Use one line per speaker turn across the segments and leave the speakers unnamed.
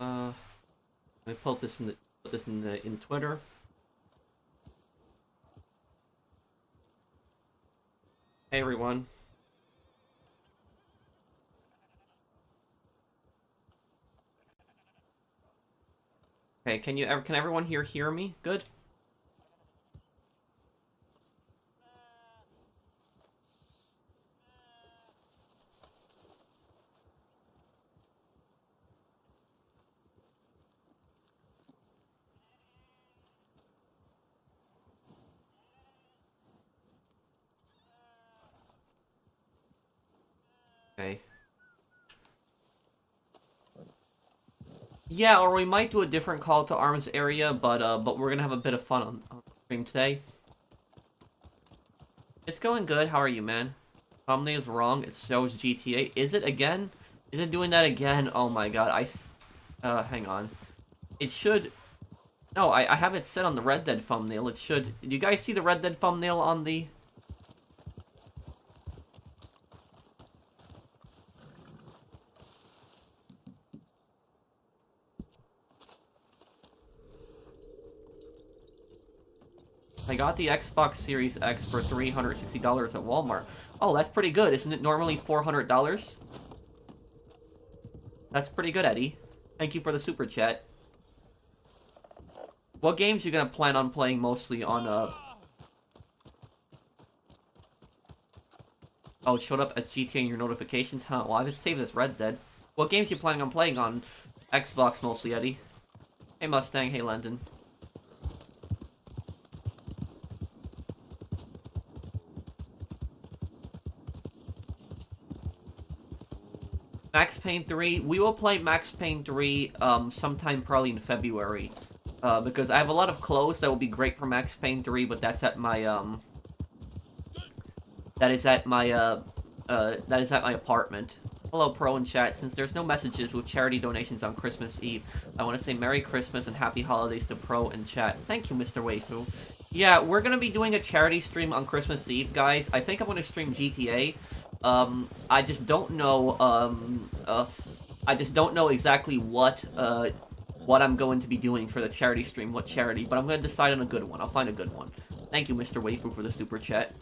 Let me put this in Twitter. Hey everyone. Okay, can everyone here hear me? Good. Okay. Yeah, or we might do a different call to arms area, but we're gonna have a bit of fun on stream today. It's going good. How are you, man? Thumbnail is wrong. It shows GTA. Is it again? Is it doing that again? Oh my god. Hang on. It should. No, I have it set on the Red Dead thumbnail. It should. Do you guys see the Red Dead thumbnail on the? I got the Xbox Series X for $360 at Walmart. Oh, that's pretty good. Isn't it normally $400? That's pretty good, Eddie. Thank you for the super chat. What games you gonna plan on playing mostly on, Oh, it showed up as GTA in your notifications, huh? Well, I just saved as Red Dead. What games you planning on playing on Xbox mostly, Eddie? Hey, Mustang. Hey, Landon. Max Payne 3, we will play Max Payne 3 sometime probably in February. Because I have a lot of clothes that will be great for Max Payne 3, but that's at my that is at my apartment. Hello, Pro in chat. Since there's no messages with charity donations on Christmas Eve, I want to say Merry Christmas and Happy Holidays to Pro in chat. Thank you, Mr. Waifu. Yeah, we're gonna be doing a charity stream on Christmas Eve, guys. I think I'm gonna stream GTA. I just don't know, I just don't know exactly what I'm going to be doing for the charity stream, what charity, but I'm gonna decide on a good one. I'll find a good one. Thank you, Mr. Waifu, for the super chat.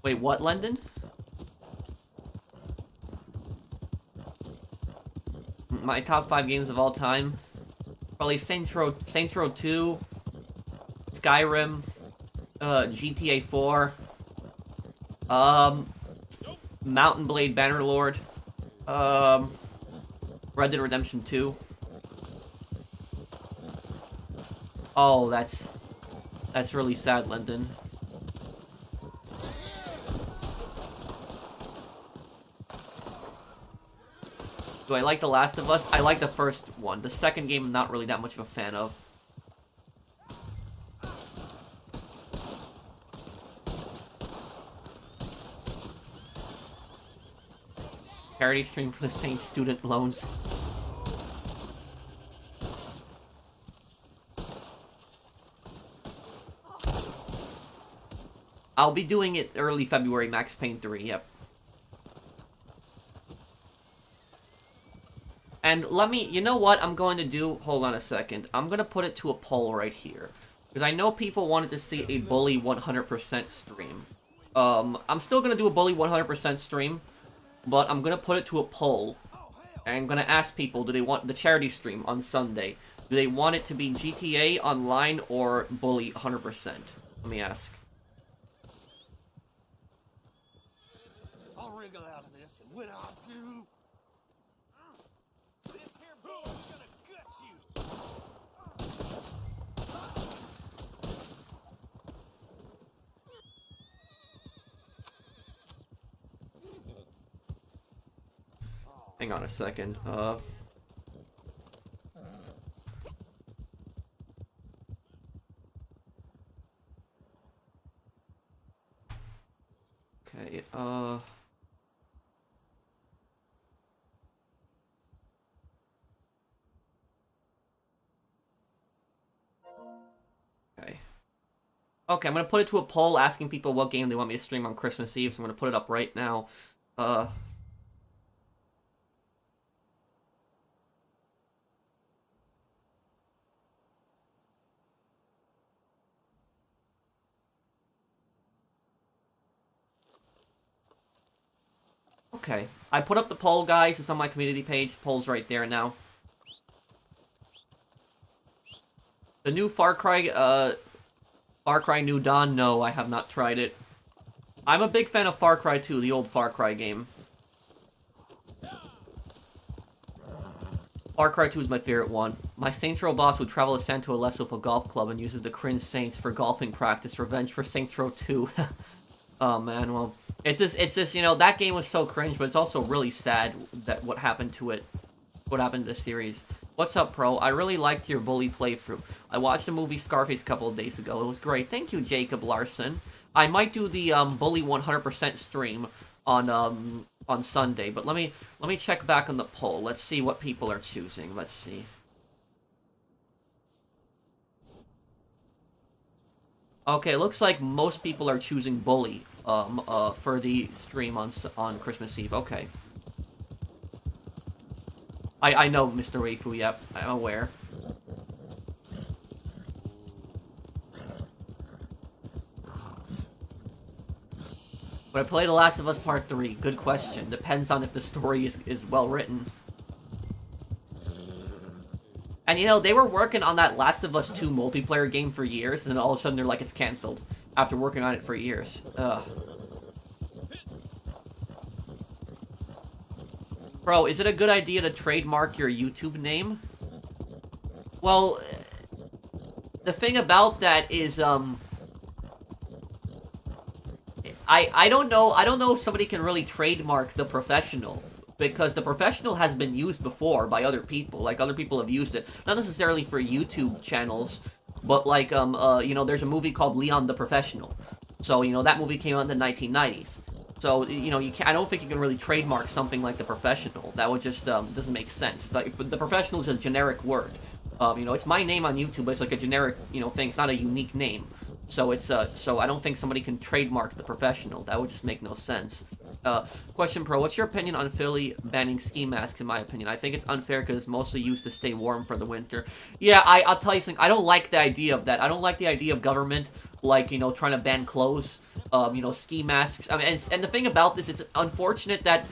Wait, what, London? My top 5 games of all time? Probably Saints Row 2, Skyrim, GTA 4, Mountain Blade Bannerlord, Red Dead Redemption 2. Oh, that's really sad, Lyndon. Do I like The Last of Us? I like the first one. The second game, I'm not really that much of a fan of. Charity stream for the Saints student loans. I'll be doing it early February, Max Payne 3, yep. And you know what I'm going to do? Hold on a second. I'm going to put it to a poll right here. Because I know people wanted to see a Bully 100% stream. I'm still going to do a Bully 100% stream. But I'm going to put it to a poll. And I'm going to ask people, do they want the charity stream on Sunday? Do they want it to be GTA Online or Bully 100%? Let me ask.
I'll wriggle out of this, and when I do... this here bull's gonna gut you!
Hang on a second. Okay, Okay, I'm gonna put it to a poll asking people what game they want me to stream on Christmas Eve, so I'm gonna put it up right now. Okay, I put up the poll, guys. It's on my community page. Poll's right there now. The new Far Cry New Dawn? No, I have not tried it. I'm a big fan of Far Cry 2, the old Far Cry game. Far Cry 2 is my favorite one. My Saints Row boss would travel to Santo Alesso with a golf club and uses the cringe Saints for golfing practice. Revenge for Saints Row 2. Oh man, well, it's just, you know, that game was so cringe, but it's also really sad that what happened to it, what happened to the series. What's up, Pro? I really liked your Bully playthrough. I watched the movie Scarface a couple of days ago. It was great. Thank you, Jacob Larson. I might do the Bully 100% stream on Sunday, but let me check back on the poll. Let's see what people are choosing. Let's see. Okay, it looks like most people are choosing Bully for the stream on Christmas Eve. Okay. I know, Mr. Weifu, yep, I'm aware. But I play The Last of Us Part 3. Good question. Depends on if the story is well written. And you know, they were working on that Last of Us 2 multiplayer game for years, and then all of a sudden they're like, it's cancelled. After working on it for years. Ugh. Bro, is it a good idea to trademark your YouTube name? Well, the thing about that is, I don't know if somebody can really trademark The Professional, because The Professional has been used before by other people. Like, other people have used it. Not necessarily for YouTube channels, but like, you know, there's a movie called Leon the Professional. So, you know, that movie came out in the 1990s. So, you know, I don't think you can really trademark something like The Professional. That would just, doesn't make sense. It's like, The Professional is a generic word. You know, it's my name on YouTube, but it's like a generic, you know, thing. It's not a unique name. So it's, so I don't think somebody can trademark The Professional. That would just make no sense. Question Pro, what's your opinion on Philly banning ski masks, in my opinion? I think it's unfair because it's mostly used to stay warm for the winter. Yeah, I'll tell you something. I don't like the idea of that. I don't like the idea of government, like, you know, trying to ban clothes, you know, ski masks. I mean, and the thing about this, it's unfortunate that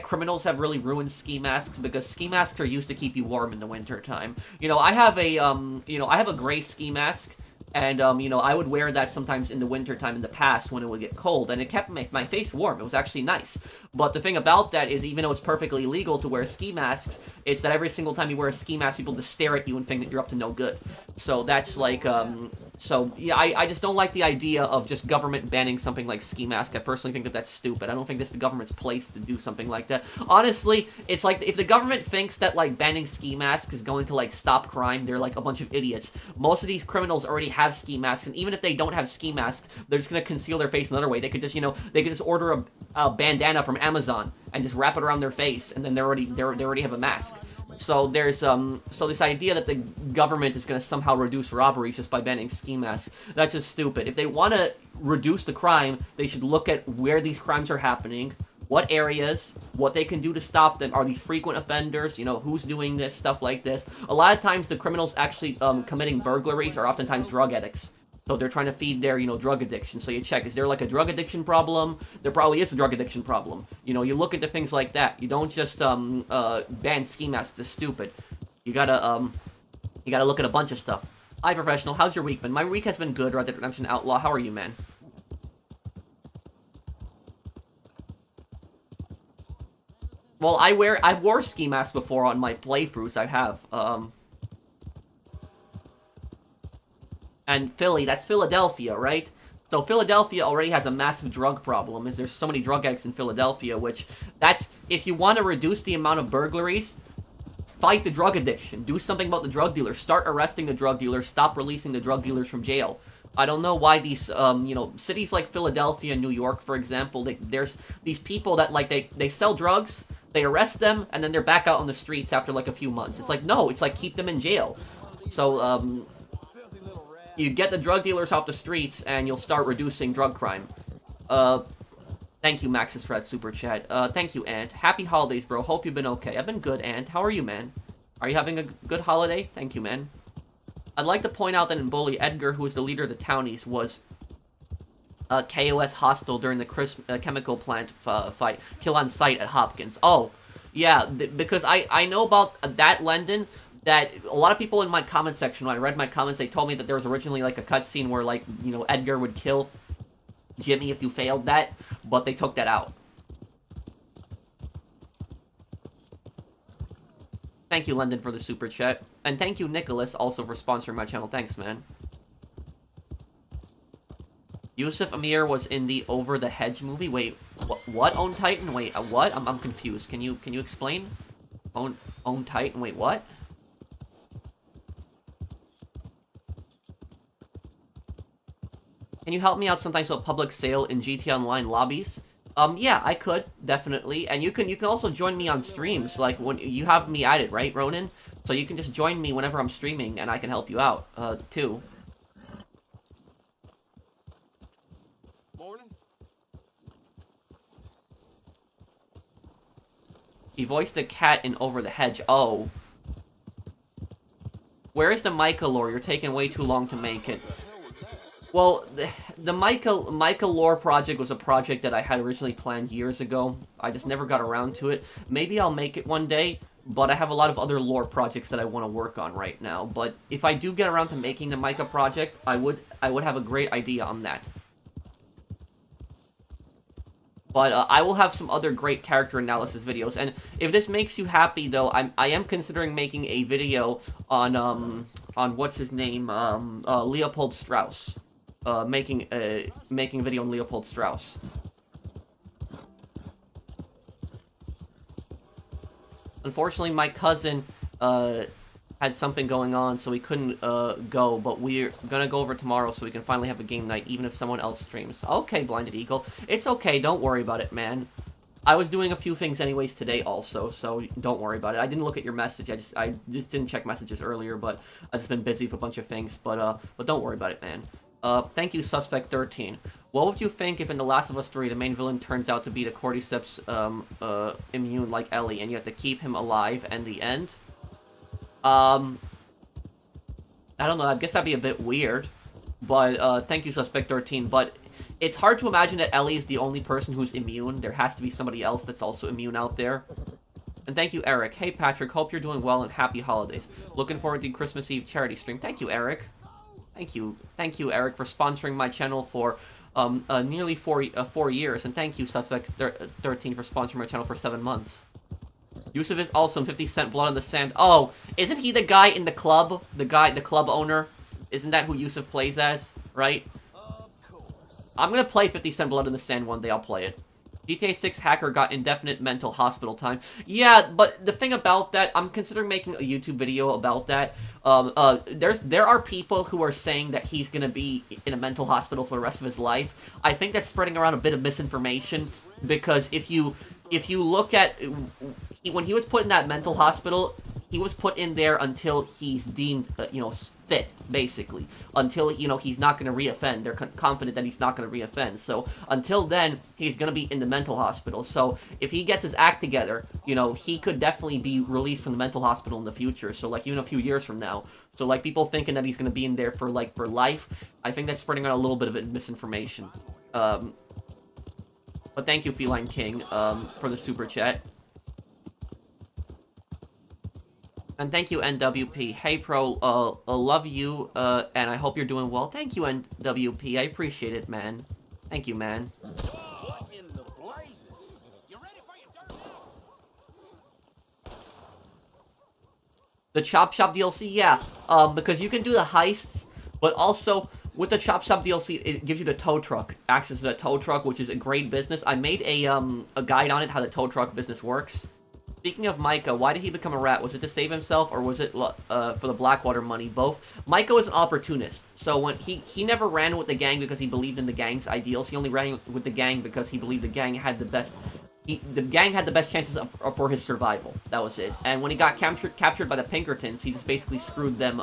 criminals have really ruined ski masks, because ski masks are used to keep you warm in the winter time. You know, I have a gray ski mask. And, you know, I would wear that sometimes in the wintertime in the past when it would get cold, and it kept my face warm. It was actually nice. But the thing about that is, even though it's perfectly legal to wear ski masks, it's that every single time you wear a ski mask, people just stare at you and think that you're up to no good. So that's like, so, yeah, I just don't like the idea of just government banning something like ski mask. I personally think that that's stupid. I don't think that's the government's place to do something like that. Honestly, it's like, if the government thinks that, like, banning ski masks is going to, like, stop crime, they're, like, a bunch of idiots. Most of these criminals already have ski masks, and even if they don't have ski masks, they're just gonna conceal their face another way. They could just, you know, order a bandana from Amazon and just wrap it around their face, and then they already have a mask. So there's so this idea that the government is gonna somehow reduce robberies just by banning ski masks, that's just stupid. If they want to reduce the crime, they should look at where these crimes are happening, what areas, what they can do to stop them. Are these frequent offenders? You know, who's doing this, stuff like this. A lot of times the criminals actually committing burglaries are oftentimes drug addicts. So they're trying to feed their, you know, drug addiction. So you check, is there like a drug addiction problem? There probably is a drug addiction problem. You know, you look into things like that. You don't just ban ski masks. It's stupid. You gotta look at a bunch of stuff. Hi, Professional. How's your week been? My week has been good. Red Dead Redemption Outlaw. How are you, man? Well, I've wore ski masks before on my playthroughs. I have. And Philly, that's Philadelphia, right? So Philadelphia already has a massive drug problem, as there's so many drug addicts in Philadelphia, which, that's, if you want to reduce the amount of burglaries, fight the drug addiction. Do something about the drug dealers. Start arresting the drug dealers. Stop releasing the drug dealers from jail. I don't know why these, you know, cities like Philadelphia and New York, for example, there's these people that, like, they sell drugs, they arrest them, and then they're back out on the streets after, like, a few months. It's like, no, it's like, keep them in jail. So, You get the drug dealers off the streets, and you'll start reducing drug crime. Thank you, Maxis, for that super chat. Thank you, Ant. Happy holidays, bro. Hope you've been okay. I've been good, Ant. How are you, man? Are you having a good holiday? Thank you, man. I'd like to point out that in Bully, Edgar, who was the leader of the Townies, was KOS hostile during the chemical plant fight. Kill on sight at Hopkins. Oh, yeah, because I know about that, Lendon, that a lot of people in my comment section, when I read my comments, they told me that there was originally, like, a cutscene where, like, you know, Edgar would kill Jimmy if you failed that, but they took that out. Thank you, Lendon, for the super chat. And thank you, Nicholas, also for sponsoring my channel. Thanks, man. Yusuf Amir was in the Over the Hedge movie. Wait, what? Own Titan? Wait, what? I'm confused. Can you explain? Own Titan? Wait, what? Can you help me out sometimes with a public sale in GT Online lobbies? Yeah, I could, definitely. And you can also join me on streams, like, when you have me added, right, Ronan? So you can just join me whenever I'm streaming, and I can help you out, too.
Morning.
He voiced a cat in Over the Hedge. Oh. Where is the Micah lore? You're taking way too long to make it. Well, the Micah lore project was a project that I had originally planned years ago. I just never got around to it. Maybe I'll make it one day, but I have a lot of other lore projects that I want to work on right now. But if I do get around to making the Micah project, I would have a great idea on that. But I will have some other great character analysis videos. And if this makes you happy, though, I am considering making a video on what's his name, Leopold Strauss. Making a video on Leopold Strauss. Unfortunately, my cousin had something going on, so we couldn't go, but we're gonna go over tomorrow so we can finally have a game night, even if someone else streams. Okay, Blinded Eagle. It's okay, don't worry about it, man. I was doing a few things anyways today also, so don't worry about it. I didn't look at your message, I just didn't check messages earlier, but I've just been busy with a bunch of things, but don't worry about it, man. Thank you, Suspect 13. What would you think if in The Last of Us 3 the main villain turns out to be the Cordyceps immune like Ellie, and you have to keep him alive and the end? I don't know, I guess that'd be a bit weird. But, thank you, Suspect 13. But it's hard to imagine that Ellie is the only person who's immune. There has to be somebody else that's also immune out there. And thank you, Eric. Hey, Patrick, hope you're doing well and happy holidays. Looking forward to the Christmas Eve charity stream. Thank you, Eric. Thank you, Eric, for sponsoring my channel for nearly 4 years. And thank you, Suspect 13, for sponsoring my channel for 7 months. Yusuf is awesome. 50 Cent Blood on the Sand. Oh, isn't he the guy in the club? The club owner? Isn't that who Yusuf plays as? Right?
Of course.
I'm gonna play 50 Cent Blood on the Sand one day. I'll play it. GTA 6 hacker got indefinite mental hospital time. Yeah, but the thing about that, I'm considering making a YouTube video about that. There are people who are saying that he's gonna be in a mental hospital for the rest of his life. I think that's spreading around a bit of misinformation, because if you look at when he was put in that mental hospital, he was put in there until he's deemed, fit, basically. Until, he's not going to reoffend. They're confident that he's not going to reoffend. So, until then, he's going to be in the mental hospital. So, if he gets his act together, he could definitely be released from the mental hospital in the future. So, even a few years from now. So, people thinking that he's going to be in there for life, I think that's spreading out a little bit of misinformation. But thank you, Feline King, for the super chat. And thank you, NWP. Hey, Pro, love you, and I hope you're doing well. Thank you, NWP. I appreciate it, man. Thank you, man.
What in the blazes? You ready for your dirt now?
The Chop Shop DLC, yeah. Because you can do the heists, but also with the Chop Shop DLC, it gives you the tow truck, access to the tow truck, which is a great business. I made a guide on it, how the tow truck business works. Speaking of Micah, why did he become a rat? Was it to save himself, or was it for the Blackwater money? Both. Micah was an opportunist. So when he never ran with the gang because he believed in the gang's ideals. He only ran with the gang because he believed the gang had the best. The gang had the best chances for his survival. That was it. And when he got captured by the Pinkertons, he just basically screwed them,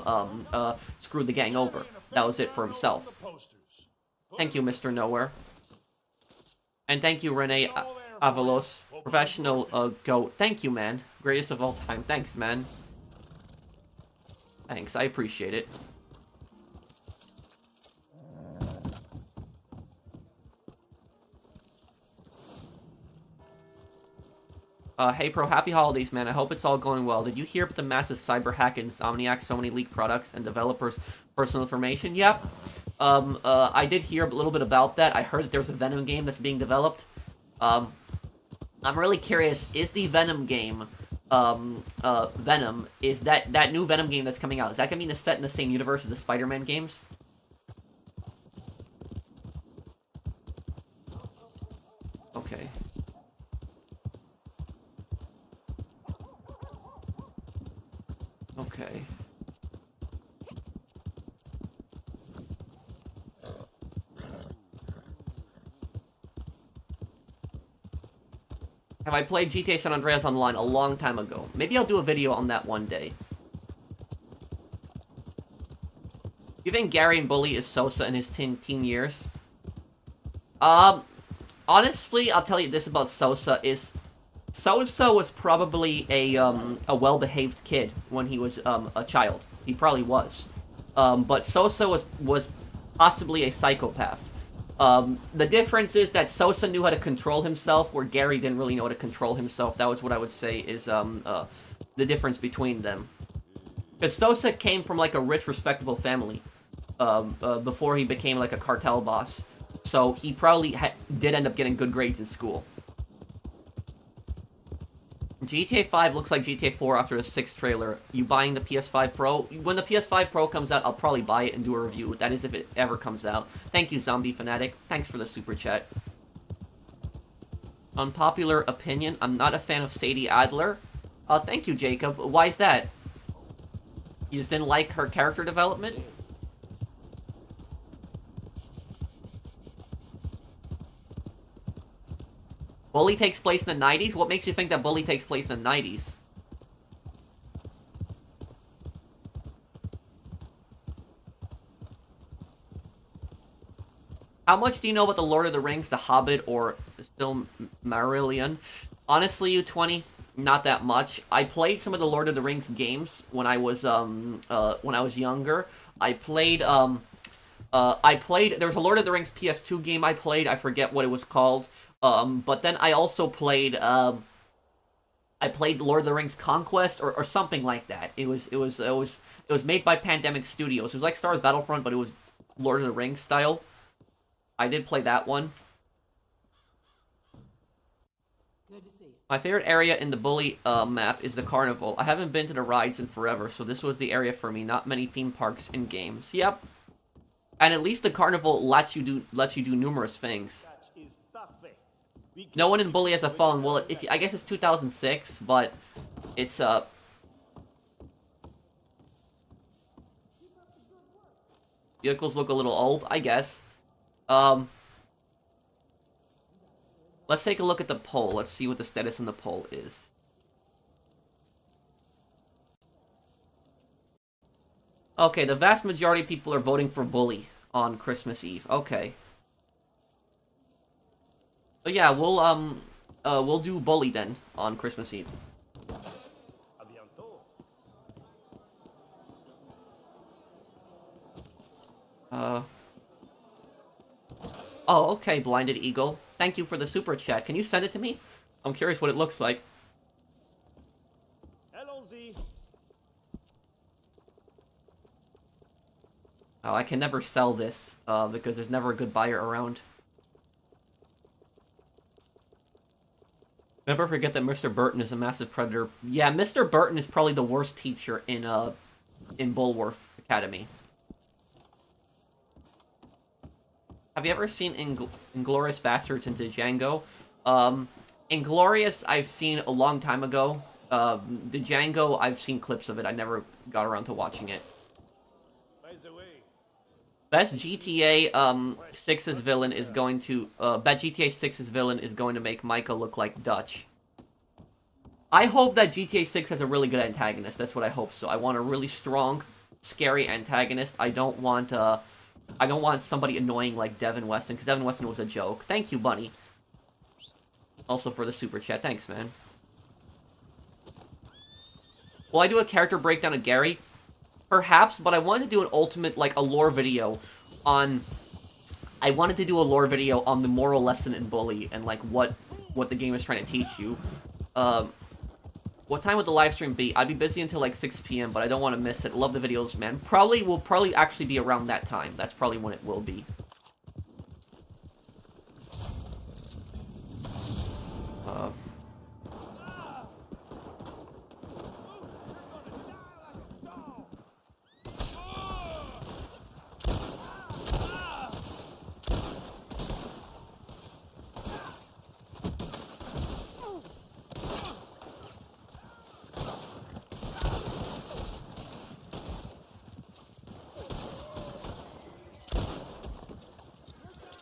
screwed the gang over. that was it for himself. Thank you, Mr. Nowhere. And thank you, Renee Avalos, professional goat. Thank you, man. Greatest of all time. Thanks, man. Thanks, I appreciate it. Hey Pro, happy holidays, man. I hope it's all going well. Did you hear about the massive cyber hack in Insomniac? So many leaked products and developers' personal information? Yep. I did hear a little bit about that. I heard that there's a Venom game that's being developed. I'm really curious, is the Venom game, Venom, is that new Venom game that's coming out, is that gonna be set in the same universe as the Spider-Man games? Okay. Okay. Have I played GTA San Andreas Online a long time ago? Maybe I'll do a video on that one day. You think Gary and Bully is Sosa in his teen years? Honestly, I'll tell you this about Sosa is... Sosa was probably a well-behaved kid when he was a child. He probably was. But Sosa was possibly a psychopath. The difference is that Sosa knew how to control himself, where Gary didn't really know how to control himself. That was what I would say is the difference between them. Because Sosa came from like a rich, respectable family before he became like a cartel boss. So he probably did end up getting good grades in school. GTA 5 looks like GTA 4 after the 6th trailer. You buying the PS5 Pro? When the PS5 Pro comes out, I'll probably buy it and do a review. That is if it ever comes out. Thank you, Zombie Fanatic. Thanks for the super chat. Unpopular opinion, I'm not a fan of Sadie Adler. Thank you, Jacob. Why is that? You just didn't like her character development? Bully takes place in the 90s? What makes you think that Bully takes place in the 90s? How much do you know about the Lord of the Rings, The Hobbit, or Silmarillion? Honestly, you 20, not that much. I played some of the Lord of the Rings games when I was younger. I played there was a Lord of the Rings PS2 game I played. I forget what it was called. But then I also played, I played Lord of the Rings Conquest or something like that. It was made by Pandemic Studios. It was like Star Wars Battlefront, but it was Lord of the Rings style. I did play that one.
Good to see you.
My favorite area in the Bully map is the carnival. I haven't been to the rides in forever, so this was the area for me. Not many theme parks in games. Yep. And at least the carnival lets you do numerous things. No one in Bully has a phone. Well, I guess it's 2006, but it's vehicles look a little old, I guess. Let's take a look at the poll. Let's see what the status on the poll is. Okay, the vast majority of people are voting for Bully on Christmas Eve. Okay. So yeah, we'll do Bully then on Christmas Eve. Oh, okay, Blinded Eagle. Thank you for the super chat. Can you send it to me? I'm curious what it looks like. Oh, I can never sell this, because there's never a good buyer around. Never forget that Mr. Burton is a massive predator. Yeah, Mr. Burton is probably the worst teacher in Bulworth Academy. Have you ever seen Inglourious Basterds and Django? Inglourious I've seen a long time ago. The Django, I've seen clips of it. I never got around to watching it. Best GTA 6's villain is going to bet GTA 6's villain is going to make Micah look like Dutch. I hope that GTA 6 has a really good antagonist. That's what I hope so. I want a really strong scary antagonist. I don't want somebody annoying like Devin Weston, because Devin Weston was a joke. Thank you, Bunny. Also for the super chat. Thanks, man. Will I do a character breakdown of Gary? Perhaps, but I wanted to do an ultimate, like, a lore video on... I wanted to do a lore video on the moral lesson in Bully, and, like, what the game is trying to teach you. What time would the live stream be? I'd be busy until, like, 6 p.m., but I don't want to miss it. Love the videos, man. Will probably actually be around that time. That's probably when it will be.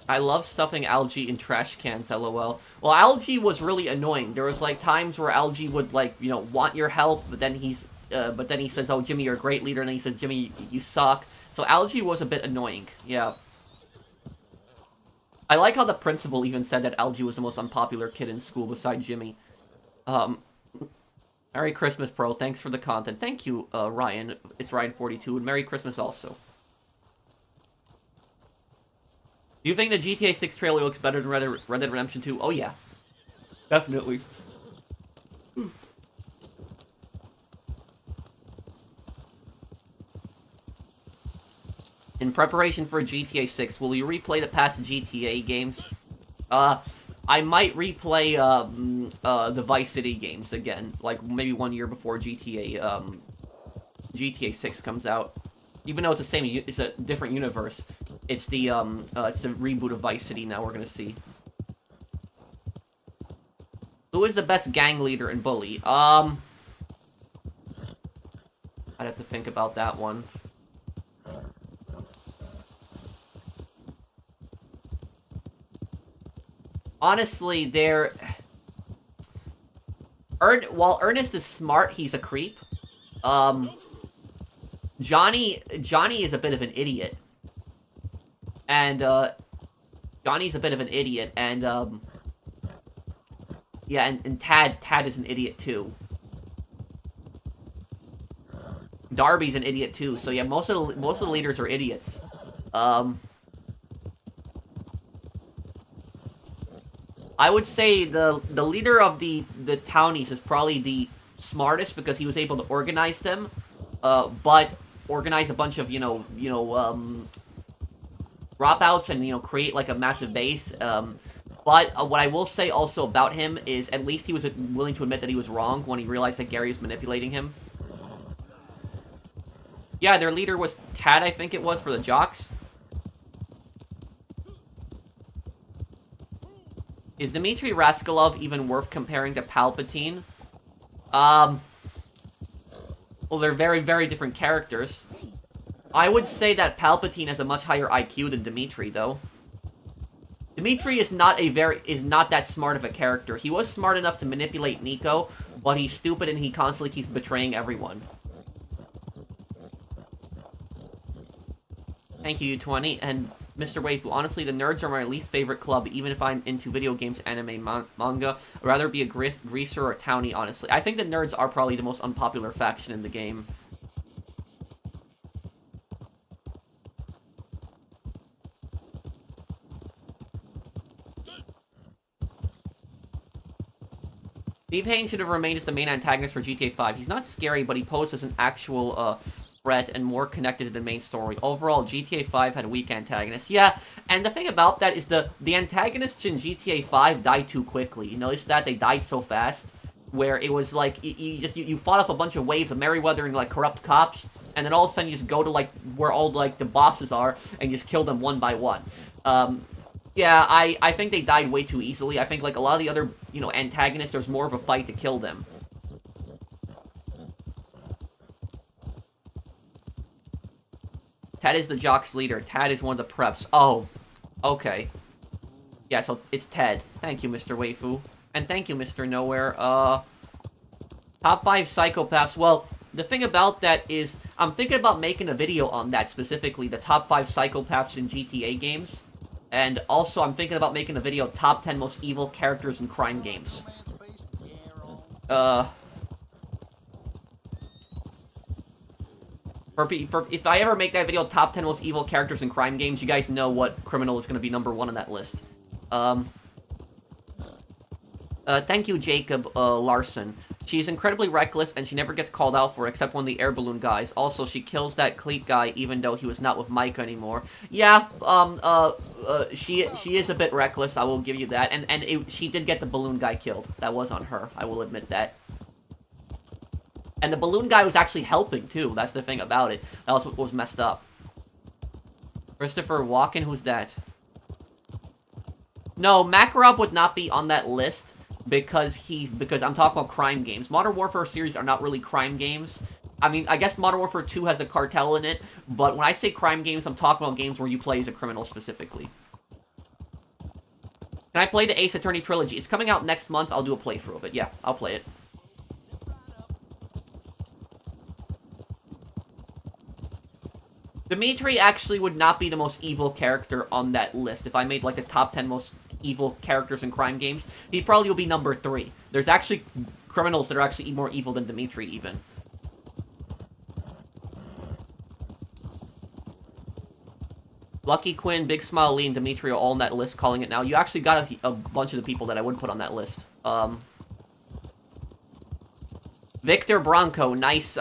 I love stuffing Algae in trash cans, lol. Well, Algae was really annoying. There was, like, times where Algae would, like, you know, want your help, but then he says, oh, Jimmy, you're a great leader, and then he says, Jimmy, you suck. So Algae was a bit annoying, yeah. I like how the principal even said that Algae was the most unpopular kid in school beside Jimmy. Merry Christmas, Pro. Thanks for the content. Thank you, Ryan. It's Ryan42, and Merry Christmas also. Do you think the GTA 6 trailer looks better than Red Dead Redemption 2? Oh, yeah. Definitely. In preparation for GTA 6, will you replay the past GTA games? I might replay, the Vice City games again. Like, maybe 1 year before GTA 6 comes out. Even though it's the same, it's a different universe. It's the reboot of Vice City now we're gonna see. Who is the best gang leader in Bully? I'd have to think about that one. Honestly, while Ernest is smart, he's a creep. Johnny is a bit of an idiot. And, Johnny's a bit of an idiot, and, yeah, and Tad is an idiot, too. Darby's an idiot, too, so yeah, most of the leaders are idiots. I would say the leader of the townies is probably the smartest, because he was able to organize them, but organize a bunch of, dropouts and, create, like, a massive base. But what I will say also about him is at least he was willing to admit that he was wrong when he realized that Gary was manipulating him. Yeah, their leader was Tad, I think it was, for the Jocks. Is Dmitry Rascalov even worth comparing to Palpatine? Well, they're very, very different characters. I would say that Palpatine has a much higher IQ than Dmitry, though. Dmitry is not that smart of a character. He was smart enough to manipulate Nico, but he's stupid and he constantly keeps betraying everyone. Thank you, U20, and Mr. Waifu. Honestly, the nerds are my least favorite club, even if I'm into video games, anime, manga. I'd rather be a greaser or a townie, honestly. I think the nerds are probably the most unpopular faction in the game. Steve Haynes should have remained as the main antagonist for GTA 5. He's not scary, but he poses an actual, threat and more connected to the main story. Overall, GTA 5 had a weak antagonist. Yeah, and the thing about that is the antagonists in GTA 5 died too quickly. You notice that? They died so fast, where it was like, you fought up a bunch of waves of Merryweather and, like, corrupt cops, and then all of a sudden you just go to, like, where all, like, the bosses are, and you just kill them one by one. Yeah, I think they died way too easily. I think, like, a lot of the other, antagonists, there's more of a fight to kill them. Ted is the Jock's leader. Tad is one of the preps. Oh, okay. Yeah, so it's Ted. Thank you, Mr. Waifu. And thank you, Mr. Nowhere. Top 5 psychopaths. Well, the thing about that is, I'm thinking about making a video on that specifically, the top 5 psychopaths in GTA games. And also, I'm thinking about making a video, top 10 most evil characters in crime games. If I ever make that video, top 10 most evil characters in crime games, you guys know what criminal is going to be number 1 on that list. Thank you, Jacob Larson. She's incredibly reckless, and she never gets called out for it, except when the air balloon guys. Also, she kills that cleat guy, even though he was not with Micah anymore. Yeah, she is a bit reckless, I will give you that. And she did get the balloon guy killed. That was on her, I will admit that. And the balloon guy was actually helping, too. That's the thing about it. That was what was messed up. Christopher Walken, who's that? No, Makarov would not be on that list because I'm talking about crime games. Modern Warfare series are not really crime games. I mean, I guess Modern Warfare 2 has a cartel in it, but when I say crime games, I'm talking about games where you play as a criminal specifically. Can I play the Ace Attorney trilogy? It's coming out next month. I'll do a playthrough of it. Yeah, I'll play it. Dimitri actually would not be the most evil character on that list. If I made, like, the top 10 most evil characters in crime games, he probably will be number 3. There's actually criminals that are actually more evil than Dimitri, even. Lucky Quinn, Big Smile Lee, and Dimitri are all on that list, calling it now. You actually got a bunch of the people that I would put on that list. Victor Bronco, nice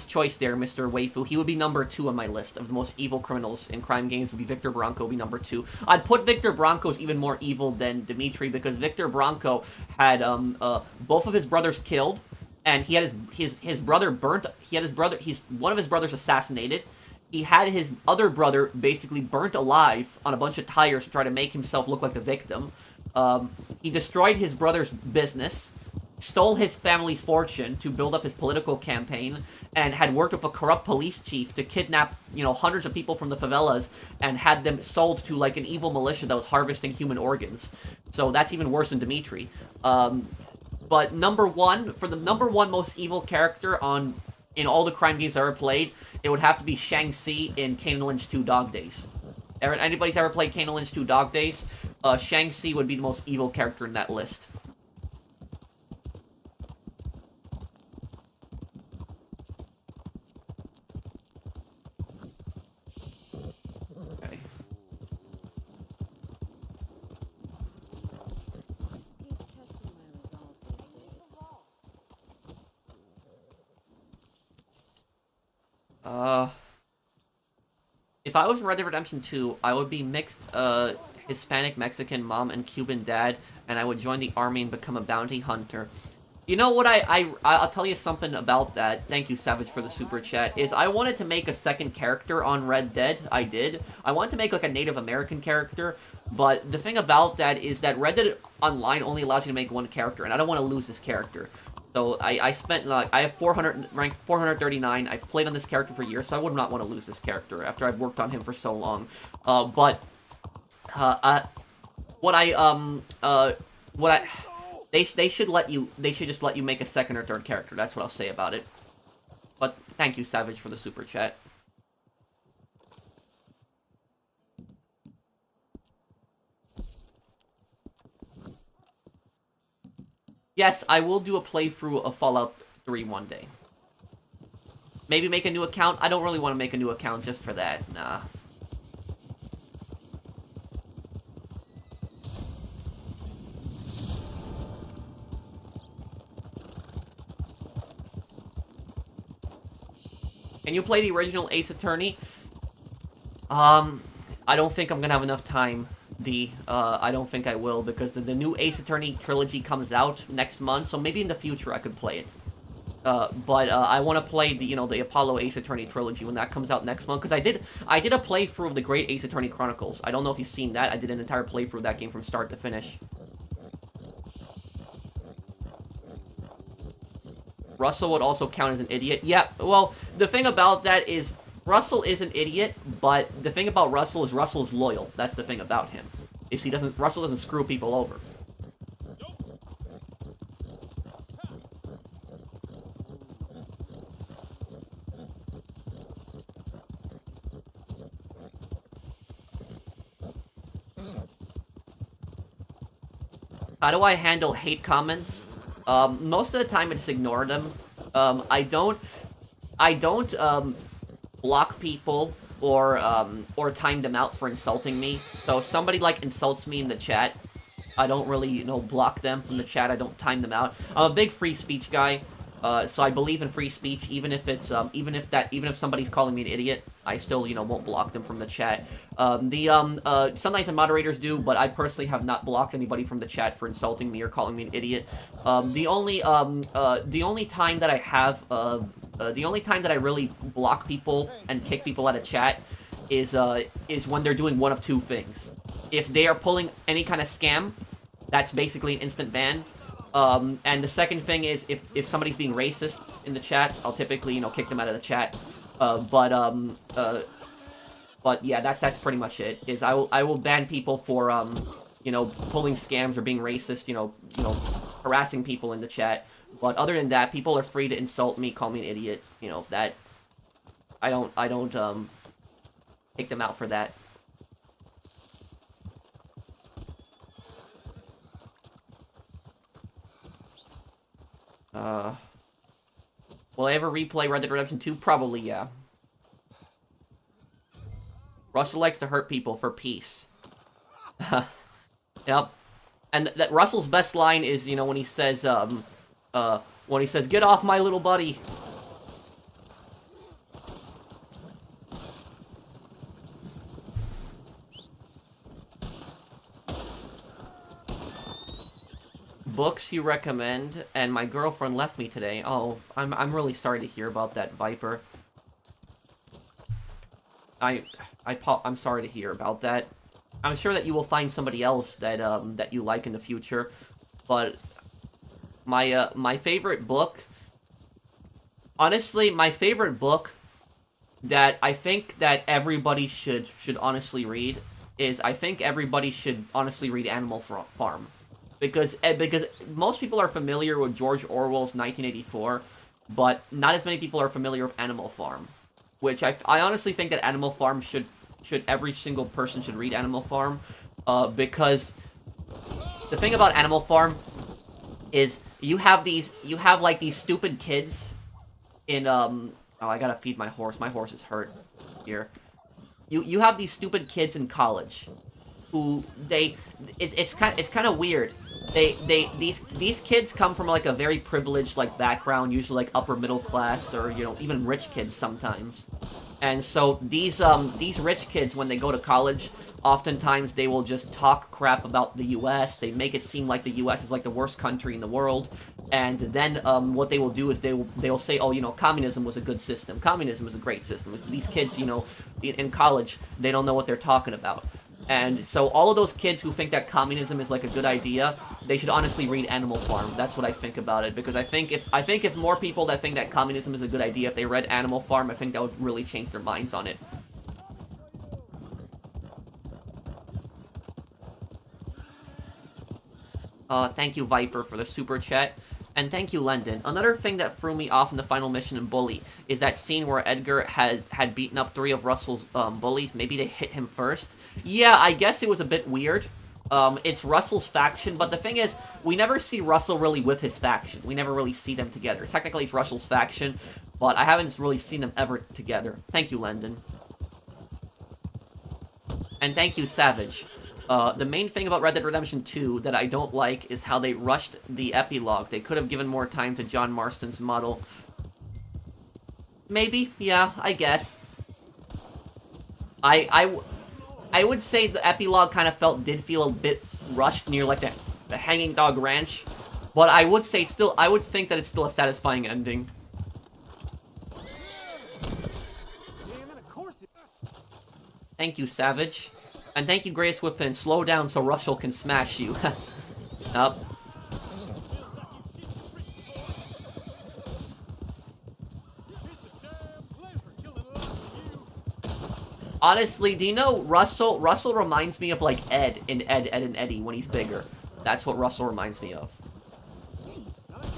choice there, Mr. Waifu. He would be number 2 on my list of the most evil criminals in crime games. Would be Victor Bronco, would be number 2. I'd put Victor Bronco as even more evil than Dimitri because Victor Bronco had both of his brothers killed, and he had his brother burnt. One of his brothers assassinated. He had his other brother basically burnt alive on a bunch of tires to try to make himself look like the victim. He destroyed his brother's business, stole his family's fortune to build up his political campaign, and had worked with a corrupt police chief to kidnap, hundreds of people from the favelas and had them sold to, like, an evil militia that was harvesting human organs. So that's even worse than Dimitri. But number 1, for the number 1 most evil character in all the crime games I ever played, it would have to be Shang-Chi in Kane and Lynch 2 Dog Days. Anybody's ever played Kane and Lynch 2 Dog Days? Shang-Chi would be the most evil character in that list. If I was in Red Dead Redemption 2, I would be mixed, Hispanic, Mexican mom, and Cuban dad, and I would join the army and become a bounty hunter. You know what, I'll tell you something about that. Thank you, Savage, for the super chat. Is I wanted to make a second character on Red Dead. I did. I wanted to make, like, a Native American character, but the thing about that is that Red Dead Online only allows you to make one character, and I don't want to lose this character. So I spent, like, I have ranked 439. I've played on this character for years, so I would not want to lose this character after I've worked on him for so long. They should just let you make a second or third character. That's what I'll say about it. But thank you, Savage, for the super chat. Yes, I will do a playthrough of Fallout 3 one day. Maybe make a new account? I don't really want to make a new account just for that. Nah. Can you play the original Ace Attorney? I don't think I'm gonna have enough time. I don't think I will, because the new Ace Attorney trilogy comes out next month, so maybe in the future I could play it. But I want to play the Apollo Ace Attorney trilogy when that comes out next month, because I did a playthrough of the Great Ace Attorney Chronicles. I don't know if you've seen that. I did an entire playthrough of that game from start to finish. Russell would also count as an idiot. Yeah, well, the thing about that is Russell is an idiot, but the thing about Russell is Russell's loyal. That's the thing about him. Is Russell doesn't screw people over. How do I handle hate comments? Most of the time, I just ignore them. I don't block people or time them out for insulting me. So if somebody like insults me in the chat, I don't really, you know, block them from the chat. I don't time them out. I'm a big free speech guy, so I believe in free speech. Even if it's even if somebody's calling me an idiot, I still, you know, won't block them from the chat. Sometimes the moderators do, but I personally have not blocked anybody from the chat for insulting me or calling me an idiot. The only time that I have the only time that I really block people and kick people out of chat is when they're doing one of two things. If they are pulling any kind of scam, that's basically an instant ban. And the second thing is if somebody's being racist in the chat, I'll typically, you know, kick them out of the chat. But yeah, that's pretty much it. Is I will ban people for you know, pulling scams or being racist, you know, harassing people in the chat. But other than that, people are free to insult me, call me an idiot. You know, that I don't take them out for that. Will I ever replay Red Dead Redemption 2? Probably, yeah. Russell likes to hurt people for peace. Yep. And that Russell's best line is, you know, when he says, "Get off my little buddy." Books you recommend, and my girlfriend left me today. Oh, I'm really sorry to hear about that, Viper. I'm sorry to hear about that. I'm sure that you will find somebody else that that you like in the future, but my favorite book, honestly, my favorite book that I think that everybody should honestly read is, I think everybody should honestly read Animal Farm. Because most people are familiar with George Orwell's 1984, but not as many people are familiar with Animal Farm. Which I honestly think that Animal Farm should every single person should read Animal Farm, because the thing about Animal Farm is you have like these stupid kids in oh, I gotta feed my horse. My horse is hurt here. You have these stupid kids in college who it's kind of weird. These kids come from like a very privileged like background, usually like upper middle class, or, you know, even rich kids sometimes. And so these rich kids, when they go to college, oftentimes they will just talk crap about the U.S. They make it seem like the U.S. is like the worst country in the world. And then what they will do is they will say, oh, you know, communism was a good system. Communism was a great system. These kids, you know, in college, they don't know what they're talking about. And so all of those kids who think that communism is like a good idea, they should honestly read Animal Farm. That's what I think about it, because I think if more people that think that communism is a good idea, if they read Animal Farm, I think that would really change their minds on it. Thank you, Viper, for the super chat. And thank you, Lendon. Another thing that threw me off in the final mission in Bully is that scene where Edgar had beaten up 3 of Russell's bullies. Maybe they hit him first. Yeah, I guess it was a bit weird. It's Russell's faction, but the thing is, we never see Russell really with his faction. We never really see them together. Technically, it's Russell's faction, but I haven't really seen them ever together. Thank you, Lendon. And thank you, Savage. The main thing about Red Dead Redemption 2 that I don't like is how they rushed the epilogue. They could have given more time to John Marston's model. Maybe, yeah, I guess. I would say the epilogue kind of did feel a bit rushed near like the Hanging Dog Ranch, but I would say I would think that it's still a satisfying ending. Thank you, Savage. And thank you, Grace Whiffin. Slow down so Russell can smash you. Up. Honestly, do you know Russell reminds me of like Ed in Ed, and Eddie when he's bigger. That's what Russell reminds me of.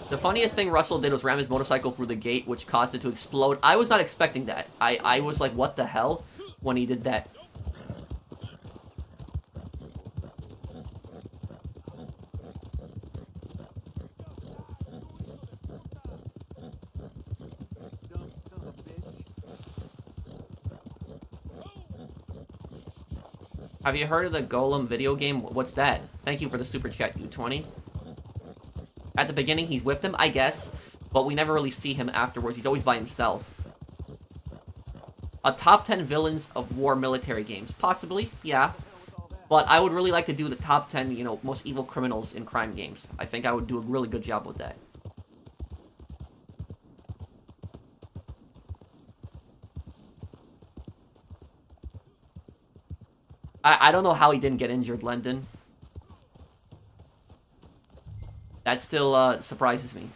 The funniest thing Russell did was ram his motorcycle through the gate, which caused it to explode. I was not expecting that. I was like, what the hell, when he did that. Have you heard of the Golem video game? What's that? Thank you for the super chat, U20. At the beginning, he's with them, I guess, but we never really see him afterwards. He's always by himself. A top 10 villains of war military games. Possibly, yeah. But I would really like to do the top 10, you know, most evil criminals in crime games. I think I would do a really good job with that. I don't know how he didn't get injured, Lendon. That still surprises me.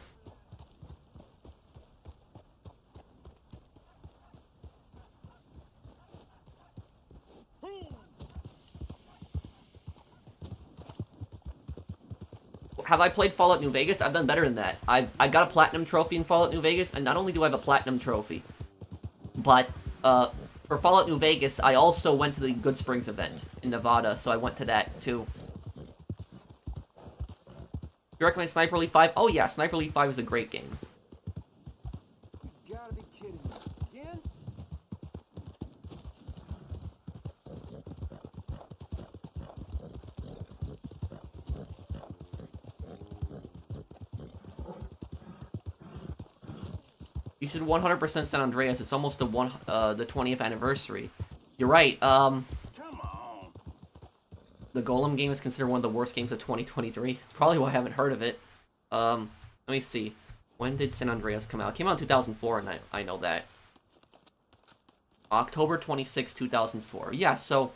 Have I played Fallout New Vegas? I've done better than that. I got a platinum trophy in Fallout New Vegas, and not only do I have a platinum trophy, but for Fallout New Vegas, I also went to the Good Springs event in Nevada, so I went to that too. You recommend Sniper Elite 5? Oh yeah, Sniper Elite 5 is a great game.
You gotta be kidding me. Again?
You should 100% San Andreas. It's almost the 20th anniversary. You're right.
Come on.
The Golem game is considered one of the worst games of 2023. Probably why I haven't heard of it. Let me see. When did San Andreas come out? It came out in 2004, and I know that. October 26, 2004. Yeah, so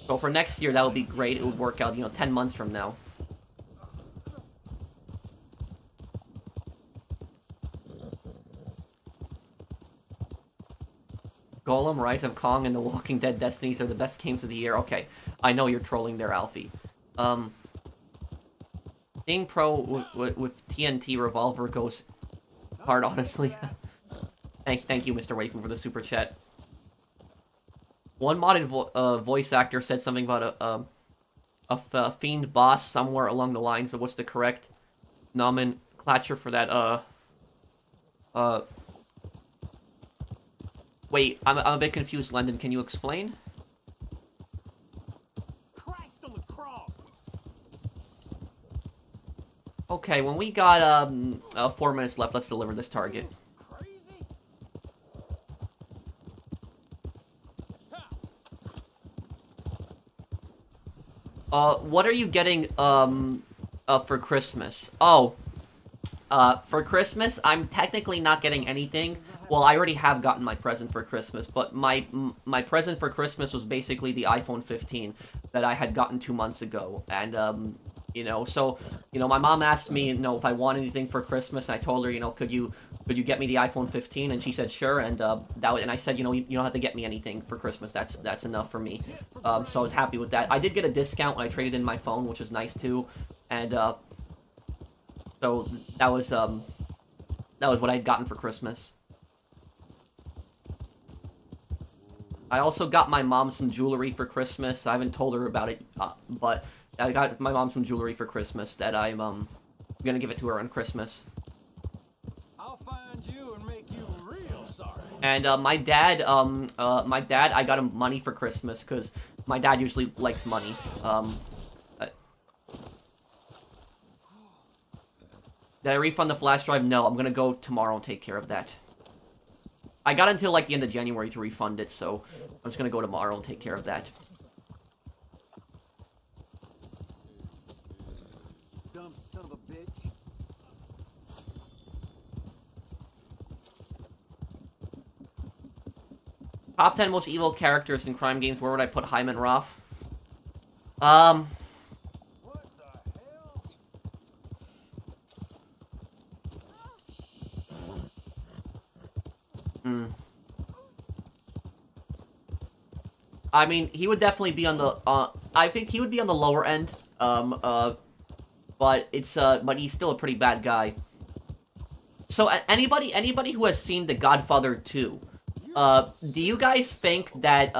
for next year, that would be great. It would work out, you know, 10 months from now. Golem, Rise of Kong, and The Walking Dead Destinies are the best games of the year. Okay, I know you're trolling there, Alfie. Being pro with TNT Revolver goes hard, honestly. Thank you, Mr. Waifu, for the super chat. One modded voice actor said something about a fiend boss somewhere along the lines of what's the correct nomenclature for that, Wait, I'm a bit confused, London. Can you explain?
Christ on the cross.
Okay, when we got 4 minutes left, let's deliver this target.
Crazy?
What are you getting for Christmas? Oh, for Christmas, I'm technically not getting anything. Well, I already have gotten my present for Christmas, but my present for Christmas was basically the iPhone 15 that I had gotten 2 months ago, and you know, so you know, my mom asked me, you know, if I want anything for Christmas, and I told her, you know, could you get me the iPhone 15, and she said sure, and and I said, you know, you don't have to get me anything for Christmas. That's enough for me. So I was happy with that. I did get a discount when I traded in my phone, which was nice too, and so that was what I'd gotten for Christmas. I also got my mom some jewelry for Christmas. I haven't told her about it, but I got my mom some jewelry for Christmas that I'm gonna give it to her on Christmas.
I'll find you and make you real sorry.
And my dad, I got him money for Christmas because my dad usually likes money. Did I refund the flash drive? No, I'm gonna go tomorrow and take care of that. I got until like the end of January to refund it, so I'm just gonna go tomorrow and take care of that.
Dumb son of a bitch.
Top 10 most evil characters in crime games. Where would I put Hyman Roth?
What the hell?
I mean, he would definitely be on the, I think he would be on the lower end, but he's still a pretty bad guy. So, anybody who has seen The Godfather 2, do you guys think that,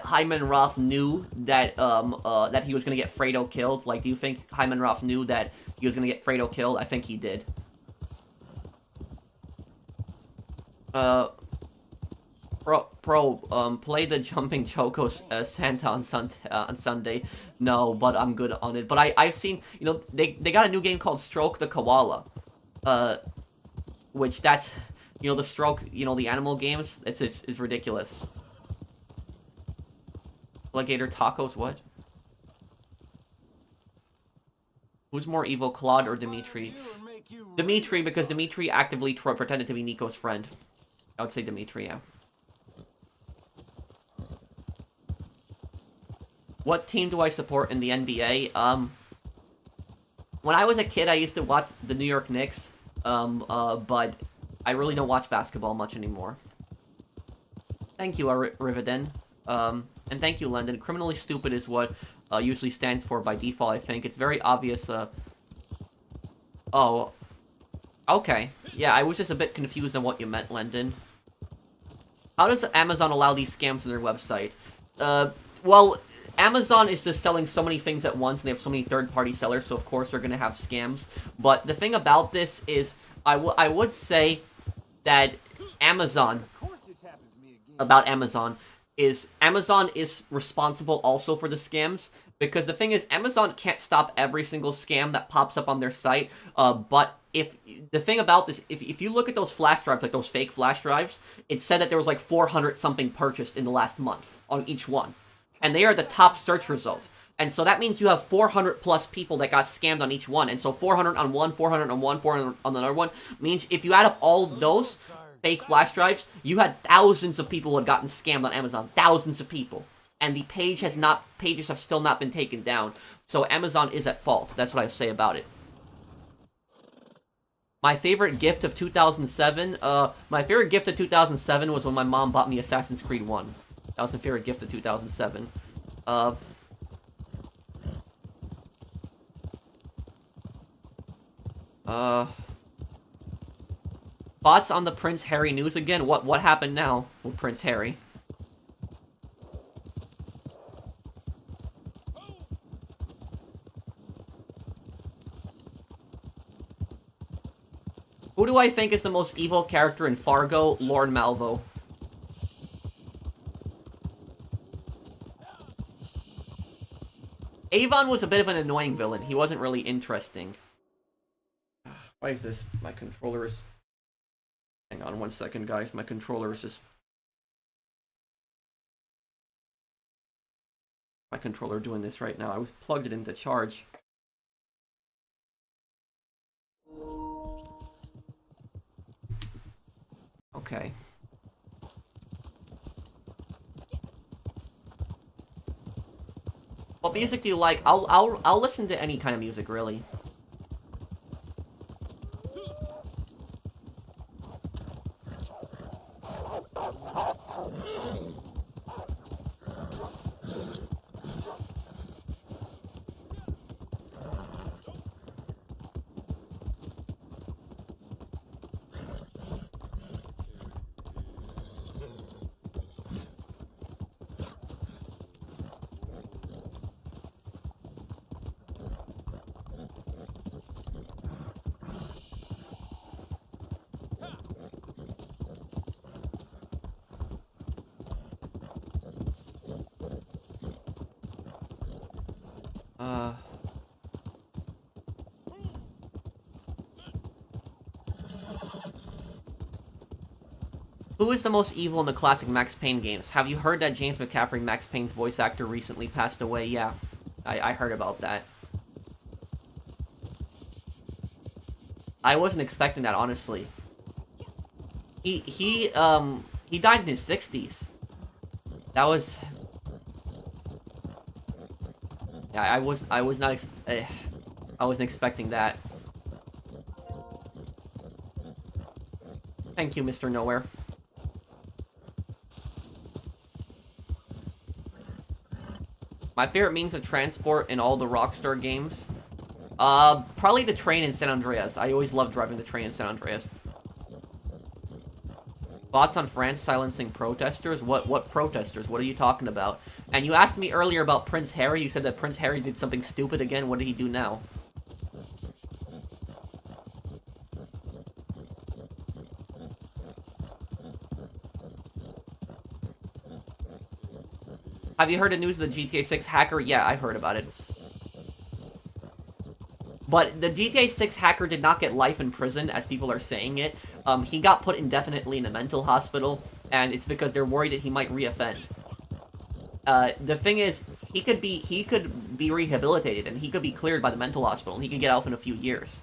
Hyman Roth knew that, that he was gonna get Fredo killed? Like, do you think Hyman Roth knew that he was gonna get Fredo killed? I think he did. Play the jumping Choco Santa on Sunday. No, but I'm good on it. But I've seen, you know, they got a new game called Stroke the Koala, which that's, you know, the stroke, you know, the animal games. It's ridiculous. Alligator tacos, what? Who's more evil, Claude or Dimitri? Dimitri, because Dimitri actively pretended to be Nico's friend. I would say Dimitri, yeah. What team do I support in the NBA? When I was a kid, I used to watch the New York Knicks, but I really don't watch basketball much anymore. Thank you, Rividen. And thank you, London. Criminally stupid is what usually stands for by default, I think. It's very obvious, Oh. Okay. Yeah, I was just a bit confused on what you meant, London. How does Amazon allow these scams on their website? Well, Amazon is just selling so many things at once, and they have so many third-party sellers, so of course they're going to have scams. But the thing about this is, I would say that Amazon is responsible also for the scams, because the thing is, Amazon can't stop every single scam that pops up on their site, but the thing about this, if you look at those flash drives, like those fake flash drives, it said that there was like 400 something purchased in the last month on each one. And they are the top search result. And so that means you have 400 plus people that got scammed on each one. And so 400 on one, 400 on one, 400 on another one, means if you add up all those fake flash drives, you had thousands of people who had gotten scammed on Amazon. Thousands of people. And the pages have still not been taken down. So Amazon is at fault. That's what I say about it. My favorite gift of 2007? My favorite gift of 2007 was when my mom bought me Assassin's Creed 1. That was my favorite gift of 2007. Thoughts on the Prince Harry news again? What happened now with Prince Harry? Who do I think is the most evil character in Fargo? Lord Malvo. Avon was a bit of an annoying villain. He wasn't really interesting. Why is this? My controller is... Hang on 1 second, guys. My controller is just... My controller doing this right now. I was plugged it into charge. Okay. What music do you like? I'll listen to any kind of music, really. Who is the most evil in the classic Max Payne games? Have you heard that James McCaffrey, Max Payne's voice actor, recently passed away? Yeah, I heard about that. I wasn't expecting that, honestly. He died in his 60s. That was... Yeah, I wasn't expecting that. Thank you, Mr. Nowhere. My favorite means of transport in all the Rockstar games? Probably the train in San Andreas. I always loved driving the train in San Andreas. Thoughts on France silencing protesters? What protesters? What are you talking about? And you asked me earlier about Prince Harry. You said that Prince Harry did something stupid again. What did he do now? Have you heard the news of the GTA 6 hacker? Yeah, I heard about it. But the GTA 6 hacker did not get life in prison, as people are saying it. He got put indefinitely in a mental hospital, and it's because they're worried that he might reoffend. The thing is, he could be rehabilitated, and he could be cleared by the mental hospital, and he could get out in a few years.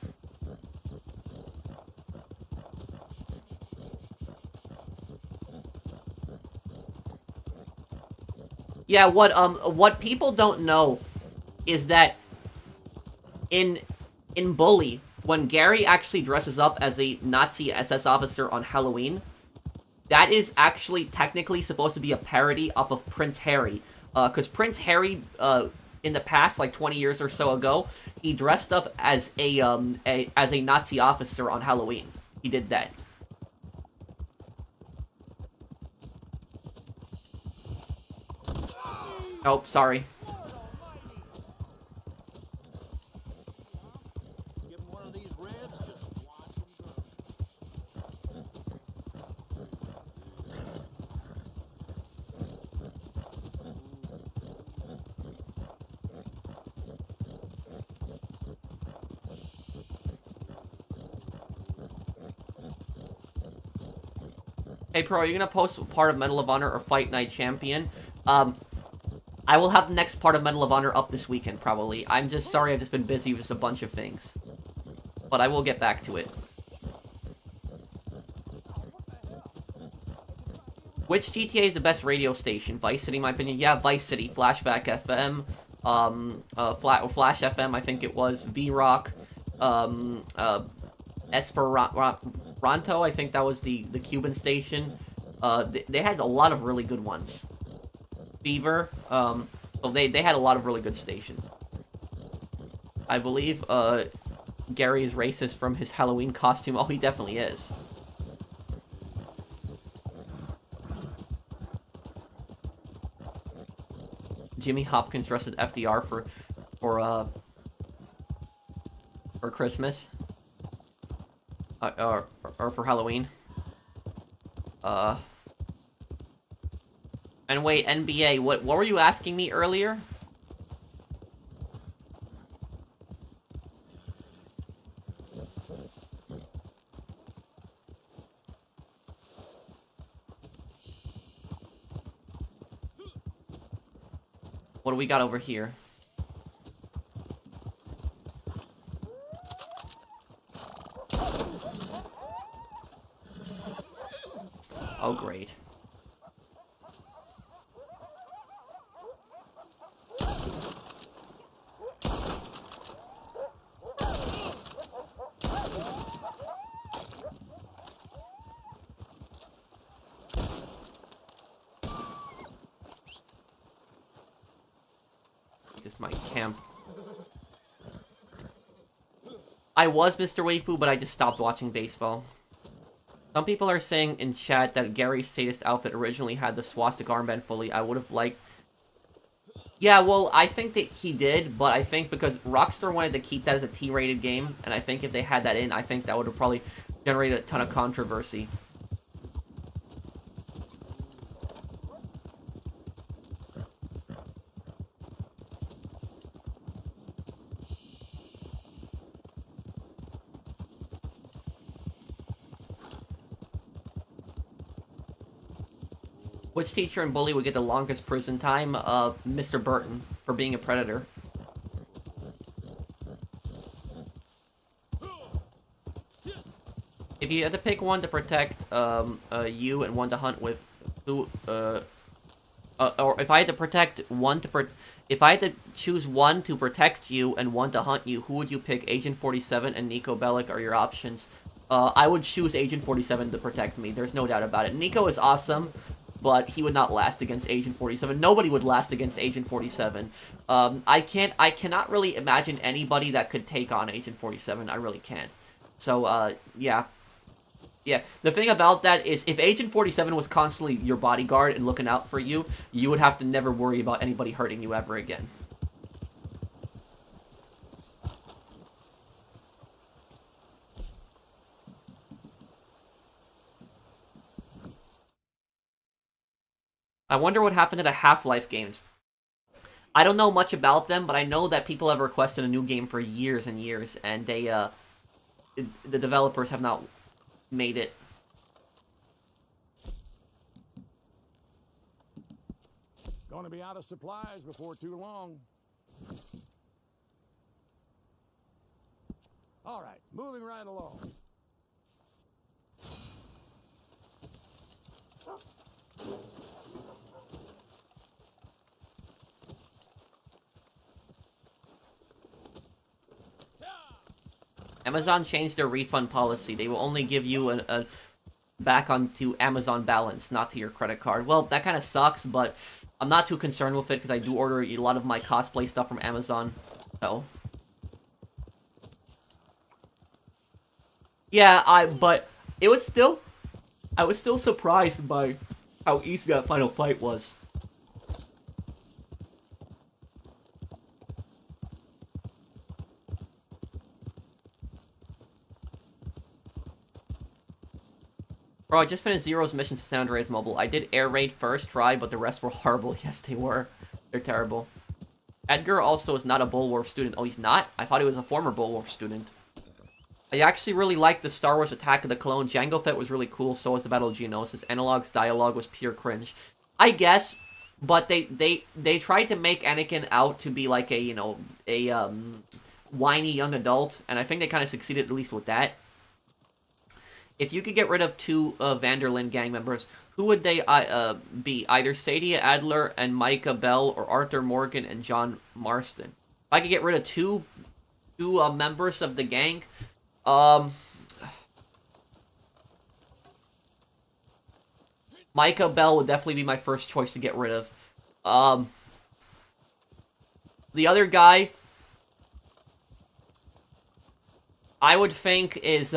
Yeah, what people don't know is that in Bully, when Gary actually dresses up as a Nazi SS officer on Halloween, that is actually technically supposed to be a parody off of Prince Harry. Because Prince Harry, in the past, like 20 years or so ago, he dressed up as a Nazi officer on Halloween. He did that. Oh, sorry.
Give him one of these ribs, just watch him
Hey, Pro, are you gonna post part of Medal of Honor or Fight Night Champion? I will have the next part of Medal of Honor up this weekend, probably. I'm just sorry I've just been busy with a bunch of things. But I will get back to it. Which GTA is the best radio station? Vice City, in my opinion. Yeah, Vice City. Flashback FM. Flash FM, I think it was. V-Rock. Esperanto, I think that was the Cuban station. They had a lot of really good ones. Fever, so they had a lot of really good stations. I believe, Gary is racist from his Halloween costume. Oh, he definitely is. Jimmy Hopkins dressed as FDR for Christmas. Or for Halloween. And wait, NBA, what were you asking me earlier? What do we got over here? Oh, great. This might camp. I was Mr. Waifu, but I just stopped watching baseball. Some people are saying in chat that Gary's sadist outfit originally had the swastika armband fully. I would have liked... Yeah, well, I think that he did, but I think because Rockstar wanted to keep that as a T-rated game, and I think if they had that in, I think that would have probably generated a ton of controversy. Which teacher in Bully would get the longest prison time? Mr. Burton, for being a predator. If you had to pick one to protect you and one to hunt with, who, or if I had to protect one to if I had to choose one to protect you and one to hunt you, who would you pick? Agent 47 and Nico Bellic are your options. I would choose Agent 47 to protect me. There's no doubt about it. Nico is awesome, but he would not last against Agent 47. Nobody would last against Agent 47. I cannot really imagine anybody that could take on Agent 47. I really can't. So, yeah. Yeah, the thing about that is, if Agent 47 was constantly your bodyguard and looking out for you, you would have to never worry about anybody hurting you ever again. I wonder what happened to the Half-Life games. I don't know much about them, but I know that people have requested a new game for years and years, and the developers have not made it.
Gonna be out of supplies before too long. All right, moving right along.
Amazon changed their refund policy. They will only give you a back onto Amazon balance, not to your credit card. Well, that kind of sucks, but I'm not too concerned with it because I do order a lot of my cosplay stuff from Amazon. So, yeah, but it was still, I was still surprised by how easy that final fight was. Bro, I just finished Zero's mission to San Andreas Mobile. I did Air Raid first try, but the rest were horrible. Yes, they were. They're terrible. Edgar also is not a Bulwark student. Oh, he's not? I thought he was a former Bulwark student. I actually really liked the Star Wars Attack of the Clone. Jango Fett was really cool, so was the Battle of Geonosis. Analog's dialogue was pure cringe. I guess, but they tried to make Anakin out to be like a, you know, a whiny young adult, and I think they kind of succeeded at least with that. If you could get rid of two Vanderlyn gang members, who would they be? Either Sadia Adler and Micah Bell, or Arthur Morgan and John Marston. If I could get rid of two members of the gang, Micah Bell would definitely be my first choice to get rid of. The other guy, I would think is,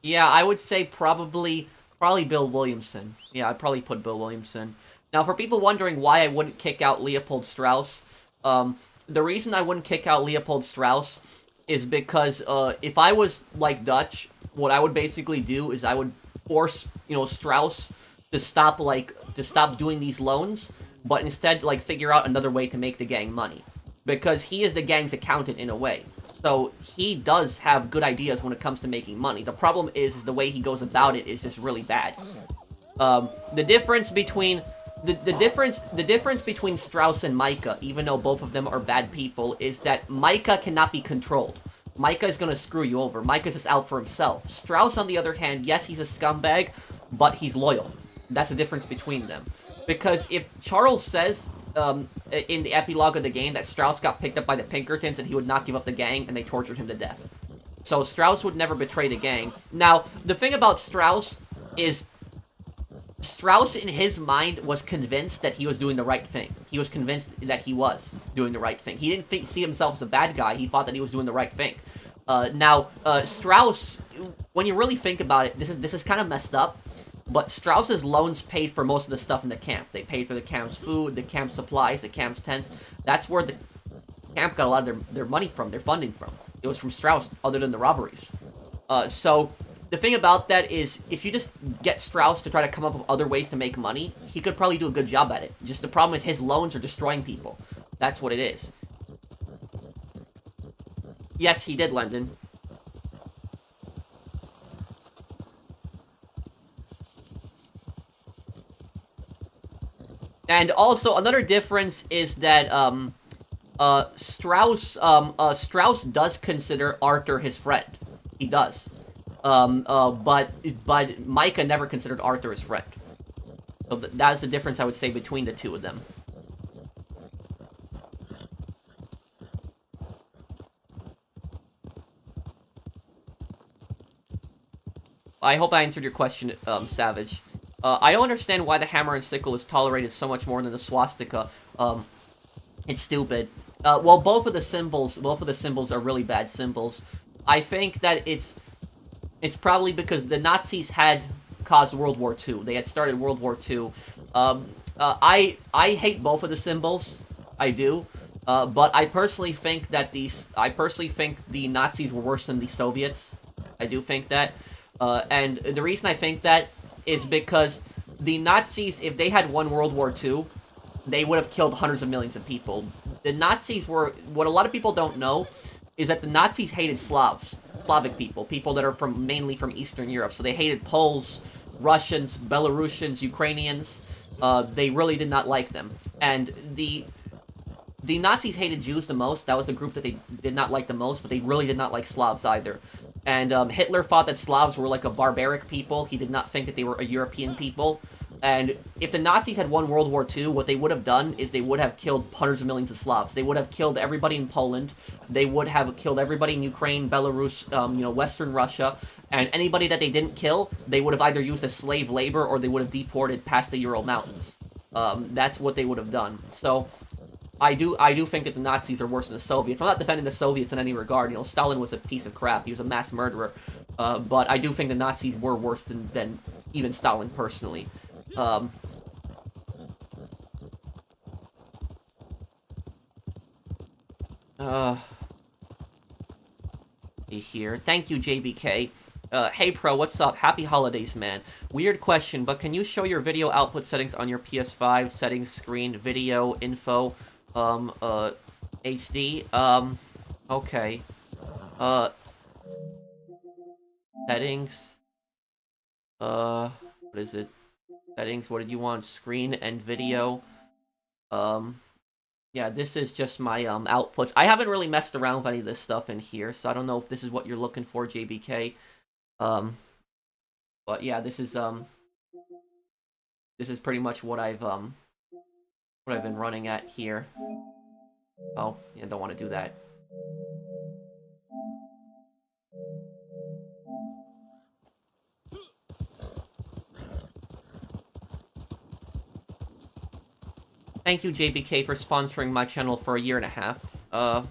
yeah, I would say probably Bill Williamson. Yeah, I'd probably put Bill Williamson. Now, for people wondering why I wouldn't kick out Leopold Strauss, the reason I wouldn't kick out Leopold Strauss is because if I was like Dutch, what I would basically do is I would force, you know, Strauss to stop doing these loans, but instead like figure out another way to make the gang money, because he is the gang's accountant in a way. So he does have good ideas when it comes to making money. The problem is the way he goes about it is just really bad. The difference between Strauss and Micah, even though both of them are bad people, is that Micah cannot be controlled. Micah is gonna screw you over. Micah's just out for himself. Strauss, on the other hand, yes, he's a scumbag, but he's loyal. That's the difference between them. Because if Charles says in the epilogue of the game that Strauss got picked up by the Pinkertons and he would not give up the gang, and they tortured him to death. So Strauss would never betray the gang. Now, the thing about Strauss is Strauss, in his mind, was convinced that he was doing the right thing. He was convinced that he was doing the right thing. He didn't see himself as a bad guy. He thought that he was doing the right thing. Strauss, when you really think about it, this is kind of messed up, but Strauss's loans paid for most of the stuff in the camp. They paid for the camp's food, the camp's supplies, the camp's tents. That's where the camp got a lot of their money from, their funding from. It was from Strauss, other than the robberies. So the thing about that is, if you just get Strauss to try to come up with other ways to make money, he could probably do a good job at it. Just the problem is his loans are destroying people. That's what it is. Yes, he did, London. And also, another difference is that Strauss does consider Arthur his friend. He does. But Micah never considered Arthur his friend. So that's the difference, I would say, between the two of them. I hope I answered your question, Savage. I don't understand why the hammer and sickle is tolerated so much more than the swastika. It's stupid. Well, both of the symbols are really bad symbols. I think that it's probably because the Nazis had caused World War II. They had started World War II. I hate both of the symbols. I do. But I personally think that the Nazis were worse than the Soviets. I do think that. And the reason I think that is because the Nazis, if they had won World War II, they would have killed hundreds of millions of people. The Nazis were... What a lot of people don't know is that the Nazis hated Slavic people that are mainly from Eastern Europe. So they hated Poles, Russians, Belarusians, Ukrainians. They really did not like them. And the Nazis hated Jews the most. That was the group that they did not like the most, but they really did not like Slavs either. And Hitler thought that Slavs were like a barbaric people. He did not think that they were a European people. And if the Nazis had won World War II, what they would have done is they would have killed hundreds of millions of Slavs. They would have killed everybody in Poland. They would have killed everybody in Ukraine, Belarus, Western Russia. And anybody that they didn't kill, they would have either used as slave labor or they would have deported past the Ural Mountains. That's what they would have done. So I do think that the Nazis are worse than the Soviets. I'm not defending the Soviets in any regard. Stalin was a piece of crap. He was a mass murderer. But I do think the Nazis were worse than even Stalin personally. Here. Thank you, JBK. Hey Pro, what's up? Happy holidays, man. Weird question, but can you show your video output settings on your PS5 settings screen, video, info, HD? Okay. Settings. What is it? Settings, what did you want? Screen and video. Yeah, this is just my, outputs. I haven't really messed around with any of this stuff in here, so I don't know if this is what you're looking for, JBK. But yeah, this is pretty much what I've been running at here. Oh, yeah, don't want to do that. Thank you, JBK, for sponsoring my channel for a year and a half. I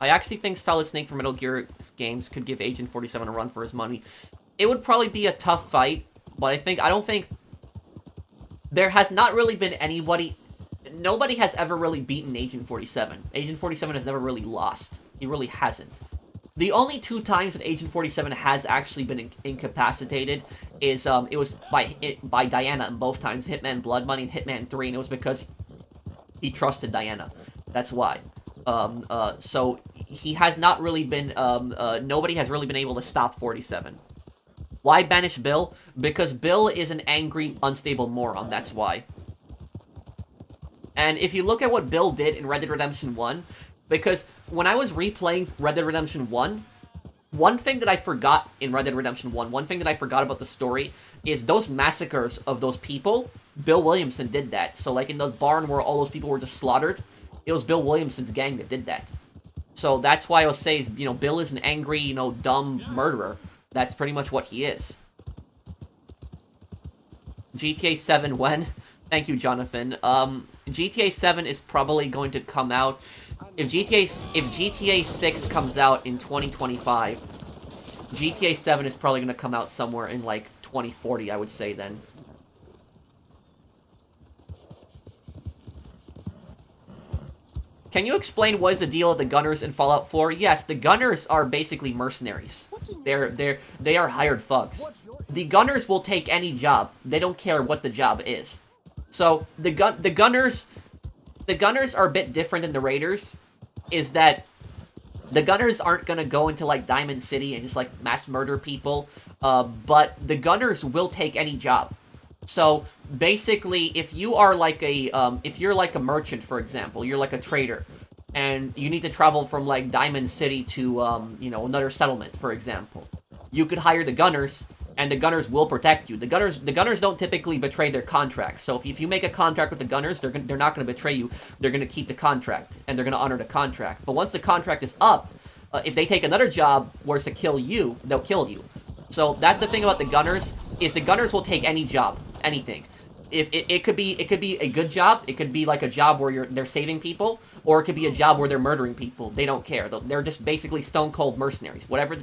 actually think Solid Snake from Metal Gear games could give Agent 47 a run for his money. It would probably be a tough fight, but I don't think... There has not really been anybody... Nobody has ever really beaten Agent 47. Agent 47 has never really lost. He really hasn't. The only two times that Agent 47 has actually been incapacitated is, it was by Diana, and both times, Hitman Blood Money and Hitman 3, and it was because he trusted Diana. That's why. So, he has not really been, nobody has really been able to stop 47. Why banish Bill? Because Bill is an angry, unstable moron, that's why. And if you look at what Bill did in Red Dead Redemption 1, because when I was replaying Red Dead Redemption 1, one thing that I forgot in Red Dead Redemption 1, one thing that I forgot about the story, is those massacres of those people, Bill Williamson did that. So, like, in the barn where all those people were just slaughtered, it was Bill Williamson's gang that did that. So that's why I was saying, Bill is an angry, dumb murderer. That's pretty much what he is. GTA 7 when? Thank you, Jonathan. GTA 7 is probably going to come out... If GTA 6 comes out in 2025, GTA 7 is probably going to come out somewhere in, like, 2040, I would say, then. Can you explain what is the deal with the Gunners in Fallout 4? Yes, the Gunners are basically mercenaries. They are hired thugs. The Gunners will take any job. They don't care what the job is. So, the Gunners are a bit different than the Raiders, is that the Gunners aren't gonna go into, like, Diamond City and just, like, mass murder people, but the Gunners will take any job. So, basically, if you are like if you're like a merchant, for example, you're like a trader, and you need to travel from, like, Diamond City to, another settlement, for example, you could hire the Gunners, and the Gunners will protect you. The Gunners don't typically betray their contracts. So if you make a contract with the Gunners, they're not going to betray you. They're going to keep the contract, and they're going to honor the contract. But once the contract is up, if they take another job where it's to kill you, they'll kill you. So that's the thing about the Gunners, is the Gunners will take any job, anything. If it could be a good job, it could be like a job where they're saving people, or it could be a job where they're murdering people. They don't care. They're just basically stone cold mercenaries. Whatever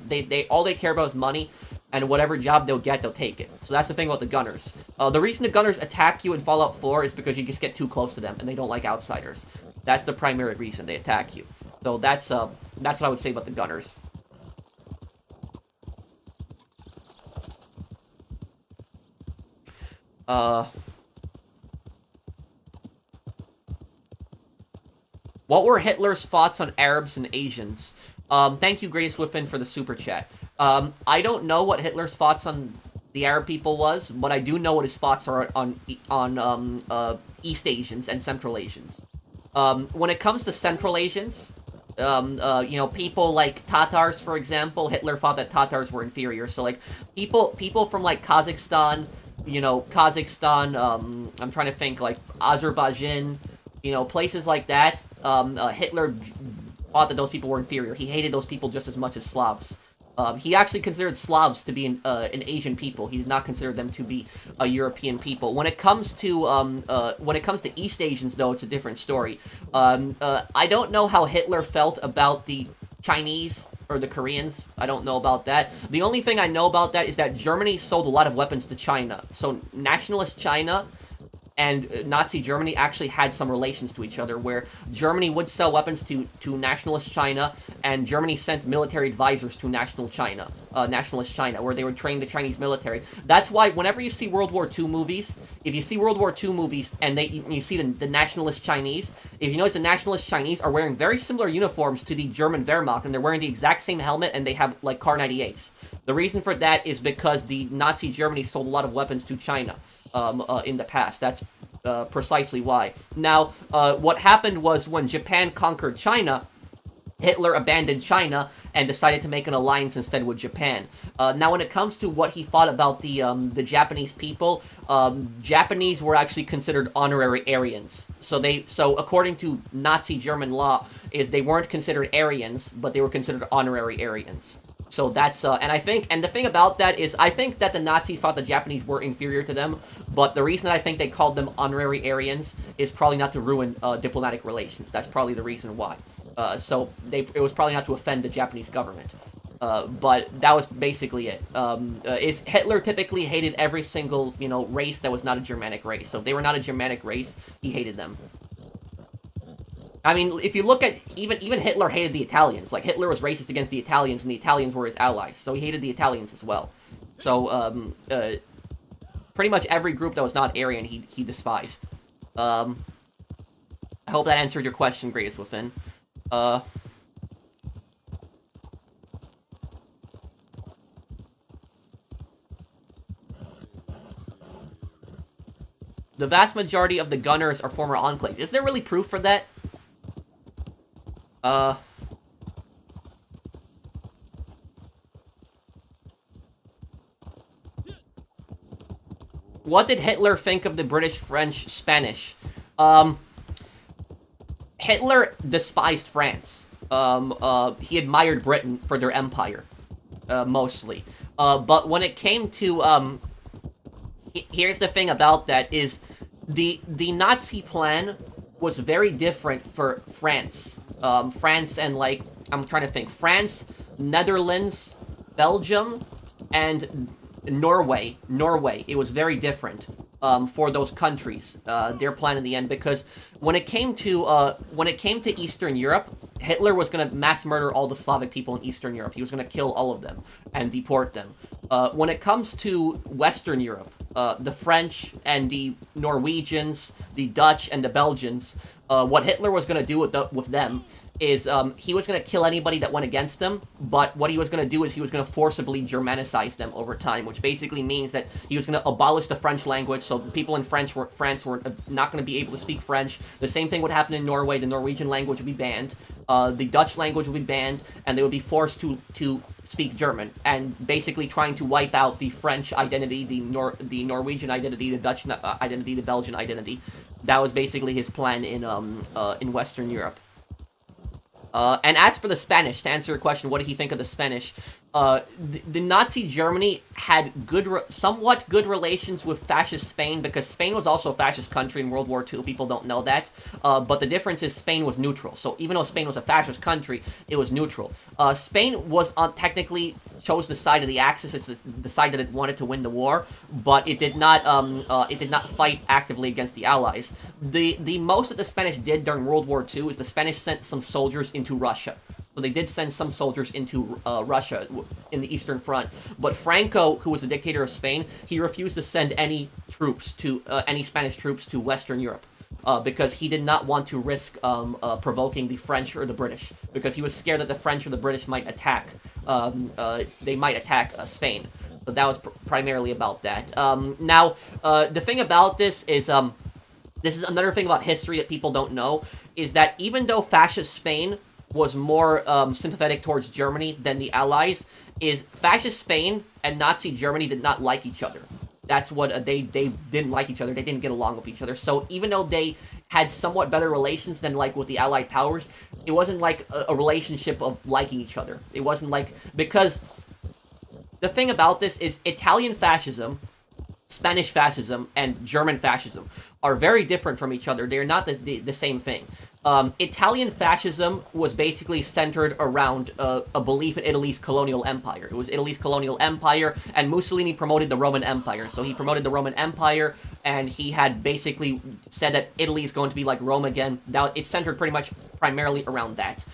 all they care about is money. and whatever job they'll get, they'll take it. So that's the thing about the gunners. The reason the gunners attack you in Fallout 4 is because you just get too close to them, and they don't like outsiders. That's the primary reason they attack you. So that's what I would say about the gunners. What were Hitler's thoughts on Arabs and Asians? Thank you, Grace Whiffin, for the super chat. I don't know what Hitler's thoughts on the Arab people was, but I do know what his thoughts are on East Asians and Central Asians. When it comes to Central Asians, you know, people like Tatars, for example, Hitler thought that Tatars were inferior. So, like, people from, like, Kazakhstan, you know, I'm trying to think, like, Azerbaijan, you know, places like that, Hitler thought that those people were inferior. He hated those people just as much as Slavs. He actually considered Slavs to be an Asian people. He did not consider them to be a European people. When it comes to East Asians, though, it's a different story. I don't know how Hitler felt about the Chinese or the Koreans. I don't know about that. The only thing I know about that is that Germany sold a lot of weapons to China. So nationalist China and Nazi Germany actually had some relations to each other, where Germany would sell weapons to nationalist China, and Germany sent military advisors to nationalist China, where they would train the Chinese military. That's why whenever you see World War II movies, if you see World War II movies and you see the nationalist Chinese, if you notice the nationalist Chinese are wearing very similar uniforms to the German Wehrmacht, and they're wearing the exact same helmet, and they have, like, Kar 98s. The reason for that is because the Nazi Germany sold a lot of weapons to China. In the past. That's precisely why. Now, what happened was when Japan conquered China, Hitler abandoned China and decided to make an alliance instead with Japan. Now, when it comes to what he thought about the Japanese people, Japanese were actually considered honorary Aryans. So according to Nazi German law, they weren't considered Aryans, but they were considered honorary Aryans. So that's, and the thing about that is, I think that the Nazis thought the Japanese were inferior to them, but the reason I think they called them honorary Aryans is probably not to ruin diplomatic relations. That's probably the reason why. It was probably not to offend the Japanese government. But that was basically it. Hitler typically hated every single, you know, race that was not a Germanic race. So if they were not a Germanic race, he hated them. I mean, if you look at, even Hitler hated the Italians. Like, Hitler was racist against the Italians, and the Italians were his allies. So he hated the Italians as well. So, pretty much every group that was not Aryan, he despised. I hope that answered your question, Greatest Within. The vast majority of the gunners are former enclave. Is there really proof for that? What did Hitler think of the British, French, Spanish? Hitler despised France. He admired Britain for their empire, mostly. But when it came to, here's the thing about that is, the Nazi plan was very different for France. France and, like, I'm trying to think, France, Netherlands, Belgium, and Norway. It was very different for those countries, their plan in the end, because when it came to Eastern Europe, Hitler was going to mass murder all the Slavic people in Eastern Europe. He was going to kill all of them and deport them. When it comes to Western Europe, the French and the Norwegians, the Dutch and the Belgians, what Hitler was going to do with them is he was going to kill anybody that went against him, but what he was going to do is he was going to forcibly Germanicize them over time, which basically means that he was going to abolish the French language, so people in France were not going to be able to speak French. The same thing would happen in Norway. The Norwegian language would be banned. The Dutch language would be banned, and they would be forced to speak German, and basically trying to wipe out the French identity, the Norwegian identity, the Dutch identity, the Belgian identity. That was basically his plan in Western Europe. And as for the Spanish, to answer your question, what did he think of the Spanish? the Nazi Germany had somewhat good relations with fascist Spain, because Spain was also a fascist country in World War II. People don't know that. But the difference is Spain was neutral. So even though Spain was a fascist country, it was neutral. Spain was technically chose the side of the Axis. It's the side that it wanted to win the war, but it did not fight actively against the Allies. The most that the Spanish did during World War II is the Spanish sent some soldiers into Russia. So they did send some soldiers into Russia in the Eastern Front. But Franco, who was the dictator of Spain, he refused to send any Spanish troops to Western Europe. Because he did not want to risk provoking the French or the British, because he was scared that the French or the British might attack. They might attack Spain. But that was primarily about that. Now, the thing about this is another thing about history that people don't know, is that even though fascist Spain was more sympathetic towards Germany than the Allies, is fascist Spain and Nazi Germany did not like each other. That's what they didn't like each other. They didn't get along with each other. So even though they had somewhat better relations than like with the Allied powers, it wasn't like a relationship of liking each other. It wasn't like, because the thing about this is Italian fascism, Spanish fascism, and German fascism are very different from each other. They're not the same thing. Italian fascism was basically centered around a belief in Italy's colonial empire. It was Italy's colonial empire, and Mussolini promoted the Roman Empire. So he promoted the Roman Empire, and he had basically said that Italy is going to be like Rome again. Now, it's centered pretty much primarily around that.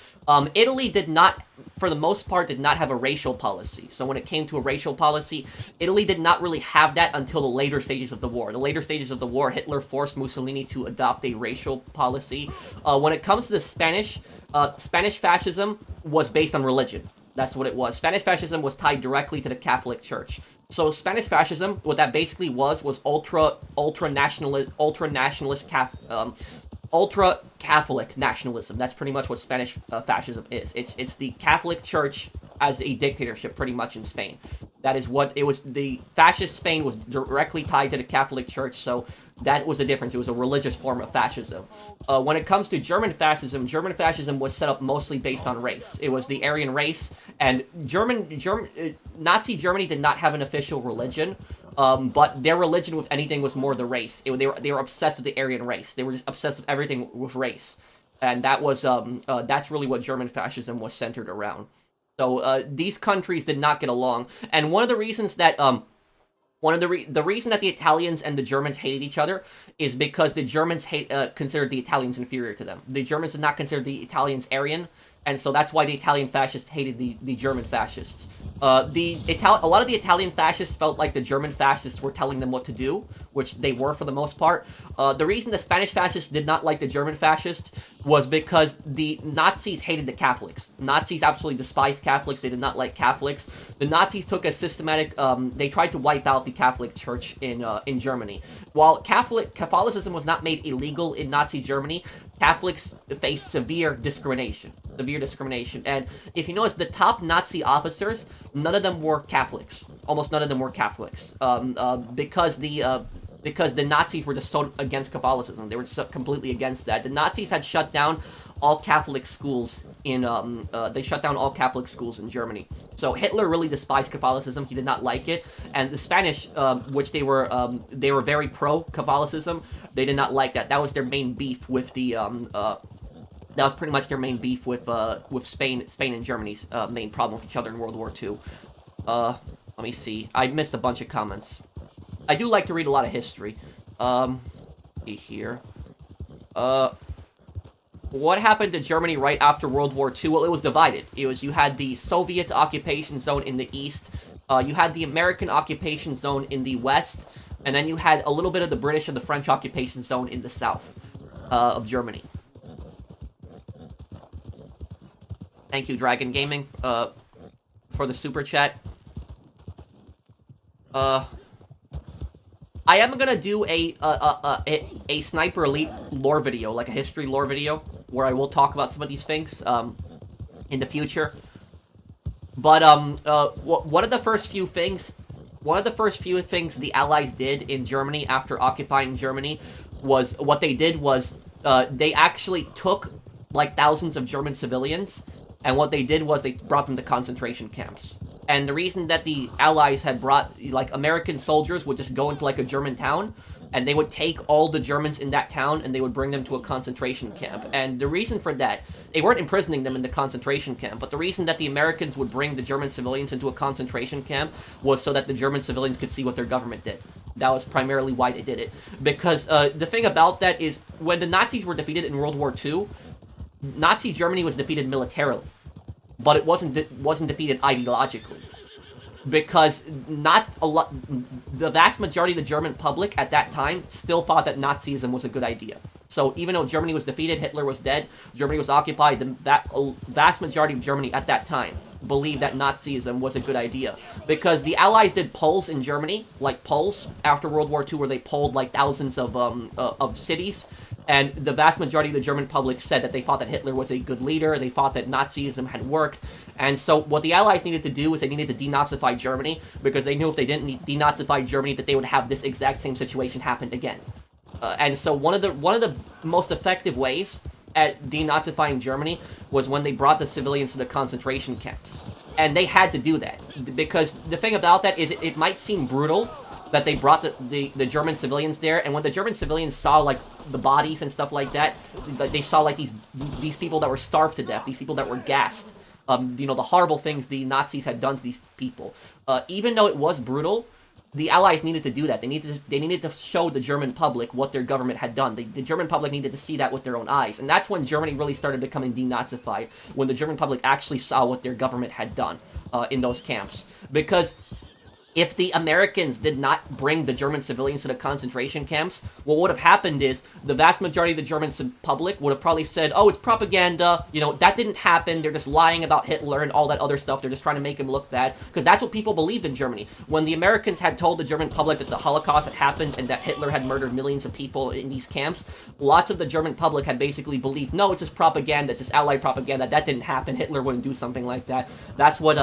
Italy did not, for the most part, did not have a racial policy. So when it came to a racial policy, Italy did not really have that until the later stages of the war. The later stages of the war, Hitler forced Mussolini to adopt a racial policy. When it comes to the Spanish fascism was based on religion. That's what it was. Spanish fascism was tied directly to the Catholic Church. So Spanish fascism, what that basically was ultra-Catholic nationalism. That's pretty much what Spanish fascism is. It's the Catholic Church as a dictatorship, pretty much, in Spain. That is what it was. The fascist Spain was directly tied to the Catholic Church, so that was the difference. It was a religious form of fascism. When it comes to German fascism was set up mostly based on race. It was the Aryan race, and Nazi Germany did not have an official religion. But their religion with anything was more the race. They were obsessed with the Aryan race. They were just obsessed with everything with race, and that was that's really what German fascism was centered around. So these countries did not get along, and one of the reasons that the reason that the Italians and the Germans hated each other is because the Germans considered the Italians inferior to them. The Germans did not consider the Italians Aryan. And so that's why the Italian fascists hated the German fascists. A lot of the Italian fascists felt like the German fascists were telling them what to do, which they were for the most part. The reason the Spanish fascists did not like the German fascists was because the Nazis hated the Catholics. Nazis absolutely despised Catholics. They did not like Catholics. The Nazis took a systematic. They tried to wipe out the Catholic Church in Germany. While Catholicism was not made illegal in Nazi Germany, Catholics faced severe discrimination. And if you notice, the top Nazi officers, none of them were Catholics. Almost none of them were Catholics. Because the Nazis were just so against Catholicism. They were so completely against that. The Nazis had shut down all Catholic schools in Germany. So Hitler really despised Catholicism. He did not like it, and the Spanish, which they were very pro-Catholicism, they did not like that. That was their main beef with the. That was pretty much their main beef with Spain. Spain and Germany's main problem with each other in World War II. Let me see. I missed a bunch of comments. I do like to read a lot of history. See here. What happened to Germany right after World War II? Well, it was divided. You had the Soviet occupation zone in the east, you had the American occupation zone in the west, and then you had a little bit of the British and the French occupation zone in the south of Germany. Thank you, Dragon Gaming, for the super chat. I am gonna do a Sniper Elite lore video, like a history lore video, where I will talk about some of these things in the future. But one of the first few things the Allies did in Germany after occupying Germany was they actually took like thousands of German civilians, and what they did was they brought them to concentration camps. And the reason that the Allies had brought, like, American soldiers would just go into, like, a German town, and they would take all the Germans in that town, and they would bring them to a concentration camp. And the reason for that, they weren't imprisoning them in the concentration camp, but the reason that the Americans would bring the German civilians into a concentration camp was so that the German civilians could see what their government did. That was primarily why they did it. Because the thing about that is, when the Nazis were defeated in World War II, Nazi Germany was defeated militarily, but it wasn't defeated ideologically. Because the vast majority of the German public at that time still thought that Nazism was a good idea. So even though Germany was defeated, Hitler was dead, Germany was occupied, the vast majority of Germany at that time believed that Nazism was a good idea. Because the Allies did polls in Germany, like polls after World War II, where they polled like thousands of cities. And the vast majority of the German public said that they thought that Hitler was a good leader, they thought that Nazism had worked. And so what the Allies needed to do was they needed to denazify Germany, because they knew if they didn't denazify Germany that they would have this exact same situation happen again. And so one of the most effective ways at denazifying Germany was when they brought the civilians to the concentration camps. And they had to do that, because the thing about that is it might seem brutal that they brought the German civilians there, and when the German civilians saw, like, the bodies and stuff like that, they saw, like, these people that were starved to death, these people that were gassed, you know, the horrible things the Nazis had done to these people. Even though it was brutal, the Allies needed to do that. They needed to show the German public what their government had done. The German public needed to see that with their own eyes, and that's when Germany really started becoming denazified, when the German public actually saw what their government had done in those camps. Because if the Americans did not bring the German civilians to the concentration camps, what would have happened is the vast majority of the German public would have probably said, oh, it's propaganda, you know, that didn't happen, they're just lying about Hitler and all that other stuff, they're just trying to make him look bad, because that's what people believed in Germany. When the Americans had told the German public that the Holocaust had happened and that Hitler had murdered millions of people in these camps, lots of the German public had basically believed, no, it's just propaganda, it's just Allied propaganda, that didn't happen, Hitler wouldn't do something like that. That's what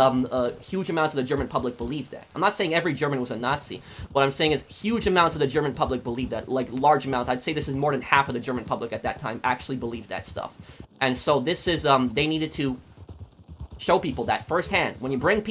huge amounts of the German public believed that. I'm not saying every German was a Nazi. What I'm saying is huge amounts of the German public believed that, like large amounts. I'd say this is more than half of the German public at that time actually believed that stuff. And so this is, they needed to show people that firsthand. When you bring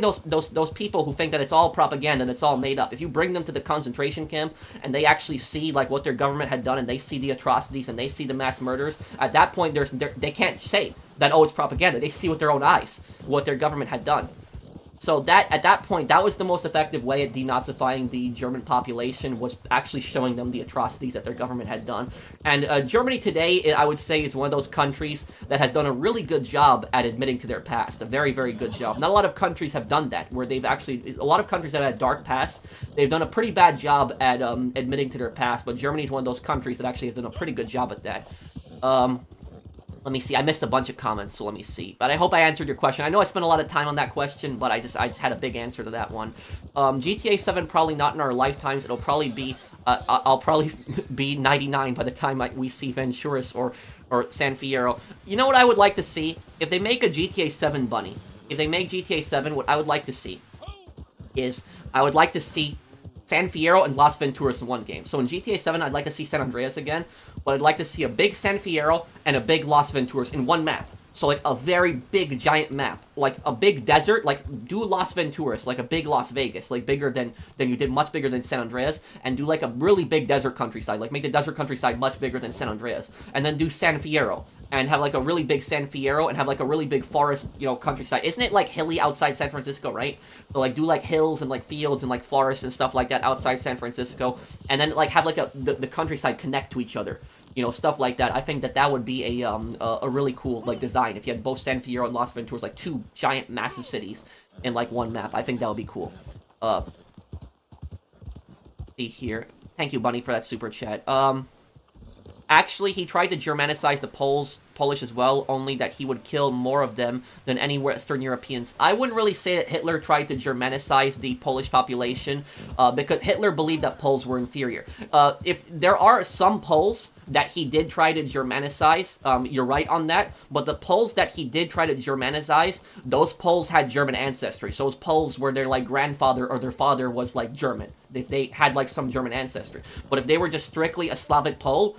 those people who think that it's all propaganda and it's all made up, if you bring them to the concentration camp and they actually see like what their government had done and they see the atrocities and they see the mass murders, at that point they can't say that, oh, it's propaganda. They see with their own eyes what their government had done. So that, at that point, that was the most effective way at denazifying the German population, was actually showing them the atrocities that their government had done. And Germany today, I would say, is one of those countries that has done a really good job at admitting to their past. A very, very good job. Not a lot of countries have done that, where they've actually, a lot of countries that have had dark past, they've done a pretty bad job at admitting to their past, but Germany is one of those countries that actually has done a pretty good job at that. Let me see. I missed a bunch of comments, so let me see. But I hope I answered your question. I know I spent a lot of time on that question, but I just had a big answer to that one. GTA 7 probably not in our lifetimes. It'll probably be I'll probably be 99 by the time we see Venturis or San Fierro. You know what I would like to see? If they make a GTA 7 bunny, if they make GTA 7, what I would like to see is I would like to see San Fierro and Las Venturas in one game. So in GTA 7, I'd like to see San Andreas again, but I'd like to see a big San Fierro and a big Las Venturas in one map. So like a very big giant map, like a big desert, like do Las Venturas, like a big Las Vegas, like bigger than you did, much bigger than San Andreas, and do like a really big desert countryside, like make the desert countryside much bigger than San Andreas, and then do San Fierro, and have like a really big San Fierro, and have like a really big forest, you know, countryside. Isn't it like hilly outside San Francisco, right? So like do like hills and like fields and like forests and stuff like that outside San Francisco, and then like have like the countryside connect to each other. You know, stuff like that. I think that would be a really cool, like, design. If you had both San Fierro and Las Venturas, like, two giant, massive cities in, like, one map. I think that would be cool. See here. Thank you, Bunny, for that super chat. Actually, he tried to Germanicize the Polish as well, only that he would kill more of them than any Western Europeans. I wouldn't really say that Hitler tried to Germanicize the Polish population, because Hitler believed that Poles were inferior. If there are some Poles that he did try to Germanicize, you're right on that, but the Poles that he did try to Germanicize, those Poles had German ancestry. So those Poles were their, like, grandfather or their father was, like, German. If they had, like, some German ancestry. But if they were just strictly a Slavic Pole,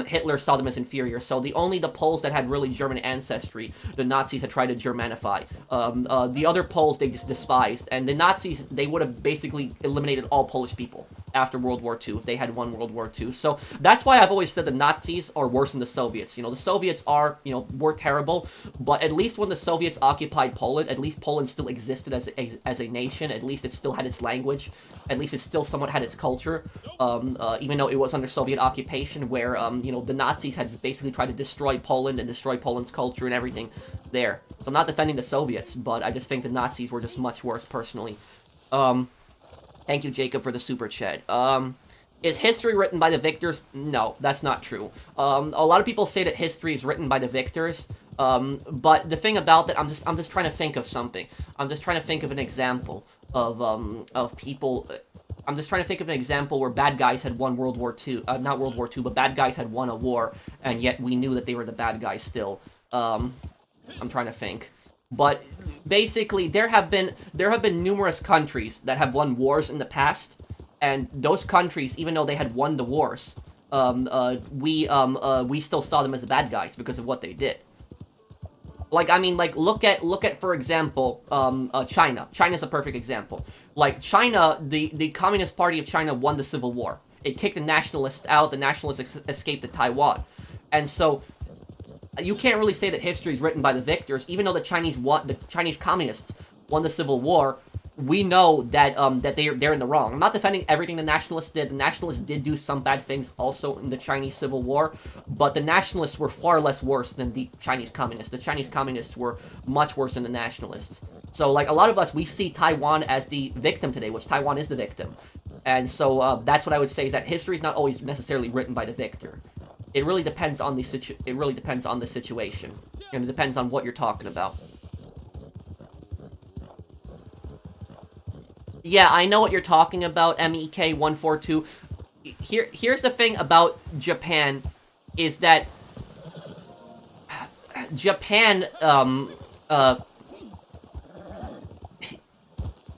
Hitler saw them as inferior. So the Poles that had really German ancestry, the Nazis had tried to Germanify. The other Poles they just despised, and the Nazis, they would have basically eliminated all Polish people after World War II if they had won World War II. So that's why I've always said the Nazis are worse than the Soviets. You know, the Soviets were terrible, but at least when the Soviets occupied Poland, at least Poland still existed as a nation. At least it still had its language. At least it still somewhat had its culture, even though it was under Soviet occupation, where the Nazis had basically tried to destroy Poland and destroy Poland's culture and everything there. So I'm not defending the Soviets, but I just think the Nazis were just much worse personally. Thank you, Jacob, for the super chat. Is history written by the victors? No, that's not true. A lot of people say that history is written by the victors, but the thing about that, I'm just trying to think of something. I'm just trying to think of an example of people. I'm just trying to think of an example where bad guys had won World War II, not World War II, but bad guys had won a war, and yet we knew that they were the bad guys still. I'm trying to think. But basically, there have been numerous countries that have won wars in the past, and those countries, even though they had won the wars, we still saw them as the bad guys because of what they did. Like, I mean, like, look at for example, China. China's a perfect example. Like, China, the Communist Party of China won the Civil War. It kicked the nationalists out. The nationalists escaped to Taiwan, and so you can't really say that history is written by the victors, even though the Chinese communists won the Civil War. We know that that they're in the wrong. I'm not defending everything the nationalists did. The nationalists did do some bad things also in the Chinese Civil War, but the nationalists were far less worse than the Chinese communists. The Chinese communists were much worse than the nationalists. So, like, a lot of us, we see Taiwan as the victim today, which Taiwan is the victim. And so that's what I would say, is that history is not always necessarily written by the victor. It really depends on the situation, and it depends on what you're talking about. Yeah, I know what you're talking about, MEK142. Here's the thing about Japan, is that Japan,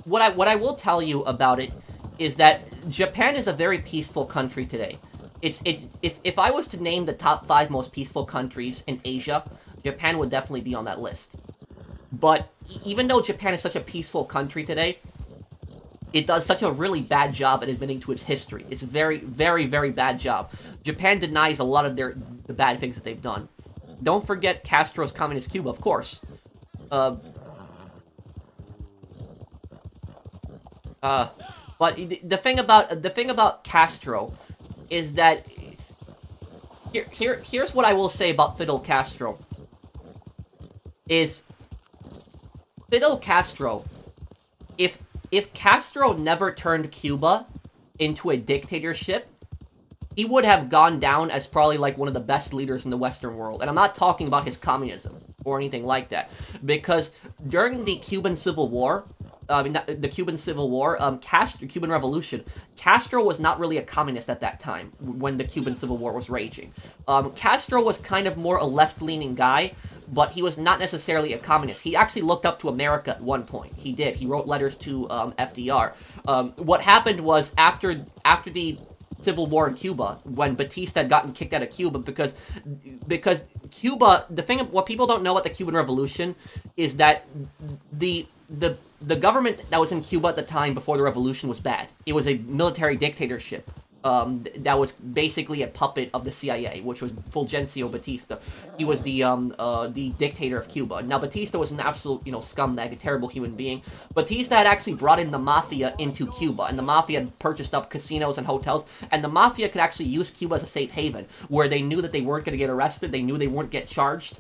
what I will tell you about it is that Japan is a very peaceful country today. If I was to name the top 5 most peaceful countries in Asia, Japan would definitely be on that list. But even though Japan is such a peaceful country today, it does such a really bad job at admitting to its history. It's a very, very, very bad job. Japan denies a lot of the bad things that they've done. Don't forget Castro's communist Cuba, of course. But the thing about Castro is that here's what I will say about Fidel Castro. Is Fidel Castro, if Castro never turned Cuba into a dictatorship, he would have gone down as probably like one of the best leaders in the Western world. And I'm not talking about his communism or anything like that, because during the Cuban Civil War, the Cuban Civil War, Cuban Revolution, Castro was not really a communist at that time when the Cuban Civil War was raging. Castro was kind of more a left-leaning guy, but he was not necessarily a communist. He actually looked up to America at one point. He did. He wrote letters to FDR. What happened was after the Civil War in Cuba, when Batista had gotten kicked out of Cuba, because Cuba, what people don't know about the Cuban Revolution is that the government that was in Cuba at the time before the revolution was bad. It was a military dictatorship. That was basically a puppet of the CIA, which was Fulgencio Batista. He was the dictator of Cuba. Now, Batista was an absolute, scumbag, a terrible human being. Batista had actually brought in the mafia into Cuba, and the mafia had purchased up casinos and hotels, and the mafia could actually use Cuba as a safe haven, where they knew that they weren't going to get arrested, they knew they wouldn't get charged.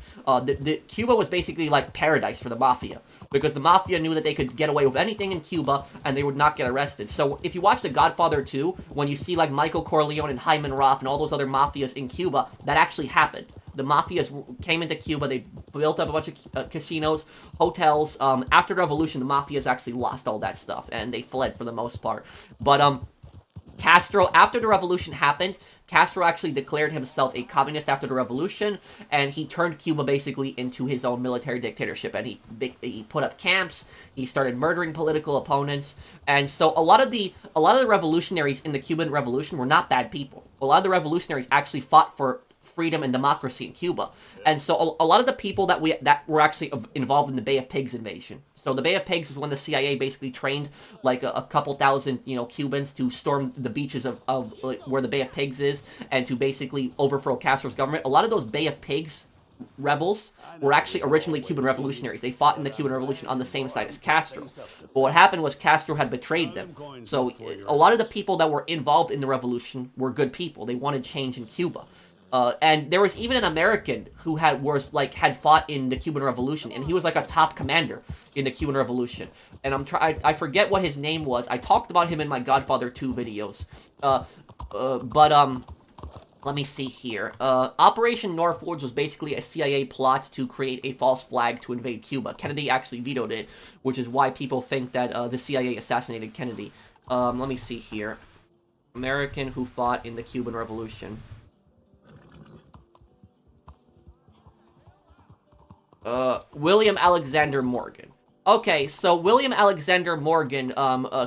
Cuba was basically like paradise for the mafia, because the mafia knew that they could get away with anything in Cuba, and they would not get arrested. So, if you watch The Godfather 2, when you see, like, Michael Corleone and Hyman Roth and all those other mafias in Cuba, that actually happened. The mafias came into Cuba, they built up a bunch of casinos, hotels. After the revolution, the mafias actually lost all that stuff, and they fled for the most part. But, Castro, after the revolution happened, Castro actually declared himself a communist after the revolution, and he turned Cuba basically into his own military dictatorship, and he put up camps, he started murdering political opponents, and so a lot of the revolutionaries in the Cuban Revolution were not bad people. A lot of the revolutionaries actually fought for freedom and democracy in Cuba. And so a lot of the people that were actually involved in the Bay of Pigs invasion. So the Bay of Pigs is when the CIA basically trained like a couple thousand, Cubans to storm the beaches of like, where the Bay of Pigs is, and to basically overthrow Castro's government. A lot of those Bay of Pigs rebels were actually originally Cuban revolutionaries. They fought in the Cuban Revolution on the same side as Castro. But what happened was Castro had betrayed them. So a lot of the people that were involved in the revolution were good people. They wanted change in Cuba. And there was even an American who had fought in the Cuban Revolution, and he was like a top commander in the Cuban Revolution. And I forget what his name was. I talked about him in my Godfather 2 videos. Let me see here. Operation Northwoods was basically a CIA plot to create a false flag to invade Cuba. Kennedy actually vetoed it, which is why people think that the CIA assassinated Kennedy. Let me see here. American who fought in the Cuban Revolution. William Alexander Morgan. Okay, so William Alexander Morgan,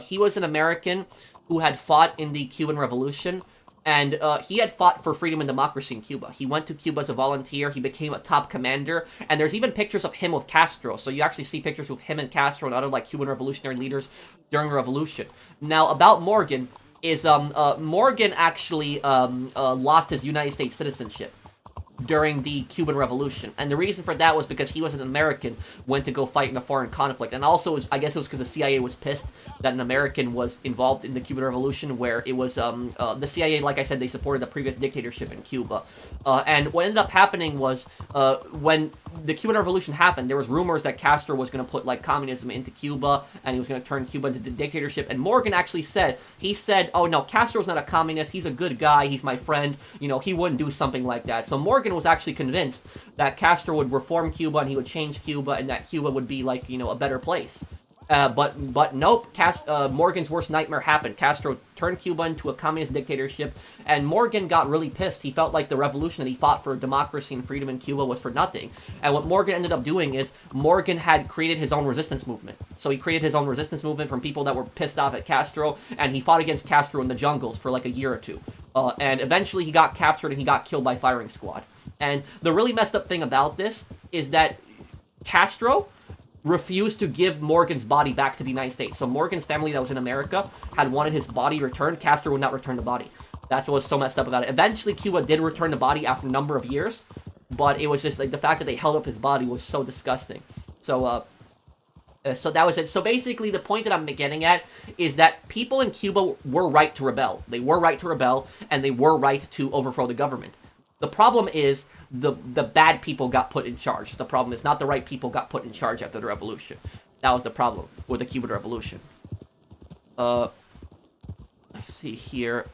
he was an American who had fought in the Cuban Revolution, and he had fought for freedom and democracy in Cuba. He went to Cuba as a volunteer, he became a top commander, and there's even pictures of him with Castro, so you actually see pictures with him and Castro and other, like, Cuban revolutionary leaders during the revolution. Now, about Morgan, is, Morgan actually, lost his United States citizenship during the Cuban Revolution, and the reason for that was because he was an American, went to go fight in a foreign conflict, and also I guess it was because the CIA was pissed that an American was involved in the Cuban Revolution, where it was the CIA, like I said, they supported the previous dictatorship in Cuba, and what ended up happening was when the Cuban Revolution happened, there was rumors that Castro was going to put like communism into Cuba, and he was going to turn Cuba into the dictatorship, and Morgan actually said, oh no, Castro's not a communist, he's a good guy, he's my friend, he wouldn't do something like that. So Morgan was actually convinced that Castro would reform Cuba and he would change Cuba and that Cuba would be like, a better place. But nope, Morgan's worst nightmare happened. Castro turned Cuba into a communist dictatorship, and Morgan got really pissed. He felt like the revolution that he fought for democracy and freedom in Cuba was for nothing. And what Morgan ended up doing is, Morgan had created his own resistance movement. So he created his own resistance movement from people that were pissed off at Castro, and he fought against Castro in the jungles for like a year or two. And eventually he got captured and he got killed by firing squad. And the really messed up thing about this is that Castro refused to give Morgan's body back to the United States. So Morgan's family that was in America had wanted his body returned. Castro would not return the body. That's what was so messed up about it. Eventually, Cuba did return the body after a number of years, but it was just like the fact that they held up his body was so disgusting. So, so that was it. So basically, the point that I'm getting at is that people in Cuba were right to rebel. They were right to rebel, and they were right to overthrow the government. The problem is the bad people got put in charge. The problem is not the right people got put in charge after the revolution. That was the problem with the Cuban Revolution. Let's see here.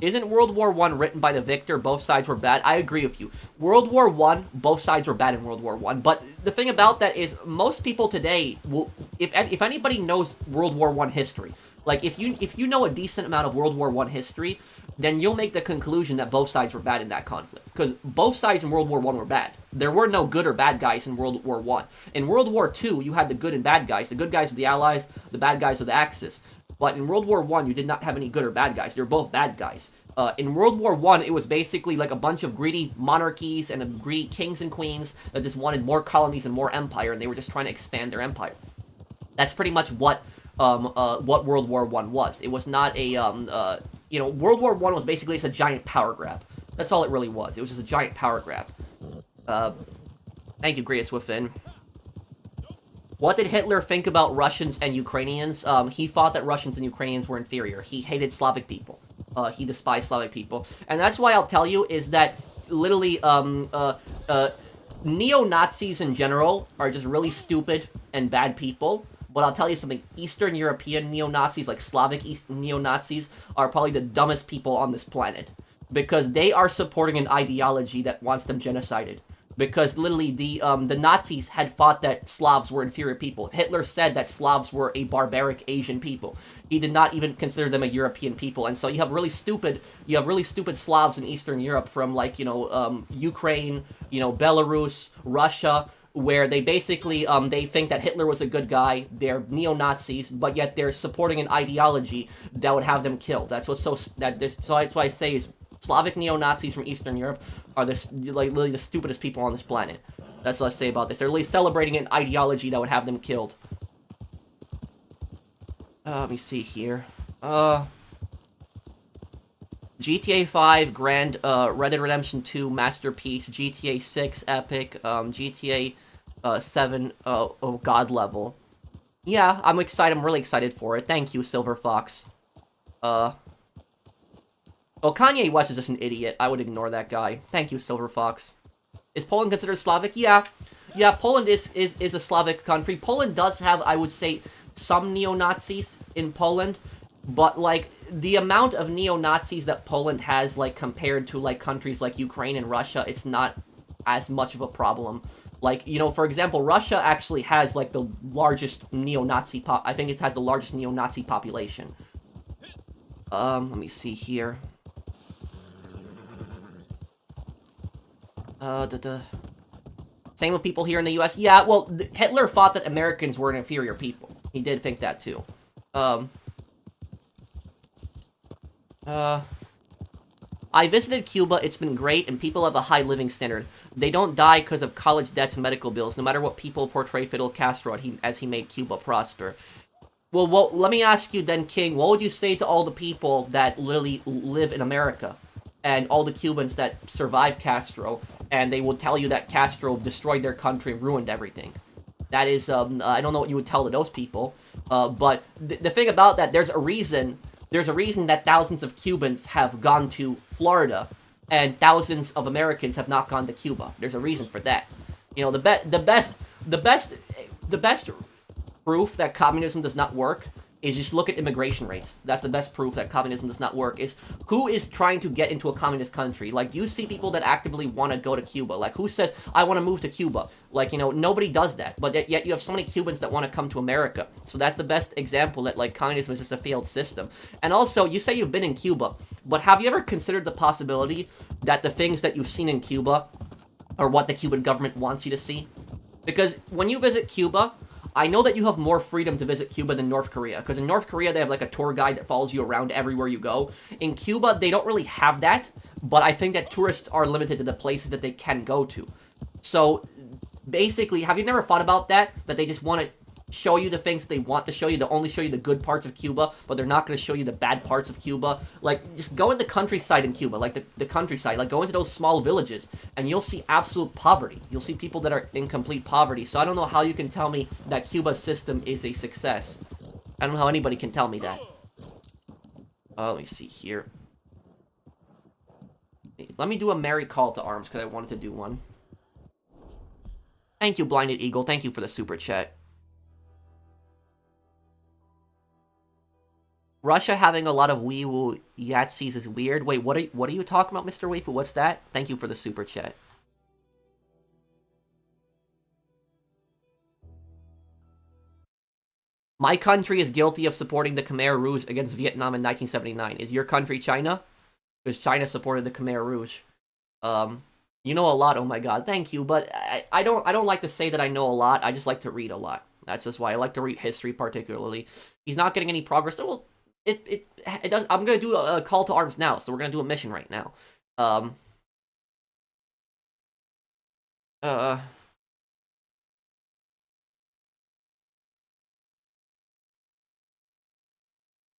Isn't World War I written by the victor? Both sides were bad. I agree with you. World War I, both sides were bad in World War I. But the thing about that is, most people today will, if anybody knows World War I history, like if you know a decent amount of World War I history, then you'll make the conclusion that both sides were bad in that conflict. Because both sides in World War I were bad. There were no good or bad guys in World War I. In World War II, you had the good and bad guys. The good guys were the Allies, the bad guys were the Axis. But in World War I, you did not have any good or bad guys. They were both bad guys. In World War I, it was basically like a bunch of greedy monarchies and greedy kings and queens that just wanted more colonies and more empire, and they were just trying to expand their empire. That's pretty much what World War I was. It was not a, World War I was basically just a giant power grab. That's all it really was. It was just a giant power grab. Thank you, Greatest Within. What did Hitler think about Russians and Ukrainians? He thought that Russians and Ukrainians were inferior. He hated Slavic people. He despised Slavic people. And that's why I'll tell you is that, literally, neo-Nazis in general are just really stupid and bad people. But I'll tell you something, Eastern European neo-Nazis, like Slavic neo-Nazis, are probably the dumbest people on this planet. Because they are supporting an ideology that wants them genocided. Because literally, the Nazis had thought that Slavs were inferior people. Hitler said that Slavs were a barbaric Asian people. He did not even consider them a European people. And so you have really stupid Slavs in Eastern Europe from, like, Ukraine, Belarus, Russia, where they basically, they think that Hitler was a good guy, they're neo-Nazis, but yet they're supporting an ideology that would have them killed. That's why I say is Slavic neo-Nazis from Eastern Europe are like literally the stupidest people on this planet. That's what I say about this. They're really celebrating an ideology that would have them killed. Let me see here. GTA 5, Grand, Red Dead Redemption 2, Masterpiece, GTA 6, Epic, GTA 7, God Level. Yeah, I'm excited. I'm really excited for it. Thank you, Silver Fox. Oh, Kanye West is just an idiot. I would ignore that guy. Thank you, Silver Fox. Is Poland considered Slavic? Yeah. Yeah, Poland is a Slavic country. Poland does have, I would say, some neo-Nazis in Poland. But, like, the amount of neo-Nazis that Poland has, like, compared to, like, countries like Ukraine and Russia, it's not as much of a problem. Like, you know, for example, Russia actually has, like, the largest neo-Nazi I think it has the largest neo-Nazi population. Let me see here. Same with people here in the US. Yeah, well, Hitler thought that Americans were an inferior people. He did think that, too. I visited Cuba, it's been great, and people have a high living standard. They don't die because of college debts and medical bills, no matter what people portray Fidel Castro as he made Cuba prosper. Well, let me ask you then, King, what would you say to all the people that literally live in America? And all the Cubans that survived Castro, and they will tell you that Castro destroyed their country and ruined everything. That is, I don't know what you would tell to those people, but the thing about that, there's a reason that thousands of Cubans have gone to Florida, and thousands of Americans have not gone to Cuba. There's a reason for that. You know, the best proof that communism does not work is just look at immigration rates. That's the best proof that communism does not work, is who is trying to get into a communist country. Like, you see people that actively want to go to Cuba. Like, who says, I want to move to Cuba? Like, you know, nobody does that. But yet you have so many Cubans that want to come to America. So that's the best example that, like, communism is just a failed system. And also, you say you've been in Cuba, but have you ever considered the possibility that the things that you've seen in Cuba are what the Cuban government wants you to see? Because when you visit Cuba, I know that you have more freedom to visit Cuba than North Korea, because in North Korea, they have, like, a tour guide that follows you around everywhere you go. In Cuba, they don't really have that, but I think that tourists are limited to the places that they can go to. So, basically, have you never thought about that? That they just want to show you the things they want to show you. They'll only show you the good parts of Cuba, but they're not going to show you the bad parts of Cuba. Like, just go in the countryside in Cuba, like the countryside. Like, go into those small villages, and you'll see absolute poverty. You'll see people that are in complete poverty. So I don't know how you can tell me that Cuba's system is a success. I don't know how anybody can tell me that. Let me see here. Let me do a merry call to arms, because I wanted to do one. Thank you, Blinded Eagle. Thank you for the super chat. Russia having a lot of wee-woo Yahtzees is weird. Wait, what are you talking about, Mr. Waifu? What's that? Thank you for the super chat. My country is guilty of supporting the Khmer Rouge against Vietnam in 1979. Is your country China? Because China supported the Khmer Rouge. You know a lot, oh my god. Thank you, but I don't like to say that I know a lot. I just like to read a lot. That's just why I like to read history particularly. He's not getting any progress. Well, it does. I'm gonna do a call to arms now, so we're gonna do a mission right now.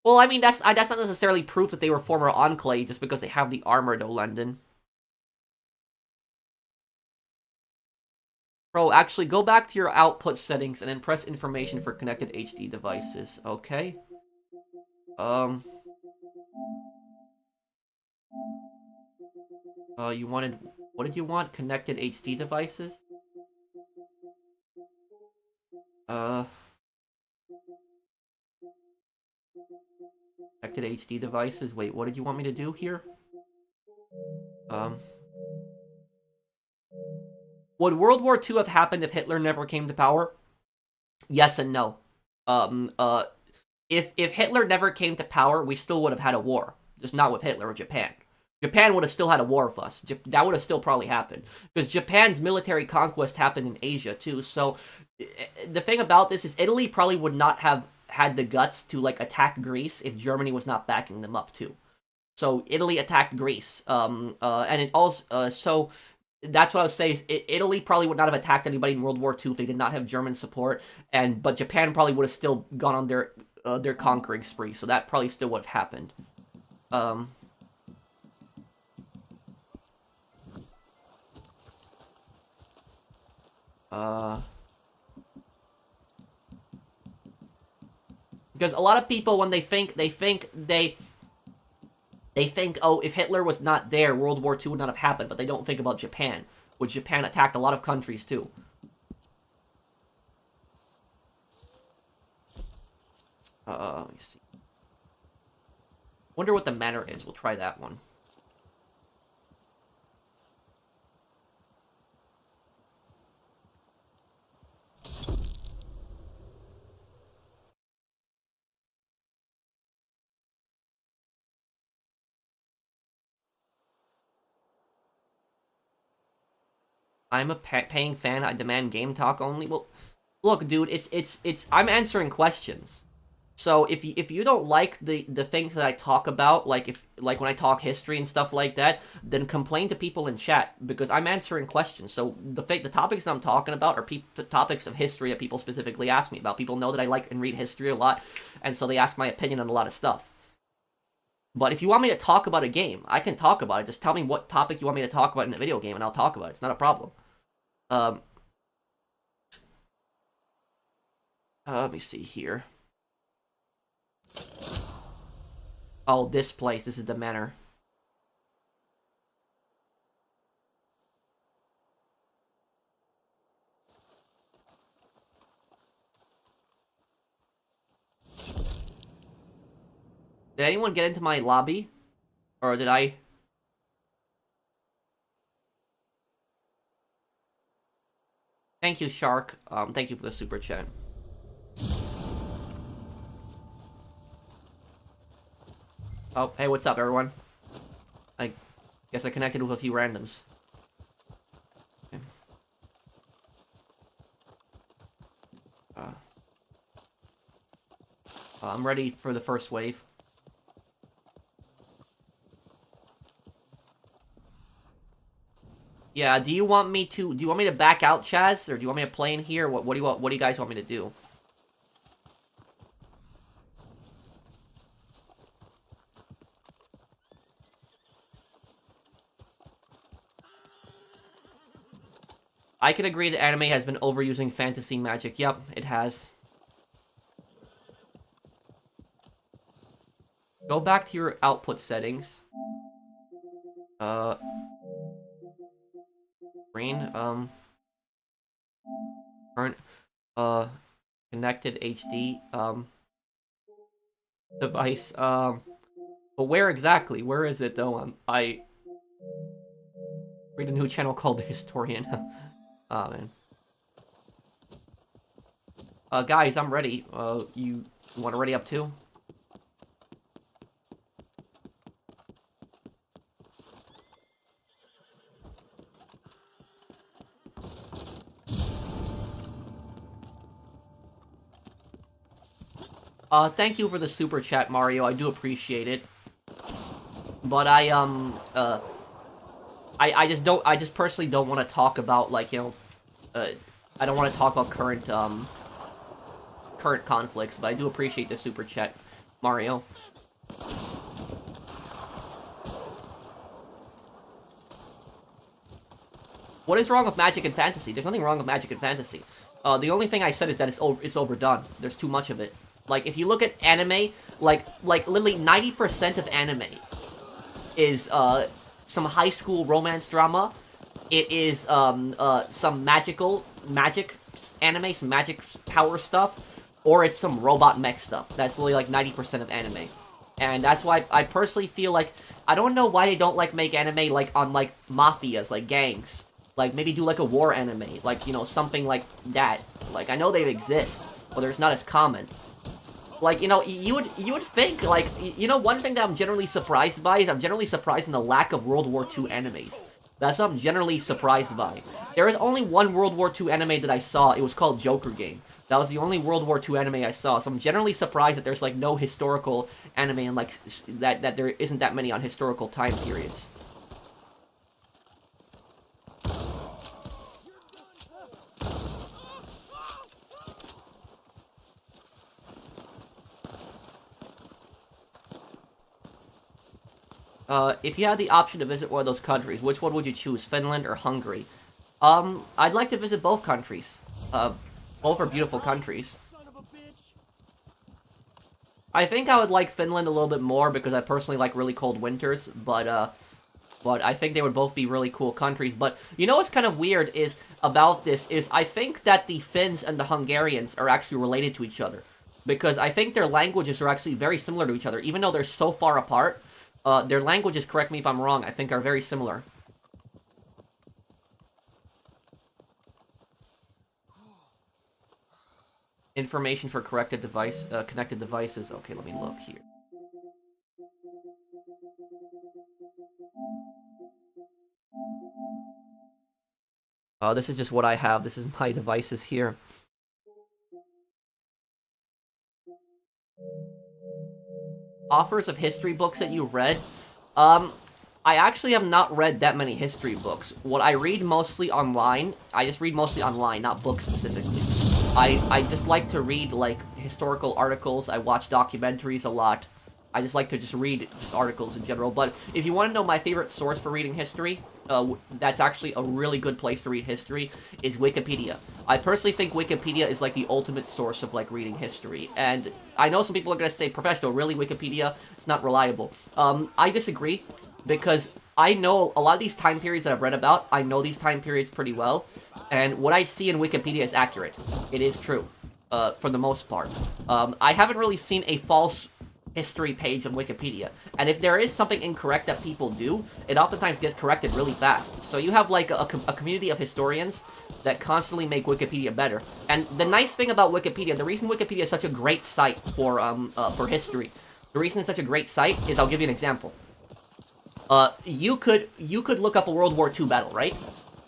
Well, I mean, that's not necessarily proof that they were former enclaves just because they have the armor, though, London. Bro, actually, go back to your output settings and then press information for connected HD devices, okay? You wanted... What did you want? Connected HD devices? Connected HD devices? Wait, what did you want me to do here? Would World War II have happened if Hitler never came to power? Yes and no. If Hitler never came to power, we still would have had a war. Just not with Hitler or Japan. Japan would have still had a war with us. That would have still probably happened. Because Japan's military conquest happened in Asia, too. So, the thing about this is Italy probably would not have had the guts to, like, attack Greece if Germany was not backing them up, too. So Italy attacked Greece. And it also so that's what I was saying. Is Italy probably would not have attacked anybody in World War II if they did not have German support, but Japan probably would have still gone on their conquering spree. So that probably still would have happened. Because a lot of people, when they think, oh, if Hitler was not there, World War II would not have happened, but they don't think about Japan, which Japan attacked a lot of countries, too. Let me see. Wonder what the manor is. We'll try that one. I'm a paying fan. I demand game talk only. Well, look, dude, it's. I'm answering questions. So if you don't like the things that I talk about, like when I talk history and stuff like that, then complain to people in chat because I'm answering questions. So the topics that I'm talking about are the topics of history that people specifically ask me about. People know that I like and read history a lot, and so they ask my opinion on a lot of stuff. But if you want me to talk about a game, I can talk about it. Just tell me what topic you want me to talk about in a video game, and I'll talk about it. It's not a problem. Let me see here. Oh, this place. This is the manor. Did anyone get into my lobby? Or did I... Thank you, Shark. Thank you for the super chat. Oh, hey, what's up, everyone? I guess I connected with a few randoms. Okay. I'm ready for the first wave. Yeah, do you want me to back out, Chaz, or do you want me to play in here? What do you guys want me to do? I can agree that anime has been overusing fantasy magic. Yep, it has. Go back to your output settings. Screen, current, connected HD, device, but where exactly? Where is it, though? I read a new channel called The Historian. Oh, man. Guys, I'm ready. You want to ready up too? Thank you for the super chat, Mario. I do appreciate it. But I just personally don't want to talk about, like, you know, I don't want to talk about current conflicts, but I do appreciate the super chat, Mario. What is wrong with magic and fantasy? There's nothing wrong with magic and fantasy. The only thing I said is that it's overdone. There's too much of it. Like, if you look at anime, like literally 90% of anime is some high school romance drama. It is some magic anime, some magic power stuff, or it's some robot mech stuff. That's literally like 90% of anime. And that's why I personally feel like, I don't know why they don't like make anime like on like mafias, like gangs. Like maybe do like a war anime, like, you know, something like that. Like, I know they exist, but they're not as common. Like, you know, you would think, like, you know, one thing that I'm generally surprised by is I'm generally surprised in the lack of World War II animes. That's what I'm generally surprised by. There is only one World War II anime that I saw. It was called Joker Game. That was the only World War II anime I saw, so I'm generally surprised that there's like no historical anime and like that there isn't that many on historical time periods. If you had the option to visit one of those countries, which one would you choose, Finland or Hungary? I'd like to visit both countries. Both are beautiful countries. I think I would like Finland a little bit more because I personally like really cold winters, but I think they would both be really cool countries. But you know what's kind of weird is about this is I think that the Finns and the Hungarians are actually related to each other. Because I think their languages are actually very similar to each other, even though they're so far apart. Their languages, correct me if I'm wrong, I think are very similar. Information for connected devices. Okay, let me look here. This is just what I have. This is my devices here. Offers of history books that you've read. I actually have not read that many history books. What I read mostly online, I just read mostly online, not books specifically. I just like to read, like, historical articles. I watch documentaries a lot. I just like to just read just articles in general. But if you want to know my favorite source for reading history, that's actually a really good place to read history, is Wikipedia. I personally think Wikipedia is like the ultimate source of like reading history. And I know some people are going to say, Professional, really, Wikipedia? It's not reliable. I disagree, because I know a lot of these time periods that I've read about, I know these time periods pretty well. And what I see in Wikipedia is accurate. It is true, for the most part. I haven't really seen a false history page on Wikipedia. And if there is something incorrect that people do, it oftentimes gets corrected really fast. So you have like a community of historians that constantly make Wikipedia better. And the nice thing about Wikipedia, the reason Wikipedia is such a great site for history, the reason it's such a great site is, I'll give you an example. You could look up a World War II battle, right?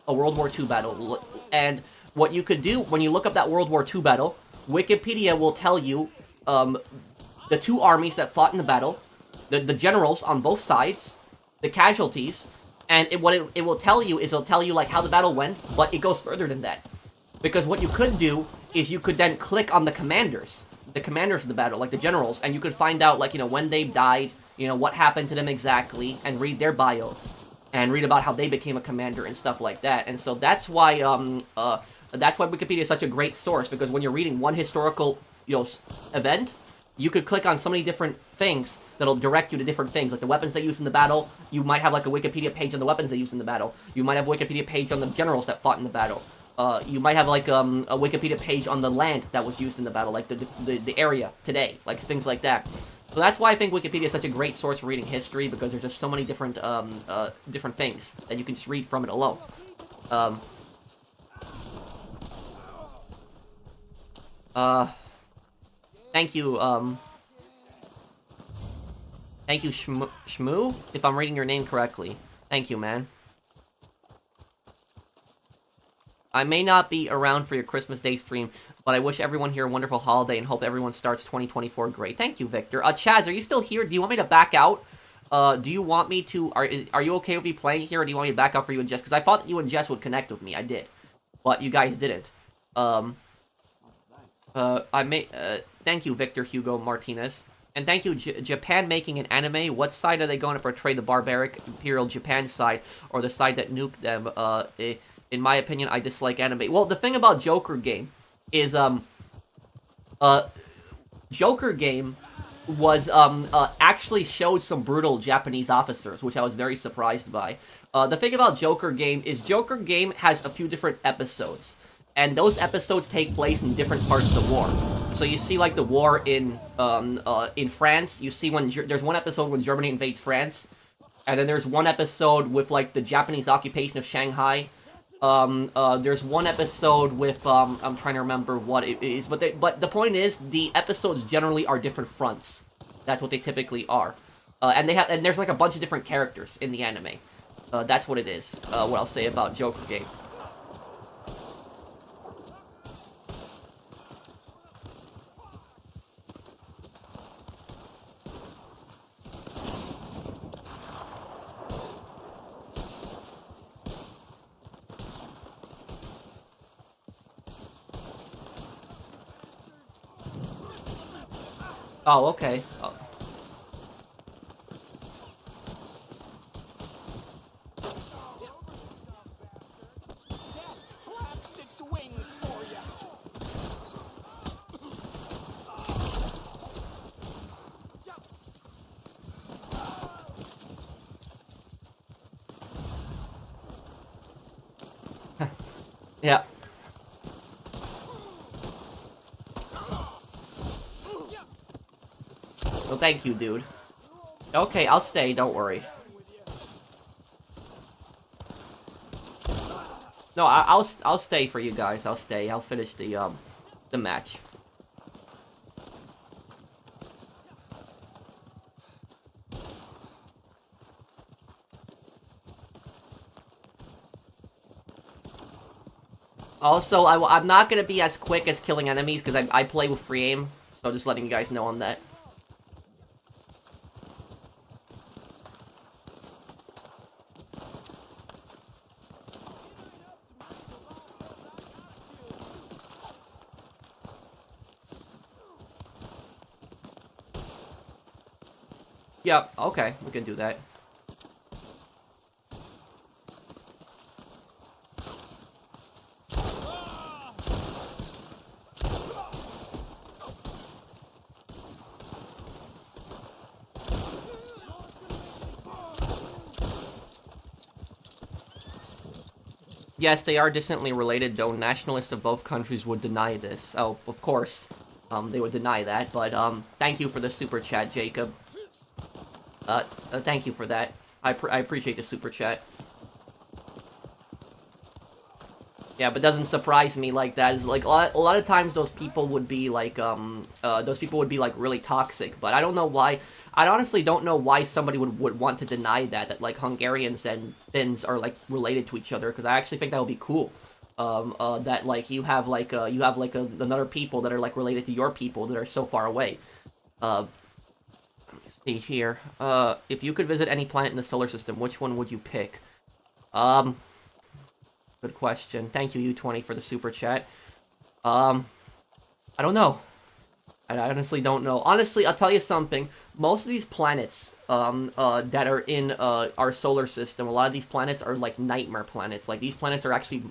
A World War II battle. And what you could do when you look up that World War II battle, Wikipedia will tell you the two armies that fought in the battle, the generals on both sides, the casualties, and what it will tell you is it'll tell you like how the battle went, but it goes further than that. Because what you could do is you could then click on the commanders of the battle, like the generals, and you could find out like, you know, when they died, you know, what happened to them exactly, and read their bios, and read about how they became a commander and stuff like that. And so that's why Wikipedia is such a great source, because when you're reading one historical, you know, event, you could click on so many different things that'll direct you to different things, like the weapons they used in the battle. You might have like a Wikipedia page on the weapons they used in the battle. You might have a Wikipedia page on the generals that fought in the battle. You might have like a Wikipedia page on the land that was used in the battle, like the area today, like things like that. So that's why I think Wikipedia is such a great source for reading history, because there's just so many different different things that you can just read from it alone. Thank you, thank you, Shmoo, if I'm reading your name correctly. Thank you, man. I may not be around for your Christmas Day stream, but I wish everyone here a wonderful holiday and hope everyone starts 2024 great. Thank you, Victor. Chaz, are you still here? Do you want me to back out? Do you want me to... Are you okay with me playing here, or do you want me to back out for you and Jess? Because I thought that you and Jess would connect with me. I did. But you guys didn't. Thank you, Victor Hugo Martinez. And thank you, Japan making an anime. What side are they going to portray, the barbaric Imperial Japan side, or the side that nuked them? In my opinion, I dislike anime. Well, the thing about Joker Game is, Joker Game was, actually showed some brutal Japanese officers, which I was very surprised by. The thing about Joker Game is Joker Game has a few different episodes, and those episodes take place in different parts of the war. So you see, like, the war in France. You see when there's one episode when Germany invades France, and then there's one episode with, like, the Japanese occupation of Shanghai. There's one episode with, I'm trying to remember what it is, but the point is, the episodes generally are different fronts. That's what they typically are. And there's like a bunch of different characters in the anime. That's what it is, what I'll say about Joker Game. Oh, okay. Oh.
Death flaps its wings for you.
Yeah. Well, thank you, dude. Okay, I'll stay, don't worry. No, I'll stay for you guys. I'll stay. I'll finish the match. Also, I'm not gonna be as quick as killing enemies because I play with free aim. So just letting you guys know on that. Yep, okay, we can do that. Yes, they are distantly related, though nationalists of both countries would deny this. Oh, of course, they would deny that, but, thank you for the super chat, Jacob. Thank you for that. I appreciate the super chat. Yeah, but doesn't surprise me like that. Is like a lot of times those people would be like really toxic, but I don't know why. I honestly don't know why somebody would want to deny that like Hungarians and Finns are like related to each other, because I actually think that would be cool. That like you have another people that are like related to your people that are so far away. Let me see here. If you could visit any planet in the solar system, which one would you pick? Good question. Thank you, U20, for the super chat. I don't know. I honestly don't know. Honestly, I'll tell you something. Most of these planets, that are in, our solar system, a lot of these planets are, like, nightmare planets. Like, these planets are actually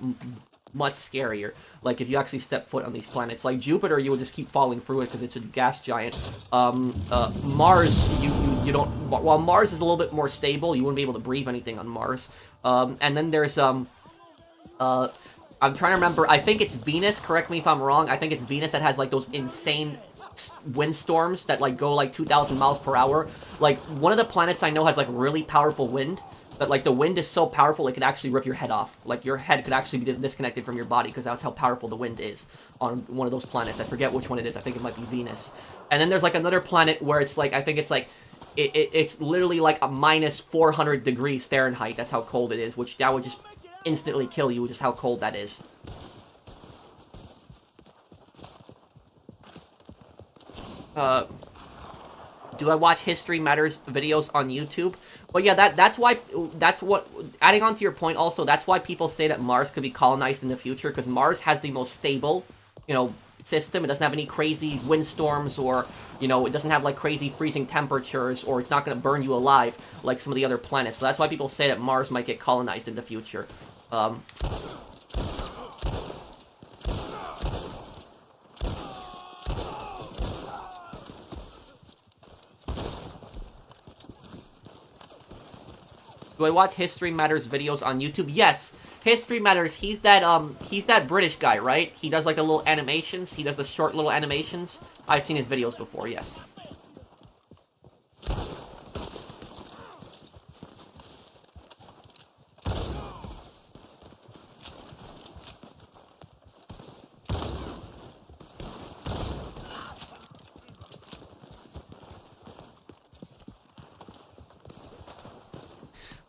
much scarier. Like, if you actually step foot on these planets. Like, Jupiter, you would just keep falling through it because it's a gas giant. Mars, you don't... While Mars is a little bit more stable, you wouldn't be able to breathe anything on Mars. And then there's, I'm trying to remember, I think it's Venus, correct me if I'm wrong, I think it's Venus that has, like, those insane windstorms that, like, go, like, 2,000 miles per hour. Like, one of the planets I know has, like, really powerful wind, but, like, the wind is so powerful it could actually rip your head off. Like, your head could actually be disconnected from your body, because that's how powerful the wind is on one of those planets. I forget which one it is, I think it might be Venus. And then there's, like, another planet where it's, like, I think it's, like, it's literally, like, a minus 400 degrees Fahrenheit, that's how cold it is, which that would just instantly kill you, just how cold that is. Do I watch History Matters videos on YouTube? Well, yeah, that's what, adding on to your point also, that's why people say that Mars could be colonized in the future, because Mars has the most stable, you know, system. It doesn't have any crazy windstorms, or, you know, it doesn't have, like, crazy freezing temperatures, or it's not going to burn you alive like some of the other planets. So that's why people say that Mars might get colonized in the future. Do I watch History Matters videos on YouTube? Yes, History Matters. He's that British guy, right? He does, like, the little animations. He does the short little animations. I've seen his videos before, yes.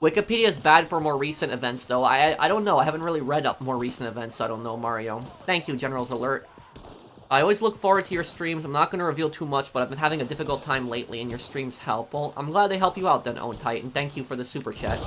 Wikipedia is bad for more recent events, though. I don't know. I haven't really read up more recent events, so I don't know, Mario. Thank you, General's Alert. I always look forward to your streams. I'm not going to reveal too much, but I've been having a difficult time lately, and your streams help. Well, I'm glad they help you out then, Own Titan. Thank you for the super chat.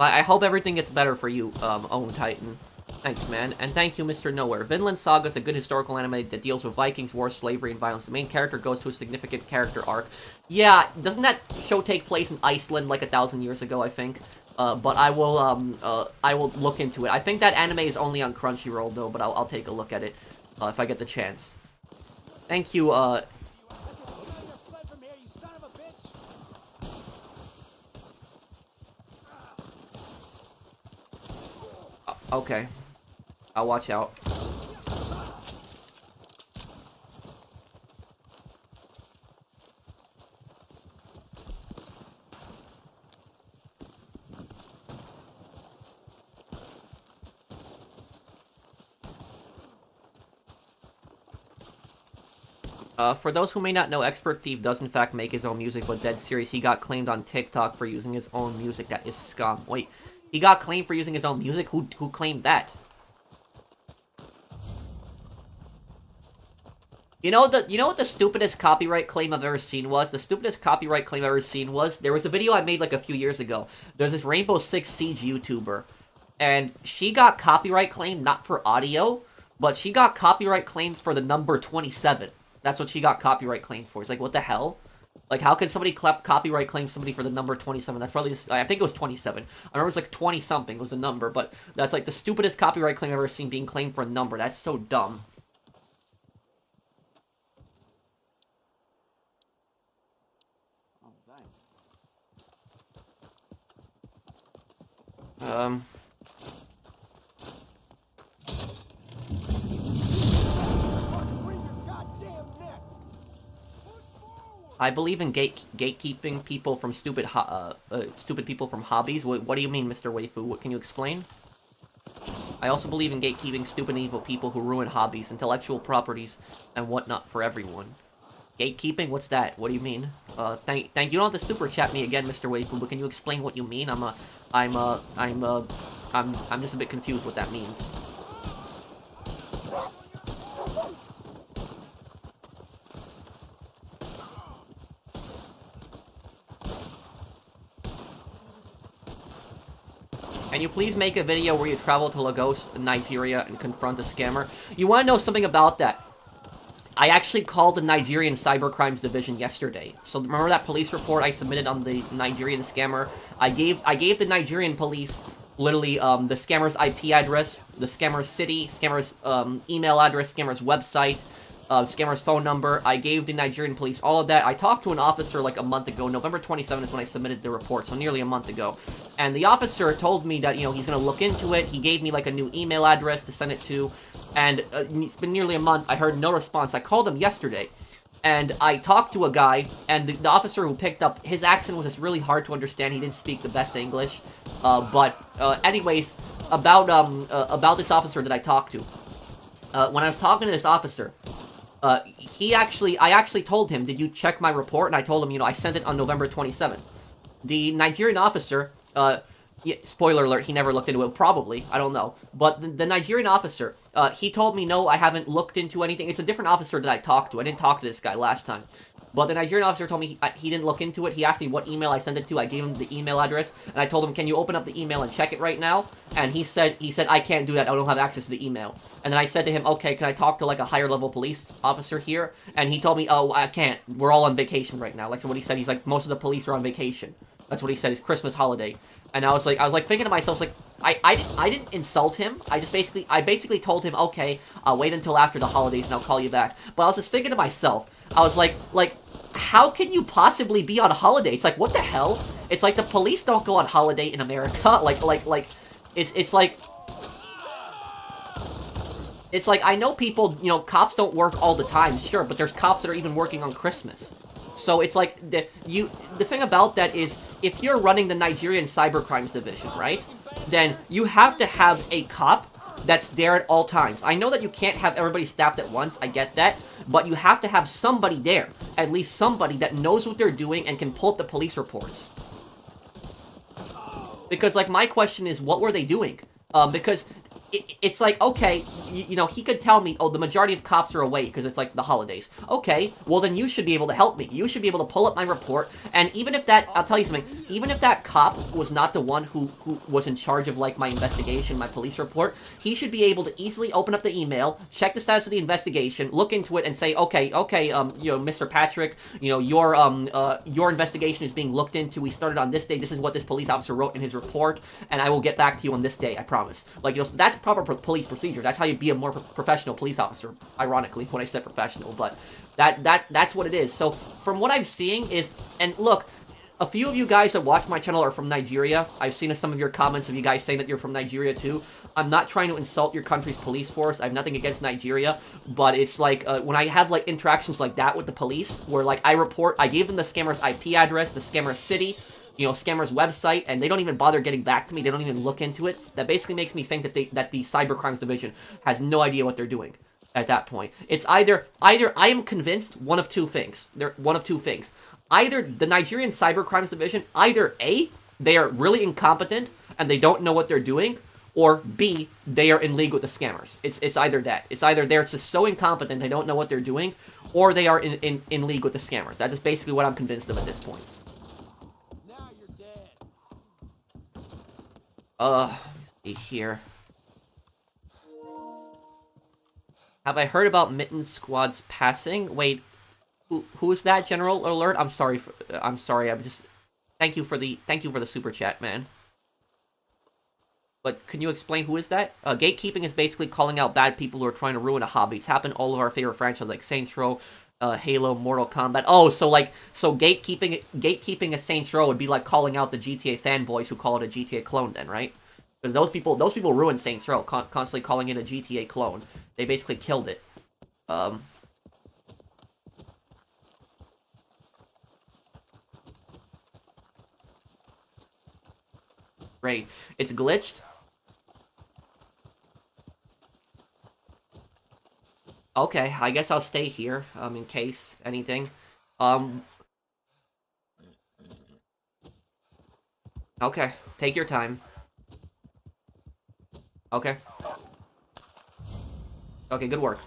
I hope everything gets better for you, Own Titan. Thanks, man. And thank you, Mr. Nowhere. Vinland Saga is a good historical anime that deals with Vikings, war, slavery, and violence. The main character goes to a significant character arc. Yeah, doesn't that show take place in Iceland like 1,000 years ago, I think? But I will look into it. I think that anime is only on Crunchyroll, though, but I'll take a look at it, if I get the chance. Thank you, okay. I'll watch out. For those who may not know, Expert Thief does in fact make his own music, but dead serious, he got claimed on TikTok for using his own music. That is scum. Wait, he got claimed for using his own music? Who claimed that? You know what the stupidest copyright claim I've ever seen was? The stupidest copyright claim I've ever seen was, there was a video I made like a few years ago. There's this Rainbow Six Siege YouTuber, and she got copyright claimed not for audio, but she got copyright claimed for the number 27. That's what she got copyright claimed for. It's like, what the hell? Like, how could somebody copyright claim somebody for the number 27? That's probably, I think it was 27. I remember it was like 20-something was the number, but that's like the stupidest copyright claim I've ever seen being claimed for a number. That's so dumb.
Oh,
I believe in gatekeeping people from stupid people from hobbies. What do you mean, Mr. Waifu? What can you explain? I also believe in gatekeeping stupid and evil people who ruin hobbies, intellectual properties, and whatnot for everyone. Gatekeeping? What's that? What do you mean? Thank you. You don't have to super chat me again, Mr. Waifu, but can you explain what you mean? I'm just a bit confused what that means. Can you please make a video where you travel to Lagos, Nigeria, and confront a scammer? You want to know something about that? I actually called the Nigerian Cybercrimes Division yesterday. So remember that police report I submitted on the Nigerian scammer? I gave the Nigerian police literally the scammer's IP address, the scammer's city, scammer's email address, scammer's website, scammer's phone number. I gave the Nigerian police all of that. I talked to an officer like a month ago. November 27th is when I submitted the report, so nearly a month ago. And the officer told me that, you know, he's going to look into it. He gave me like a new email address to send it to. And it's been nearly a month. I heard no response. I called him yesterday. And I talked to a guy, and the officer who picked up, his accent was just really hard to understand. He didn't speak the best English. Anyways, about this officer that I talked to. When I was talking to this officer, I actually told him, did you check my report? And I told him, you know, I sent it on November 27th. The Nigerian officer, yeah, spoiler alert, he never looked into it, probably, I don't know. But the Nigerian officer, he told me, no, I haven't looked into anything. It's a different officer that I talked to. I didn't talk to this guy last time. But the Nigerian officer told me he didn't look into it. He asked me what email I sent it to. I gave him the email address, and I told him, can you open up the email and check it right now? And he said, I can't do that. I don't have access to the email. And then I said to him, okay, can I talk to like a higher level police officer here? And he told me, oh, I can't. We're all on vacation right now. Like, so what he said, he's like, most of the police are on vacation. That's what he said. It's Christmas holiday. And I was like thinking to myself, like, I didn't insult him. I basically told him, okay, I'll wait until after the holidays and I'll call you back. But I was just thinking to myself, I was like, how can you possibly be on holiday? It's like, what the hell? It's like the police don't go on holiday in America. It's like, I know people, you know, cops don't work all the time, sure, but there's cops that are even working on Christmas. So it's like, the thing about that is, if you're running the Nigerian Cybercrimes Division, right, then you have to have a cop that's there at all times. I know that you can't have everybody staffed at once, I get that, but you have to have somebody there, at least somebody that knows what they're doing and can pull up the police reports. Because, like, my question is, what were they doing? Because it's like, okay, you know, he could tell me, oh, the majority of cops are away because it's like the holidays. Okay, well then you should be able to help me. You should be able to pull up my report, and even if that, I'll tell you something, even if that cop was not the one who was in charge of like my investigation, my police report, he should be able to easily open up the email, check the status of the investigation, look into it, and say, okay, you know, Mr. Patrick, you know, your investigation is being looked into. We started on this day. This is what this police officer wrote in his report, and I will get back to you on this day. I promise. Like, you know, so that's proper police procedure. That's how you be a more professional police officer. Ironically, when I said professional, but that's what it is. So from what I'm seeing is, and look, a few of you guys that watch my channel are from Nigeria. I've seen some of your comments of you guys saying that you're from Nigeria too. I'm not trying to insult your country's police force. I have nothing against Nigeria, but it's like when I have like interactions like that with the police, where like I gave them the scammer's IP address, the scammer's city, you know, scammer's website, and they don't even bother getting back to me. They don't even look into it. That basically makes me think that the cybercrimes division has no idea what they're doing at that point. It's either I am convinced one of two things. Either the Nigerian cybercrimes division, either A, they are really incompetent and they don't know what they're doing, or B, they are in league with the scammers. It's either that. It's either they're just so incompetent they don't know what they're doing, or they are in league with the scammers. That's just basically what I'm convinced of at this point.
Now you're dead.
Let me see here. Have I heard about Mitten Squad's passing? Wait, who is that, General Alert? I'm sorry. I'm just. Thank you for the super chat, man. But can you explain who is that? Gatekeeping is basically calling out bad people who are trying to ruin a hobby. It's happened all of our favorite franchises like Saints Row, Halo, Mortal Kombat. Oh, so gatekeeping a Saints Row would be like calling out the GTA fanboys who call it a GTA clone, then, right? Because those people ruined Saints Row, constantly calling it a GTA clone. They basically killed it. Great. It's glitched. Okay, I guess I'll stay here, in case anything. Okay, take your time. Okay. Okay, good work.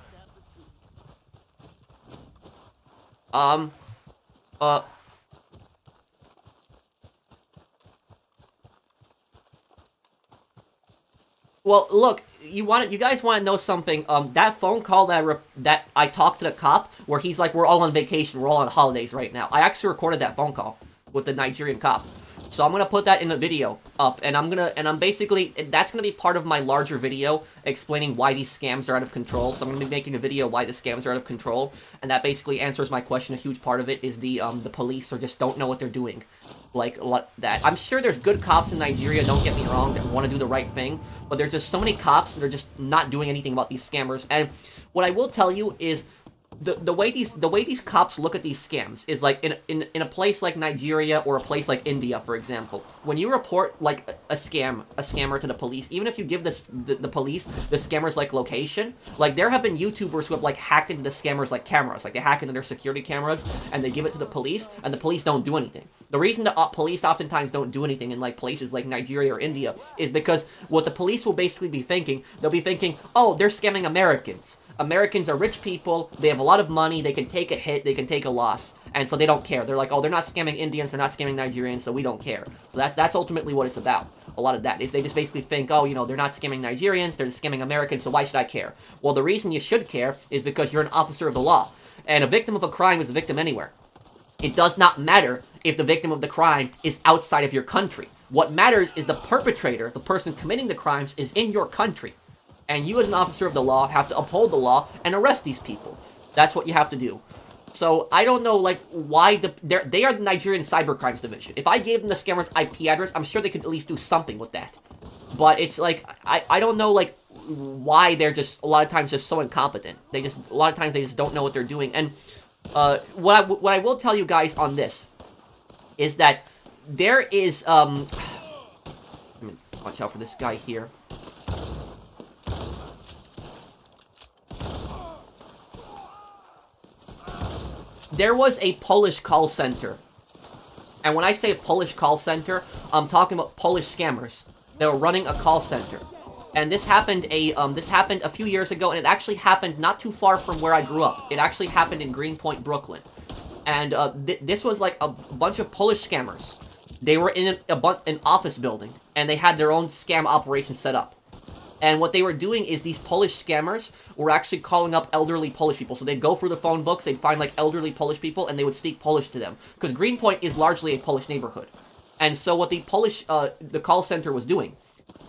Well, look, you guys want to know something? That phone call that I talked to the cop, where he's like, "We're all on vacation, we're all on holidays right now." I actually recorded that phone call with the Nigerian cop, so I'm gonna put that in the video up, and I'm basically, that's gonna be part of my larger video explaining why these scams are out of control. So I'm gonna be making a video why the scams are out of control, and that basically answers my question. A huge part of it is the police or just don't know what they're doing. Like that. I'm sure there's good cops in Nigeria, don't get me wrong, that want to do the right thing, but there's just so many cops that are just not doing anything about these scammers. And what I will tell you is the way these cops look at these scams is like in a place like Nigeria or a place like India, for example. When you report like a scammer to the police, even if you give the police the scammer's like location, like there have been YouTubers who have like hacked into the scammers like cameras, like they hack into their security cameras and they give it to the police, and the police don't do anything. The reason the police oftentimes don't do anything in like places like Nigeria or India is because what the police will basically be thinking, they'll be thinking, oh, they're scamming Americans. Americans are rich people, they have a lot of money, they can take a hit, they can take a loss, and so they don't care. They're like, oh, they're not scamming Indians, they're not scamming Nigerians, so we don't care. So that's ultimately what it's about. A lot of that is they just basically think, oh, you know, they're not scamming Nigerians, they're just scamming Americans, so why should I care? Well, the reason you should care is because you're an officer of the law, and a victim of a crime is a victim anywhere. It does not matter if the victim of the crime is outside of your country. What matters is the perpetrator, the person committing the crimes, is in your country. And you as an officer of the law have to uphold the law and arrest these people. That's what you have to do. So I don't know, like, why they are the Nigerian cybercrimes division. If I gave them the scammer's IP address, I'm sure they could at least do something with that. But it's like, I don't know, like, why they're just, a lot of times, just so incompetent. A lot of times they just don't know what they're doing. And what I will tell you guys on this is that there is, watch out for this guy here. There was a Polish call center. And when I say Polish call center, I'm talking about Polish scammers that were running a call center. And this happened a few years ago, and it actually happened not too far from where I grew up. It actually happened in Greenpoint, Brooklyn. And this was like a bunch of Polish scammers. They were in an office building, and they had their own scam operation set up. And what they were doing is these Polish scammers were actually calling up elderly Polish people. So they'd go through the phone books, they'd find like elderly Polish people, and they would speak Polish to them. Because Greenpoint is largely a Polish neighborhood. And so what the call center was doing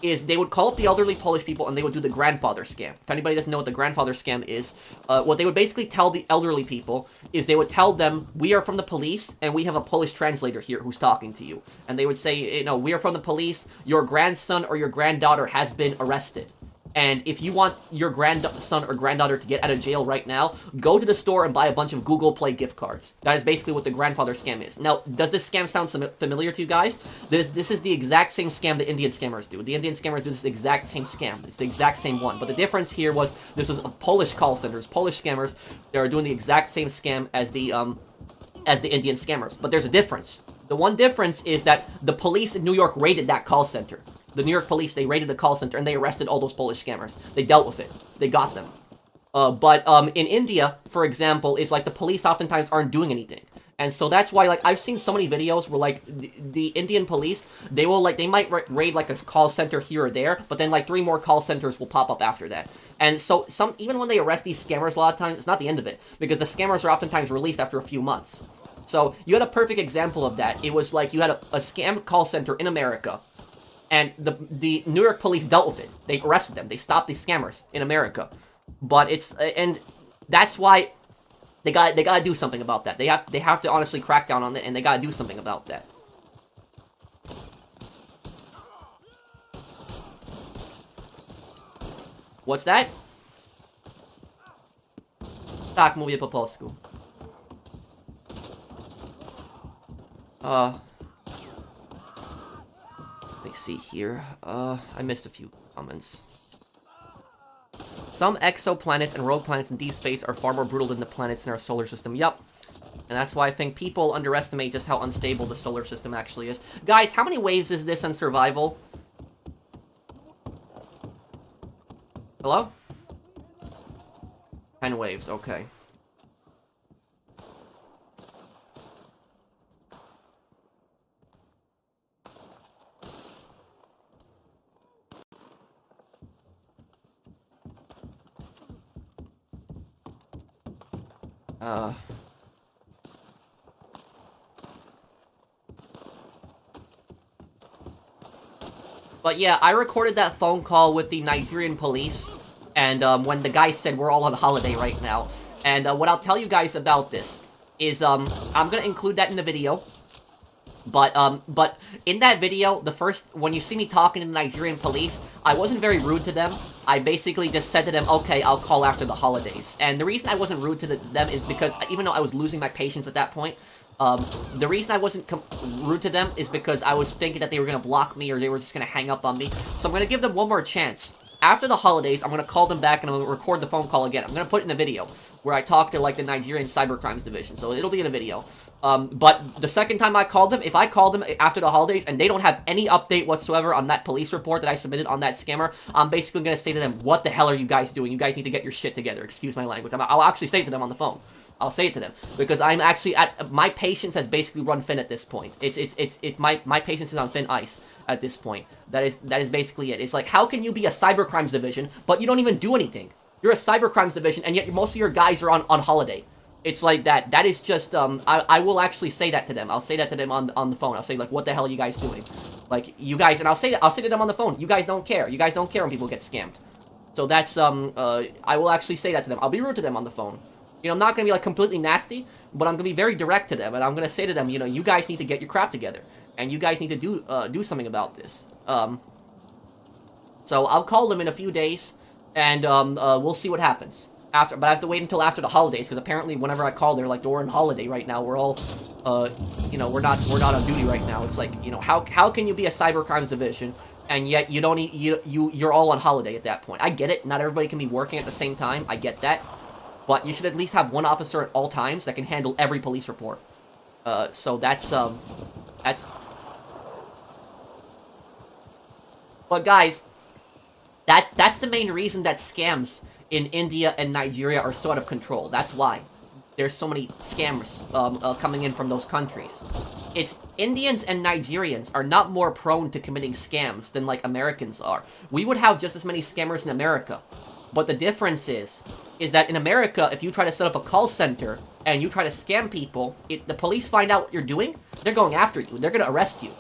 is they would call up the elderly Polish people and they would do the grandfather scam. If anybody doesn't know what the grandfather scam is, what they would basically tell the elderly people is they would tell them, we are from the police and we have a Polish translator here who's talking to you. And they would say, you know, we are from the police, your grandson or your granddaughter has been arrested. And if you want your grandson or granddaughter to get out of jail right now, go to the store and buy a bunch of Google Play gift cards. That is basically what the grandfather scam is. Now, does this scam sound familiar to you guys? This is the exact same scam the Indian scammers do. The Indian scammers do this exact same scam. It's the exact same one. But the difference here was this was a Polish call centers, Polish scammers. They are doing the exact same scam as the Indian scammers. But there's a difference. The one difference is that the police in New York raided that call center. The New York police, they raided the call center and they arrested all those Polish scammers. They dealt with it. They got them. But in India, for example, it's like the police oftentimes aren't doing anything. And so that's why, like, I've seen so many videos where, like, the Indian police, they will, like, they might raid, like, a call center here or there, but then, like, 3 more call centers will pop up after that. And so, even when they arrest these scammers a lot of times, it's not the end of it, because the scammers are oftentimes released after a few months. So, you had a perfect example of that. It was like you had a scam call center in America, and the New York police dealt with it. They arrested them. They stopped these scammers in America. But and that's why they gotta do something about that. They have to honestly crack down on it, and they gotta do something about that. What's that? Tak, mówię po polsku. Let me see here. I missed a few comments. Some exoplanets and rogue planets in deep space are far more brutal than the planets in our solar system. Yup. And that's why I think people underestimate just how unstable the solar system actually is. Guys, how many waves is this on survival? Hello? 10 waves, okay. But yeah, I recorded that phone call with the Nigerian police, and when the guy said we're all on holiday right now. And what I'll tell you guys about this is I'm gonna include that in the video. But in that video, when you see me talking to the Nigerian police, I wasn't very rude to them. I basically just said to them, okay, I'll call after the holidays. And the reason I wasn't rude to them is because even though I was losing my patience at that point, the reason I wasn't rude to them is because I was thinking that they were going to block me or they were just going to hang up on me. So I'm going to give them one more chance. After the holidays, I'm going to call them back and I'm going to record the phone call again. I'm going to put it in a video where I talk to, like, the Nigerian Cybercrimes Division. So it'll be in a video. But the second time I called them, if I call them after the holidays and they don't have any update whatsoever on that police report that I submitted on that scammer, I'm basically going to say to them, what the hell are you guys doing? You guys need to get your shit together. Excuse my language. I'll actually say it to them on the phone. I'll say it to them because I'm actually my patience has basically run thin at this point. It's my patience is on thin ice at this point. That is basically it. It's like, how can you be a cybercrimes division but you don't even do anything? You're a cybercrimes division and yet most of your guys are on holiday. It's like that. That is just I will actually say that to them. I'll say that to them on the phone. I'll say, like, what the hell are you guys doing? Like, you guys, and I'll say to them on the phone. You guys don't care. You guys don't care when people get scammed. So that's I will actually say that to them. I'll be rude to them on the phone. You know, I'm not going to be, like, completely nasty, but I'm going to be very direct to them, and I'm going to say to them, you know, you guys need to get your crap together, and you guys need to do something about this. So I'll call them in a few days, and we'll see what happens. But I have to wait until after the holidays, because apparently whenever I call, they're like, we're on holiday right now, we're all, you know, we're not on duty right now. It's like, you know, how can you be a cybercrimes division, and yet you don't, you're all on holiday at that point? I get it, not everybody can be working at the same time, I get that. But you should at least have one officer at all times that can handle every police report. So that's... But guys, That's the main reason that scams in India and Nigeria are so out of control. That's why there's so many scammers coming in from those countries. It's Indians and Nigerians are not more prone to committing scams than like Americans are. We would have just as many scammers in America, but the difference is that in America, if you try to set up a call center and you try to scam people, the police find out what you're doing, they're going after you. They're going to arrest you.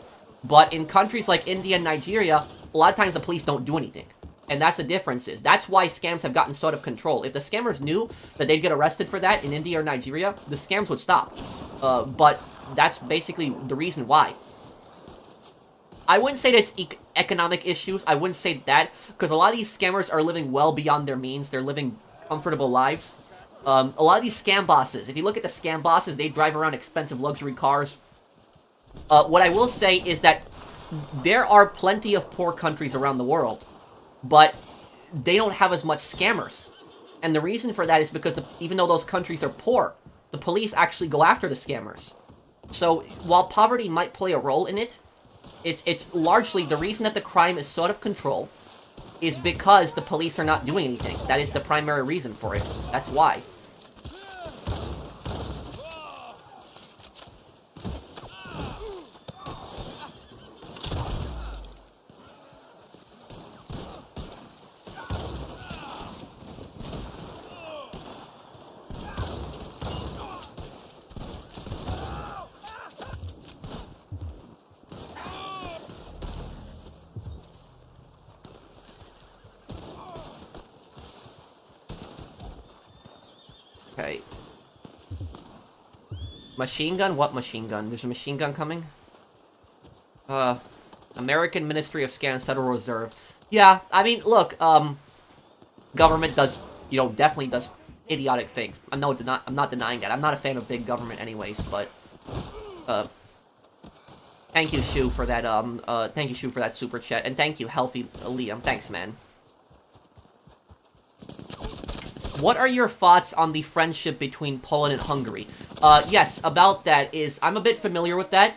But in countries like India and Nigeria, a lot of times the police don't do anything. And that's the difference. That's why scams have gotten so out of control. If the scammers knew that they'd get arrested for that in India or Nigeria, the scams would stop. But that's basically the reason why. I wouldn't say that it's economic issues. I wouldn't say that, because a lot of these scammers are living well beyond their means. They're living comfortable lives. A lot of these scam bosses, if you look at the scam bosses, they drive around expensive luxury cars. What I will say is that there are plenty of poor countries around the world, but they don't have as much scammers. And the reason for that is because even though those countries are poor, the police actually go after the scammers. So while poverty might play a role in it, it's largely the reason that the crime is so out of control is because the police are not doing anything. That is the primary reason for it. That's why. Okay. Machine gun? What machine gun? There's a machine gun coming? American Ministry of Scams, Federal Reserve. Yeah, I mean, look, government does, definitely does idiotic things. I'm not denying that. I'm not a fan of big government anyways, but, thank you, Shu, for that, thank you, Shu, for that super chat, and thank you, Healthy Liam. Thanks, man. What are your thoughts on the friendship between Poland and Hungary? Yes, about that is, I'm a bit familiar with that.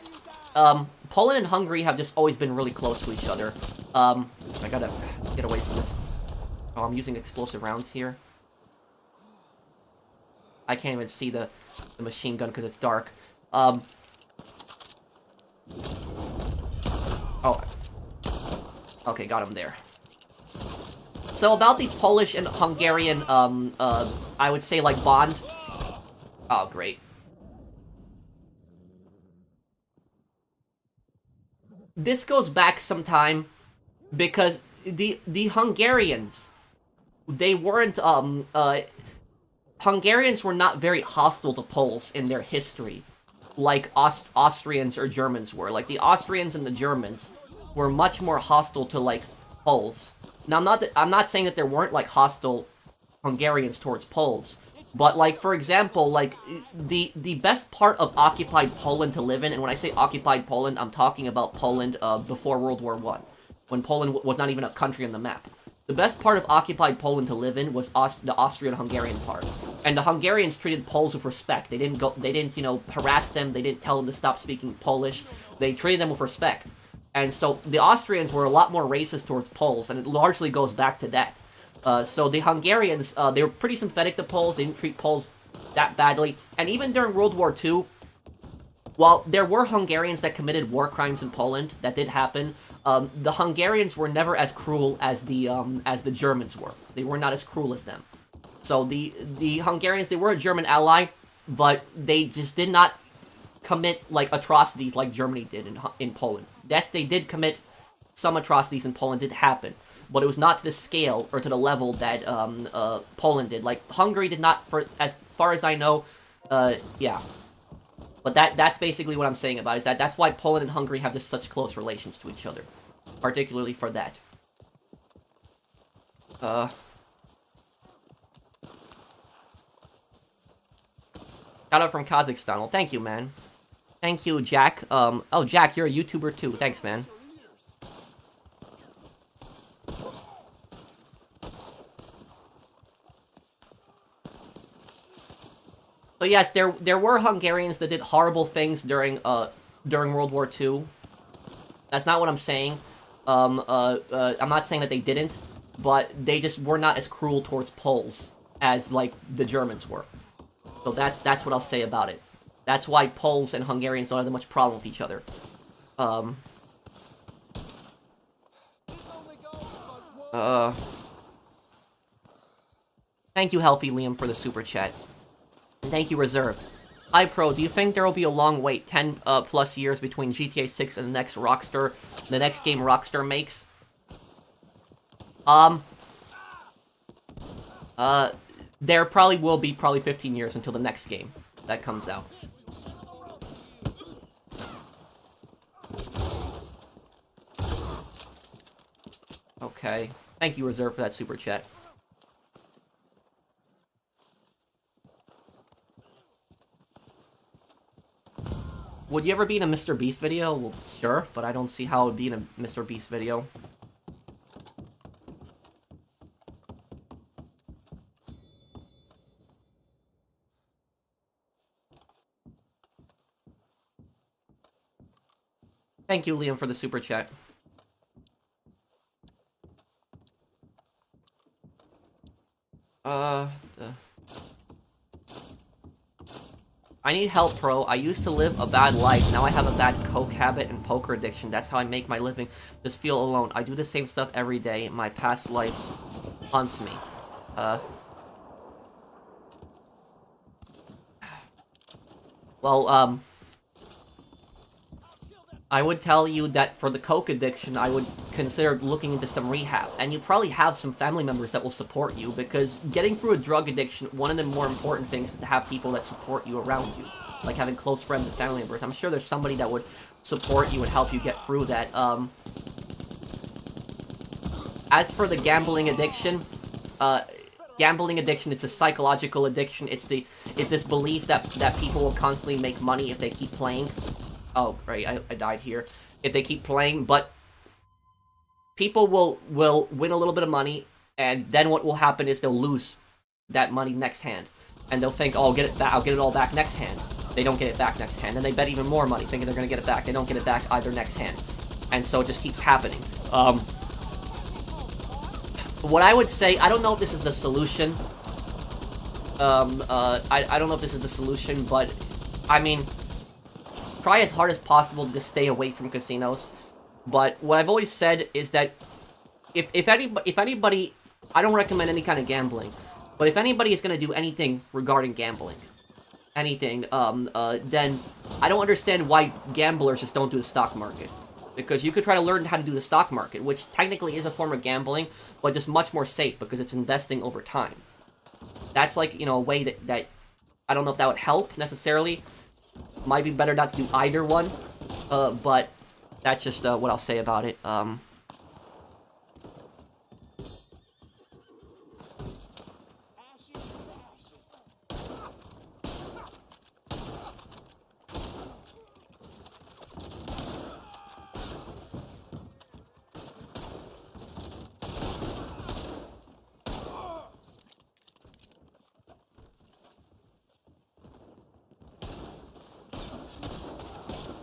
Poland and Hungary have just always been really close to each other. I gotta get away from this. Oh, I'm using explosive rounds here. I can't even see the machine gun because it's dark. Oh. Okay, got him there. So about the Polish and Hungarian, I would say, like, bond. Oh, great. This goes back some time, because the Hungarians, they weren't, Hungarians were not very hostile to Poles in their history, like Austrians or Germans were. Like, the Austrians and the Germans were much more hostile to, like, Poles. Now, I'm not saying that there weren't, like, hostile Hungarians towards Poles, but, like, for example, like, the best part of occupied Poland to live in, and when I say occupied Poland, I'm talking about Poland before World War I, when Poland was not even a country on the map. The best part of occupied Poland to live in was the Austrian-Hungarian part, and the Hungarians treated Poles with respect. They didn't, harass them. They didn't tell them to stop speaking Polish. They treated them with respect. And so the Austrians were a lot more racist towards Poles, and it largely goes back to that. So the Hungarians, they were pretty sympathetic to Poles. They didn't treat Poles that badly. And even during World War II, while there were Hungarians that committed war crimes in Poland, that did happen, the Hungarians were never as cruel as the Germans were. They were not as cruel as them. So the Hungarians, they were a German ally, but they just did not commit, like, atrocities like Germany did in Poland. Yes, they did commit some atrocities in Poland, did happen, but it was not to the scale or to the level that Poland did. Like, Hungary did not, for as far as I know, yeah. But that's basically what I'm saying about it, is that's why Poland and Hungary have just such close relations to each other, particularly for that. Shout out from Kazakhstan. Well, thank you, man. Thank you, Jack. Oh, Jack, you're a YouTuber too. Thanks, man. So yes, there were Hungarians that did horrible things during World War II. That's not what I'm saying. I'm not saying that they didn't. but they just were not as cruel towards Poles as, like, the Germans were. So that's what I'll say about it. That's why Poles and Hungarians don't have that much problem with each other. Thank you, Healthy Liam, for the super chat. And thank you, Reserved. Hi, Pro, do you think there will be a long wait, 10 plus years between GTA 6 and the next game Rockstar makes? There probably will be 15 years until the next game that comes out. Okay. Thank you, Reserve, for that super chat. Would you ever be in a Mr. Beast video? Well, sure, but I don't see how it would be in a Mr. Beast video. Thank you, Liam, for the super chat. I need help, Pro. I used to live a bad life. Now I have a bad coke habit and poker addiction. That's how I make my living. Just feel alone. I do the same stuff every day. My past life haunts me. Well, I would tell you that for the coke addiction, I would consider looking into some rehab. And you probably have some family members that will support you, because getting through a drug addiction, one of the more important things is to have people that support you around you. Like having close friends and family members. I'm sure there's somebody that would support you and help you get through that. As for the gambling addiction, it's a psychological addiction. It's this belief that people will constantly make money if they keep playing. Oh, right, I died here. If they keep playing, but people will win a little bit of money, and then what will happen is they'll lose that money next hand. And they'll think, oh, I'll get it all back next hand. They don't get it back next hand. Then they bet even more money, thinking they're going to get it back. They don't get it back either next hand. And so it just keeps happening. What I would say, I don't know if this is the solution. I don't know if this is the solution, but, I mean, try as hard as possible to just stay away from casinos. But what I've always said is that if anybody, I don't recommend any kind of gambling, but if anybody is going to do anything regarding gambling, anything, then I don't understand why gamblers just don't do the stock market. Because you could try to learn how to do the stock market, which technically is a form of gambling, but just much more safe because it's investing over time. That's like, a way that I don't know if that would help necessarily. Might be better not to do either one, but that's just what I'll say about it.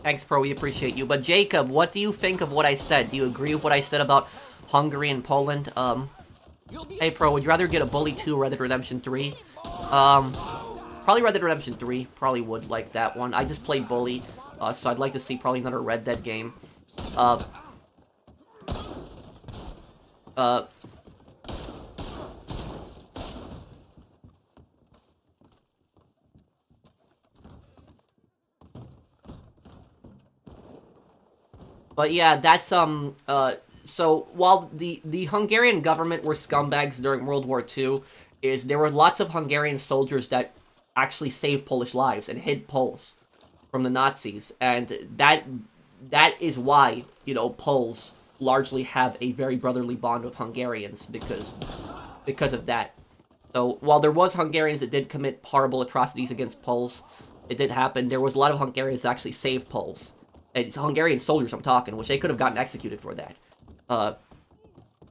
Thanks, Pro, we appreciate you. But Jacob, what do you think of what I said? Do you agree with what I said about Hungary and Poland? Hey, Pro, would you rather get a Bully 2 or Red Dead Redemption 3? Probably Red Dead Redemption 3. Probably would like that one. I just played Bully, so I'd like to see probably another Red Dead game. But yeah, that's, so while the Hungarian government were scumbags during World War II, there were lots of Hungarian soldiers that actually saved Polish lives and hid Poles from the Nazis. And that is why, Poles largely have a very brotherly bond with Hungarians, because of that. So while there was Hungarians that did commit horrible atrocities against Poles, it did happen, there was a lot of Hungarians that actually saved Poles. It's Hungarian soldiers I'm talking, which they could have gotten executed for that.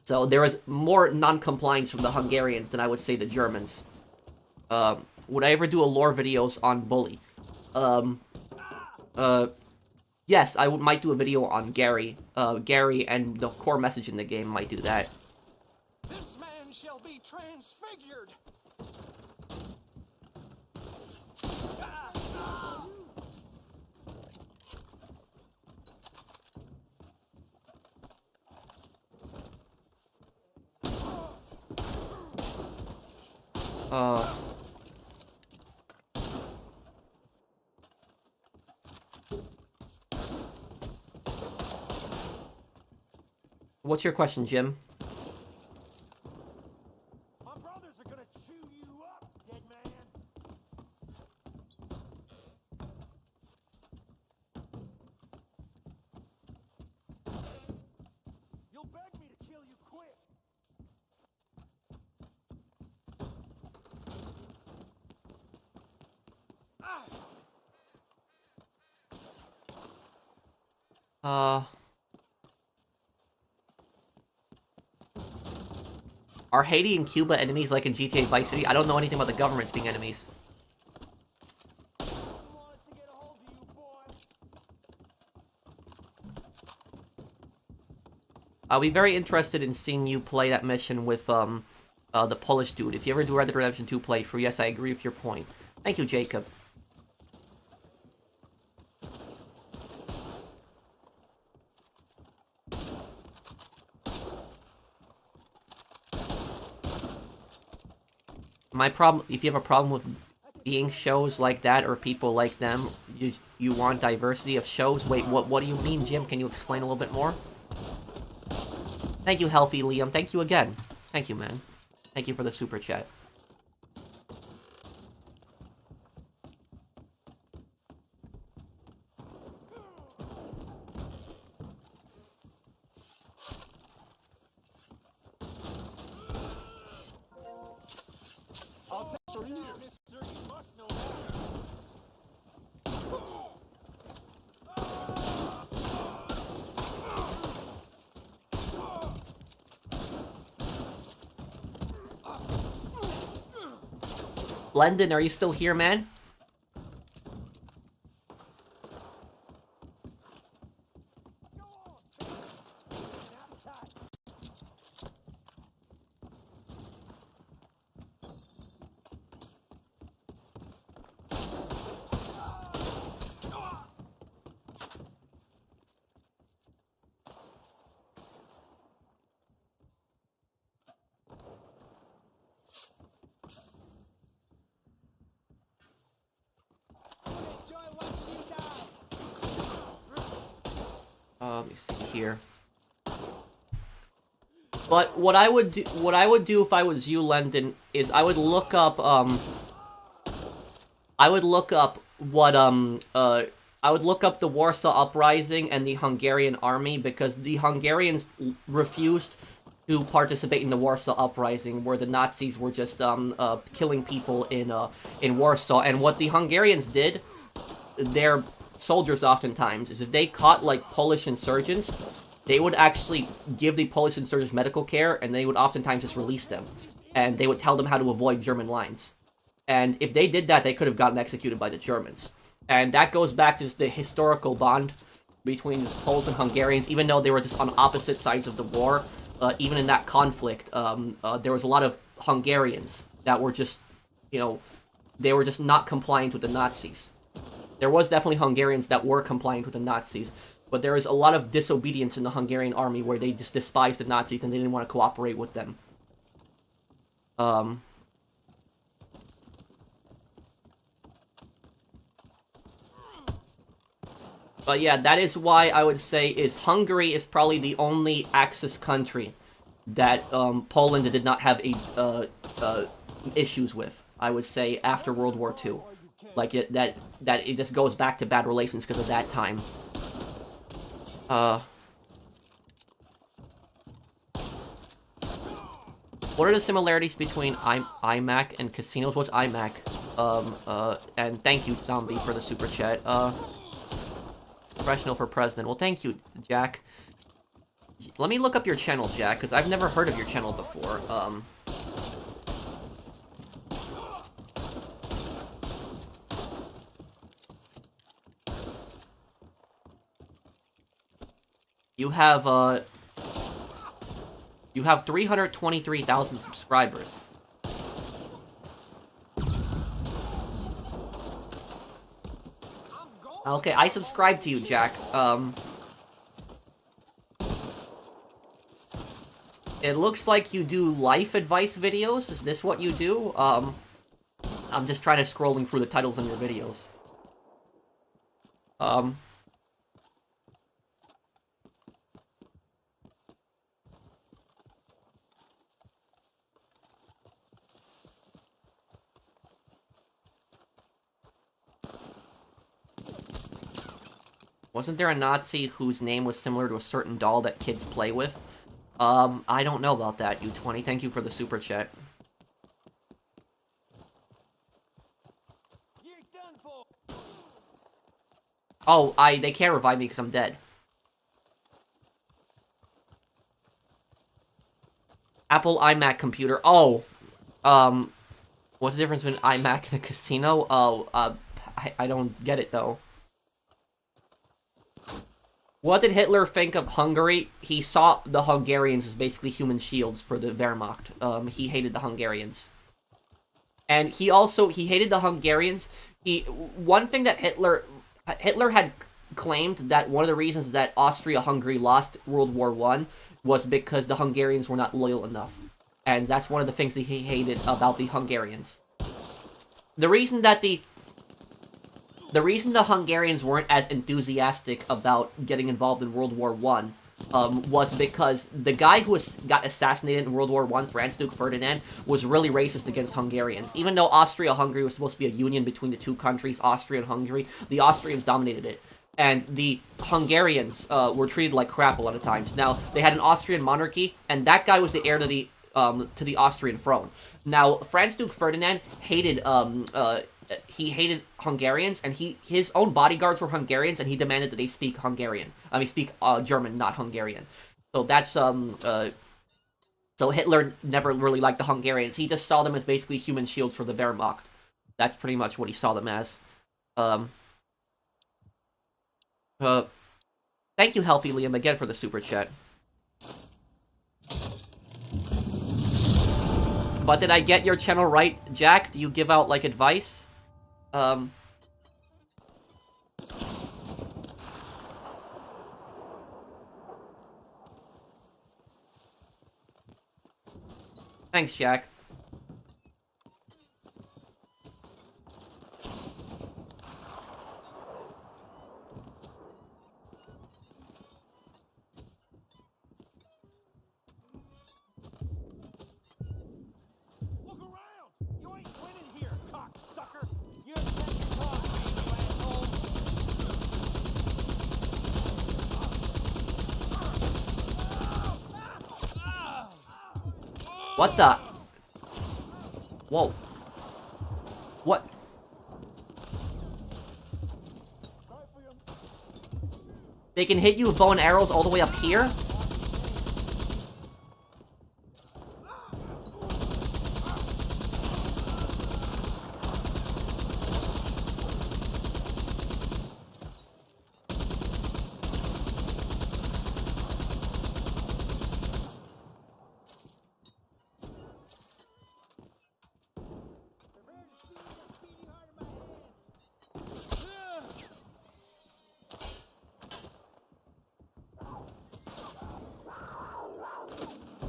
So there was more non-compliance from the Hungarians than I would say the Germans. Would I ever do a lore videos on Bully? Yes, I might do a video on Gary. Gary and the core message in the game might do that.
This shall be transfigured.
What's your question, Jim?
My brothers are gonna chew you up, dead man. You'll beg me to kill you quick.
Are Haiti and Cuba enemies like in GTA Vice City? I don't know anything about the governments being enemies. I'll be very interested in seeing you play that mission with, the Polish dude. If you ever do Red Dead Redemption 2 playthrough, yes, I agree with your point. Thank you, Jacob. My problem, if you have a problem with being shows like that or people like them, you want diversity of shows? Wait, what do you mean, Jim? Can you explain a little bit more? Thank you, Healthy Liam. Thank you again. Thank you, man. Thank you for the super chat.
I'll take 3 years.
Lendon, are you still here, man? Let me see here. But what I would do if I was you, Lendon, is I would look up the Warsaw Uprising and the Hungarian army, because the Hungarians refused to participate in the Warsaw Uprising, where the Nazis were just killing people in Warsaw. And what the Hungarians did, their soldiers oftentimes, is if they caught like Polish insurgents, they would actually give the Polish insurgents medical care, and they would oftentimes just release them, and they would tell them how to avoid German lines. And if they did that, they could have gotten executed by the Germans. And that goes back to the historical bond between Poles and Hungarians, even though they were just on opposite sides of the war. Even in that conflict, there was a lot of Hungarians that were just, they were just not compliant with the Nazis. There was definitely Hungarians that were compliant with the Nazis, but there was a lot of disobedience in the Hungarian army where they just despised the Nazis and they didn't want to cooperate with them. But yeah, that is why I would say is Hungary is probably the only Axis country that Poland did not have issues with. I would say after World War II, like that it just goes back to bad relations because of that time. What are the similarities between iMac and casinos? What's iMac? And thank you, Zombie, for the super chat. Professional for president. Well, thank you, Jack. Let me look up your channel, Jack, because I've never heard of your channel before. You have, You have 323,000 subscribers. Okay, I subscribe to you, Jack. It looks like you do life advice videos. Is this what you do? I'm just trying to scrolling through the titles on your videos. Wasn't there a Nazi whose name was similar to a certain doll that kids play with? I don't know about that, U20. Thank you for the super chat. Oh, they can't revive me because I'm dead. Apple iMac computer. Oh, what's the difference between iMac and a casino? Oh, I don't get it though. What did Hitler think of Hungary? He saw the Hungarians as basically human shields for the Wehrmacht. He hated the Hungarians. And he hated the Hungarians. One thing that Hitler had claimed that one of the reasons that Austria-Hungary lost World War I was because the Hungarians were not loyal enough. And that's one of the things that he hated about the Hungarians. The reason the Hungarians weren't as enthusiastic about getting involved in World War I was because the guy who got assassinated in World War I, Franz Duke Ferdinand, was really racist against Hungarians. Even though Austria-Hungary was supposed to be a union between the two countries, Austria and Hungary, the Austrians dominated it. And the Hungarians were treated like crap a lot of times. Now, they had an Austrian monarchy, and that guy was the heir to the Austrian throne. Now, Franz Duke Ferdinand hated Hungarians, and his own bodyguards were Hungarians, and he demanded that they speak Hungarian. Speak German, not Hungarian. So that's, so Hitler never really liked the Hungarians. He just saw them as basically human shields for the Wehrmacht. That's pretty much what he saw them as. Thank you, Healthy Liam, again for the super chat. But did I get your channel right, Jack? Do you give out, like, advice? Thanks, Jack.
Look around! You ain't winning here, cocksucker! You didn't take your talk, you asshole!
What the? Whoa. What? They can hit you with bow and arrows all the way up here?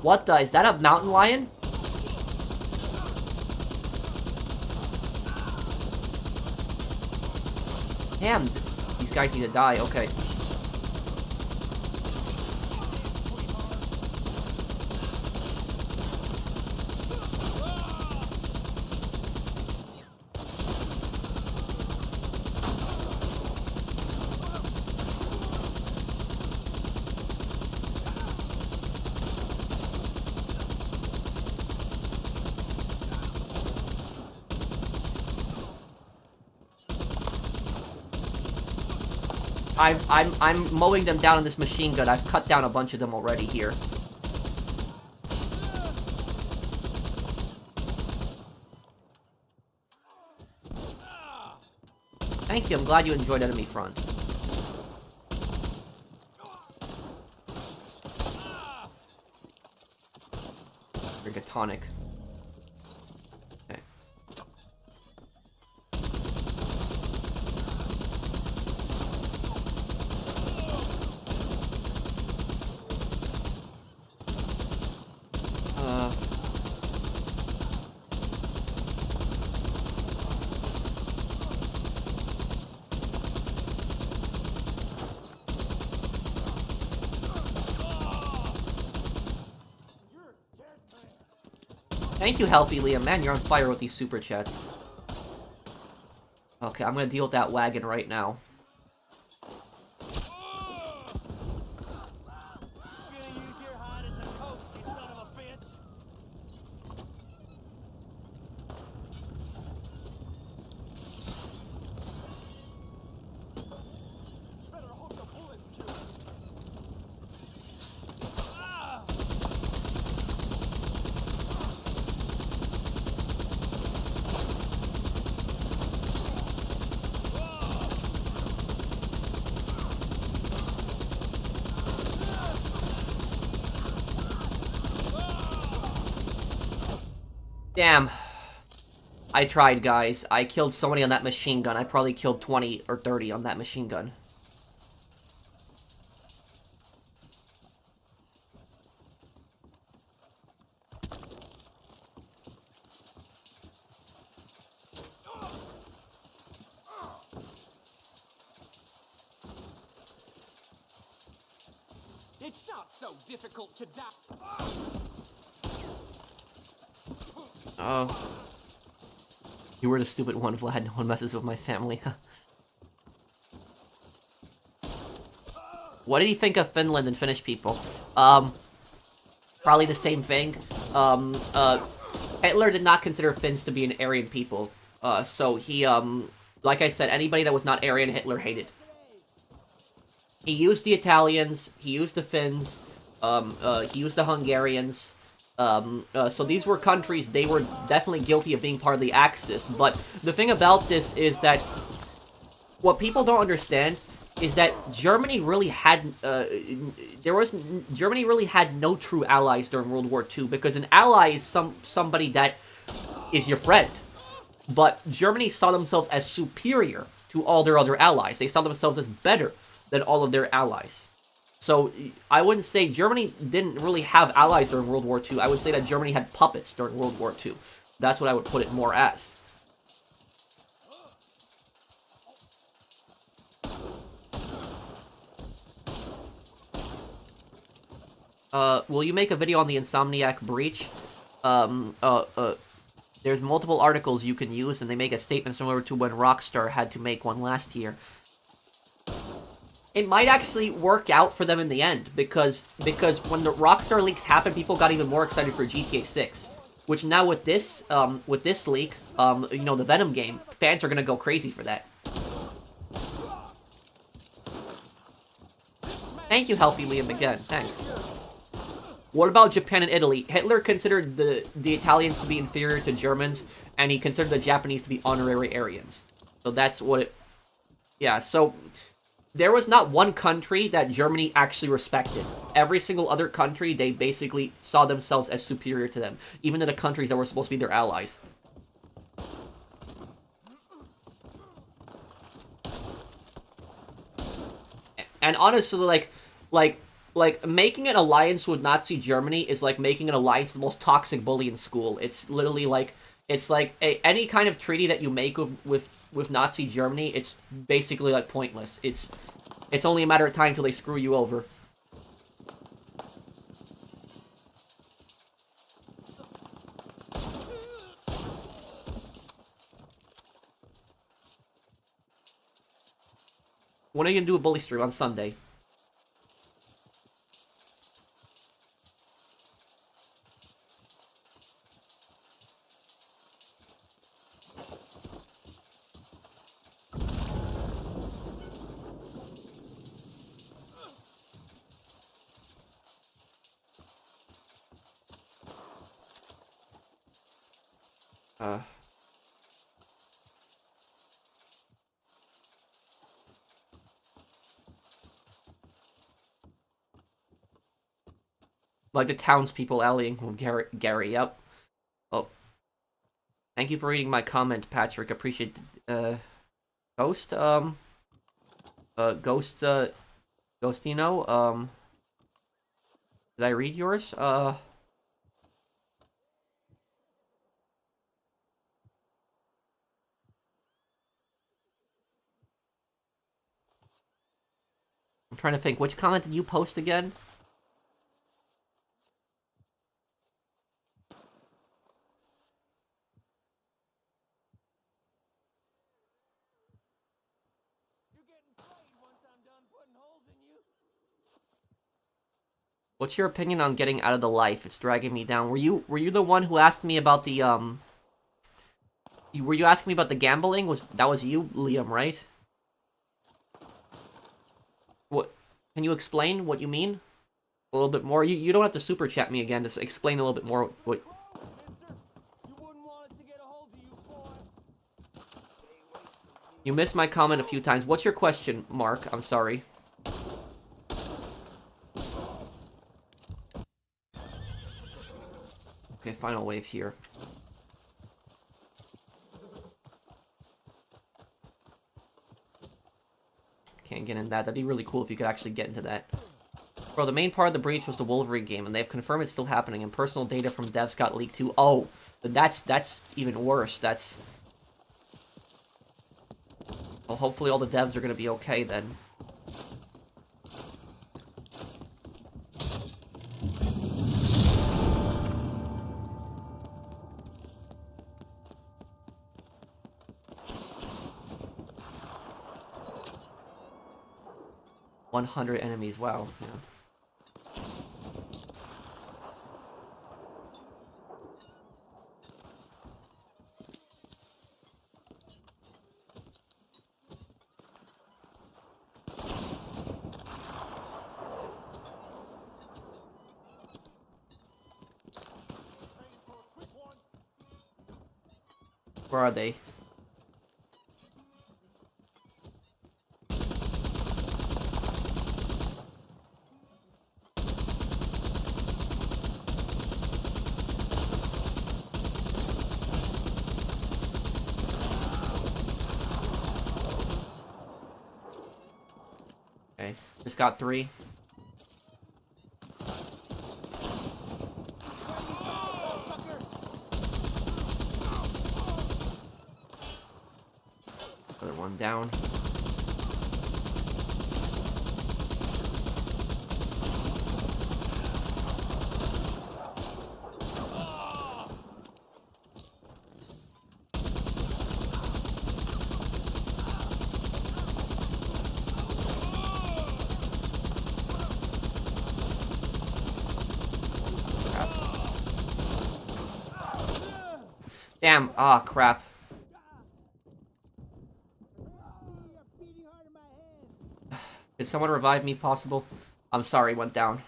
What the? Is that a mountain lion? Damn, these guys need to die. Okay. I'm mowing them down in this machine gun. I've cut down a bunch of them already here. Thank you. I'm glad you enjoyed Enemy Front. tonic. Okay. Thank you, Healthy Liam. Man, you're on fire with these super chats. Okay, I'm gonna deal with that wagon right now.
Gonna use your hide as a coat, you son of a bitch. Better hook the bullets, Cuba.
Damn. I tried, guys. I killed so many on that machine gun. I probably killed 20 or 30 on that machine gun.
It's not so difficult to die.
Oh. You were the stupid one, Vlad. No one messes with my family. What did he think of Finland and Finnish people? Probably the same thing. Hitler did not consider Finns to be an Aryan people. So he, like I said, anybody that was not Aryan, Hitler hated. He used the Italians, he used the Finns, he used the Hungarians. So these were countries, they were definitely guilty of being part of the Axis. But the thing about this is that what people don't understand is that Germany really had, Germany really had no true allies during World War II, because an ally is somebody that is your friend. But Germany saw themselves as superior to all their other allies. They saw themselves as better than all of their allies. So I wouldn't say Germany didn't really have allies during World War II. I would say that Germany had puppets during World War II. That's what I would put it more as. Will you make a video on the Insomniac breach? There's multiple articles you can use, and they make a statement similar to when Rockstar had to make one last year. It might actually work out for them in the end, because when the Rockstar leaks happened, people got even more excited for GTA 6. Which now with this leak, you know, the Venom game, fans are gonna go crazy for that. Thank you, Healthy Liam, again. Thanks. What about Japan and Italy? Hitler considered the Italians to be inferior to Germans, and he considered the Japanese to be honorary Aryans. So that's what it... Yeah, so... There was not one country that Germany actually respected. Every single other country, they basically saw themselves as superior to them, even to the countries that were supposed to be their allies. And honestly, like making an alliance with Nazi Germany is like making an alliance with the most toxic bully in school. It's literally like, it's like any kind of treaty that you make with Nazi Germany, it's basically like pointless. It's only a matter of time until they screw you over. When are you gonna do a bully stream? On Sunday? Like the townspeople allying with Gary, yep. Thank you for reading my comment, Patrick. Appreciate Ghost, Ghostino, did I read yours? I'm trying to think, which comment did you post again?
You're getting played once I'm done putting holes in you.
What's your opinion on getting out of the life? It's dragging me down. Were you the one who asked me about the were you asking me about the gambling? That was you, Liam, right? What? Can you explain what you mean? A little bit more? You don't have to super chat me again. Just explain a little bit more what...
You wouldn't want us to get a hold of you, boy.
You missed my comment a few times. What's your question, Mark? I'm sorry. Okay, final wave here. Can't get in that. That'd be really cool if you could actually get into that. Bro, the main part of the breach was the Wolverine game, and they've confirmed it's still happening, and personal data from devs got leaked too. Oh, that's even worse. That's... Well, hopefully all the devs are gonna be okay then. $100 enemies, wow, yeah. Where are they? Okay, just got 3. Other one down. Damn, ah, crap. Did someone revive me, possible? I'm sorry, went down.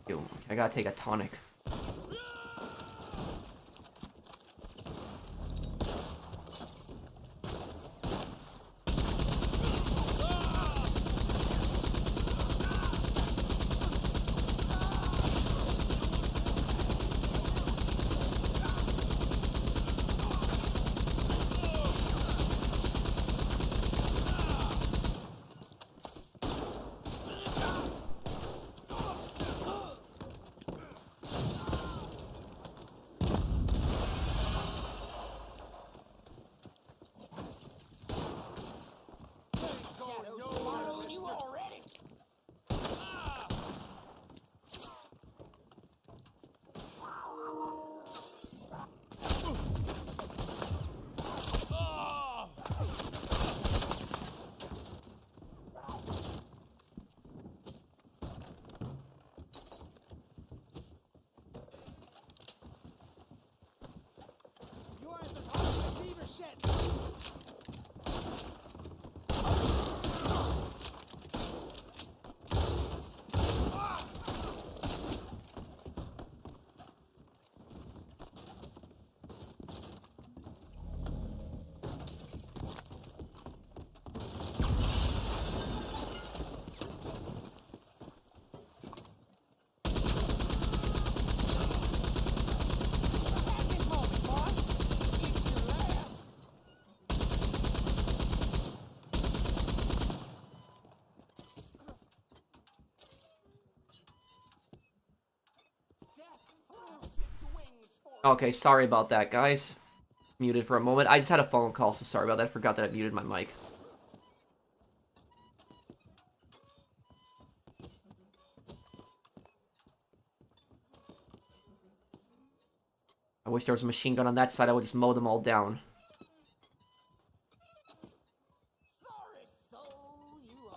Ew, I gotta take a tonic.
You already? You are at the top of the fever shit.
Okay, sorry about that, guys. Muted for a moment. I just had a phone call, so sorry about that. I forgot that I muted my mic. I wish there was a machine gun on that side. I would just mow them all down.
Sorry, soul, you are.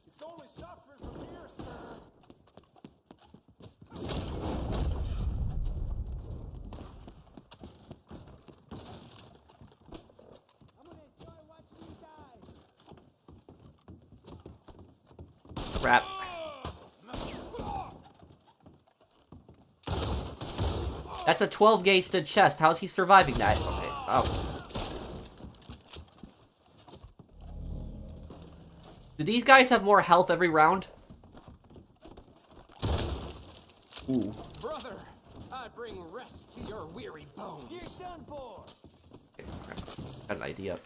It's only suffering from here, sir. I'm gonna enjoy watching you die.
Crap. That's a 12 gauge to the chest. How's he surviving that? Okay. Oh. Do these guys have more health every round? Ooh.
Brother, I bring rest to your weary bones.
You're done for.
Okay, crap. Got an idea.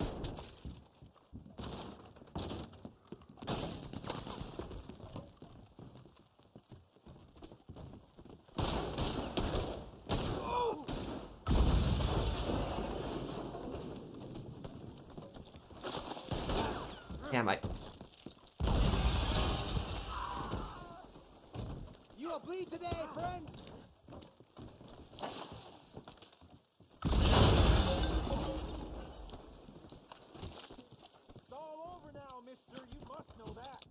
Damn,
You will bleed today, friend. It's all over now, mister. You must know that.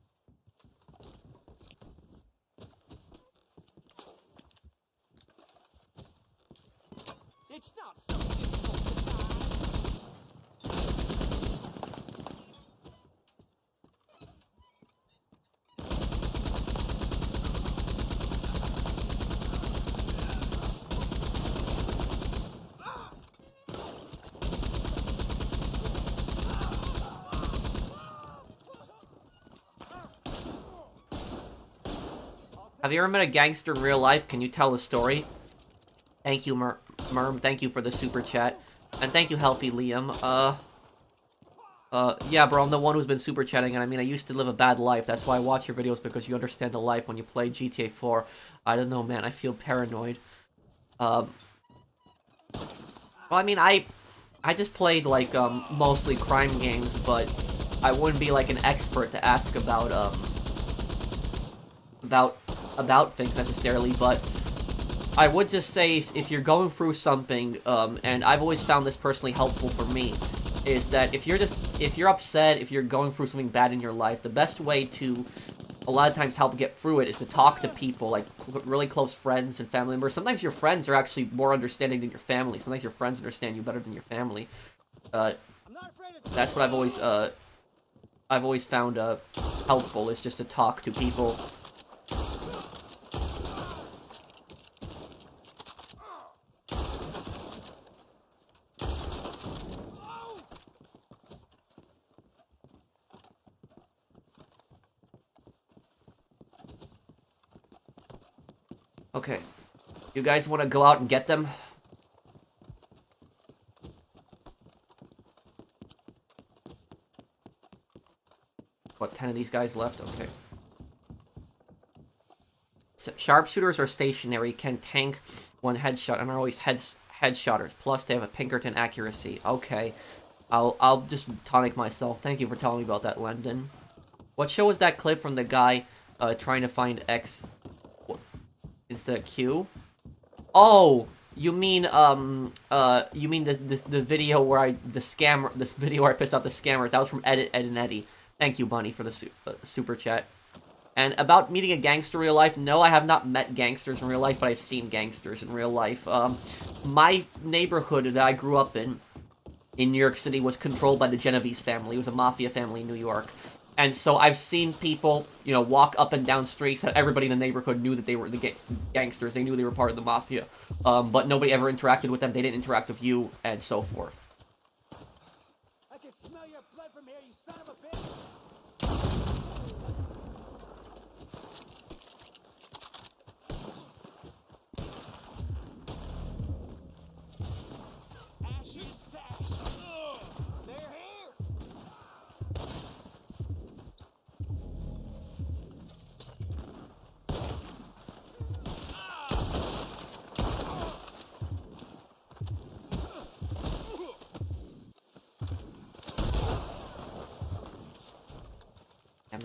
It's not so difficult to die.
have you ever met a gangster in real life? Can you tell a story? Thank you, Merm. Thank you for the super chat. And thank you, Healthy Liam. Yeah, bro, I'm the one who's been super chatting, and I mean, I used to live a bad life. That's why I watch your videos, because you understand the life when you play GTA 4. I don't know, man. I feel paranoid. Well, I mean, I just played, like, mostly crime games, but I wouldn't be, like, an expert to ask about things necessarily, but I would just say if you're going through something, and I've always found this personally helpful for me, is that if you're upset, if you're going through something bad in your life, the best way to a lot of times help get through it is to talk to people, like really close friends and family members. Sometimes your friends are actually more understanding than your family. Sometimes your friends understand you better than your family. That's what I've always found helpful, is just to talk to people. Okay. You guys want to go out and get them? What, 10 of these guys left? Okay. So, sharpshooters are stationary, can tank one headshot, and are always headshotters. Plus, they have a Pinkerton accuracy. Okay. I'll just tonic myself. Thank you for telling me about that, Lendon. What show was that clip from the guy trying to find X... instead of Q? Oh, you mean the video where this video where I pissed off the scammers. That was from Ed and Eddie. Thank you, Bunny, for the super chat. And about meeting a gangster in real life, no, I have not met gangsters in real life, but I've seen gangsters in real life. My neighborhood that I grew up in New York City was controlled by the Genovese family. It was a mafia family in New York. And so I've seen people, you know, walk up and down streets, and everybody in the neighborhood knew that they were the gangsters. They knew they were part of the mafia. But nobody ever interacted with them. They didn't interact with you, and so forth.
I can smell your blood from here, you son of a bitch.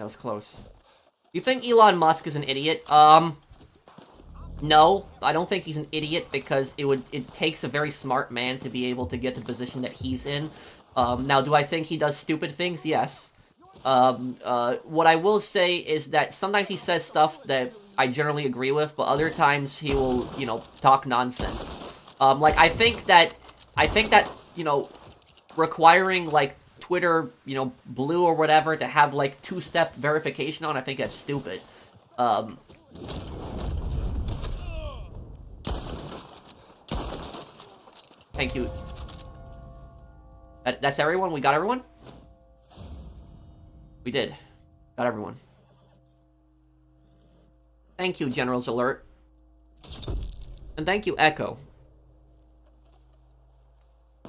that was close. You think Elon Musk is an idiot? No, I don't think he's an idiot because it takes a very smart man to be able to get the position that he's in. Now, do I think he does stupid things? Yes. What I will say is that sometimes he says stuff that I generally agree with, but other times he will, you know, talk nonsense. Like, I think that, you know, requiring, like, Twitter, you know, Blue or whatever to have, like, two-step verification on, I think that's stupid. Thank you. That's everyone? We got everyone? We did. Got everyone. Thank you, General's Alert. And thank you, Echo.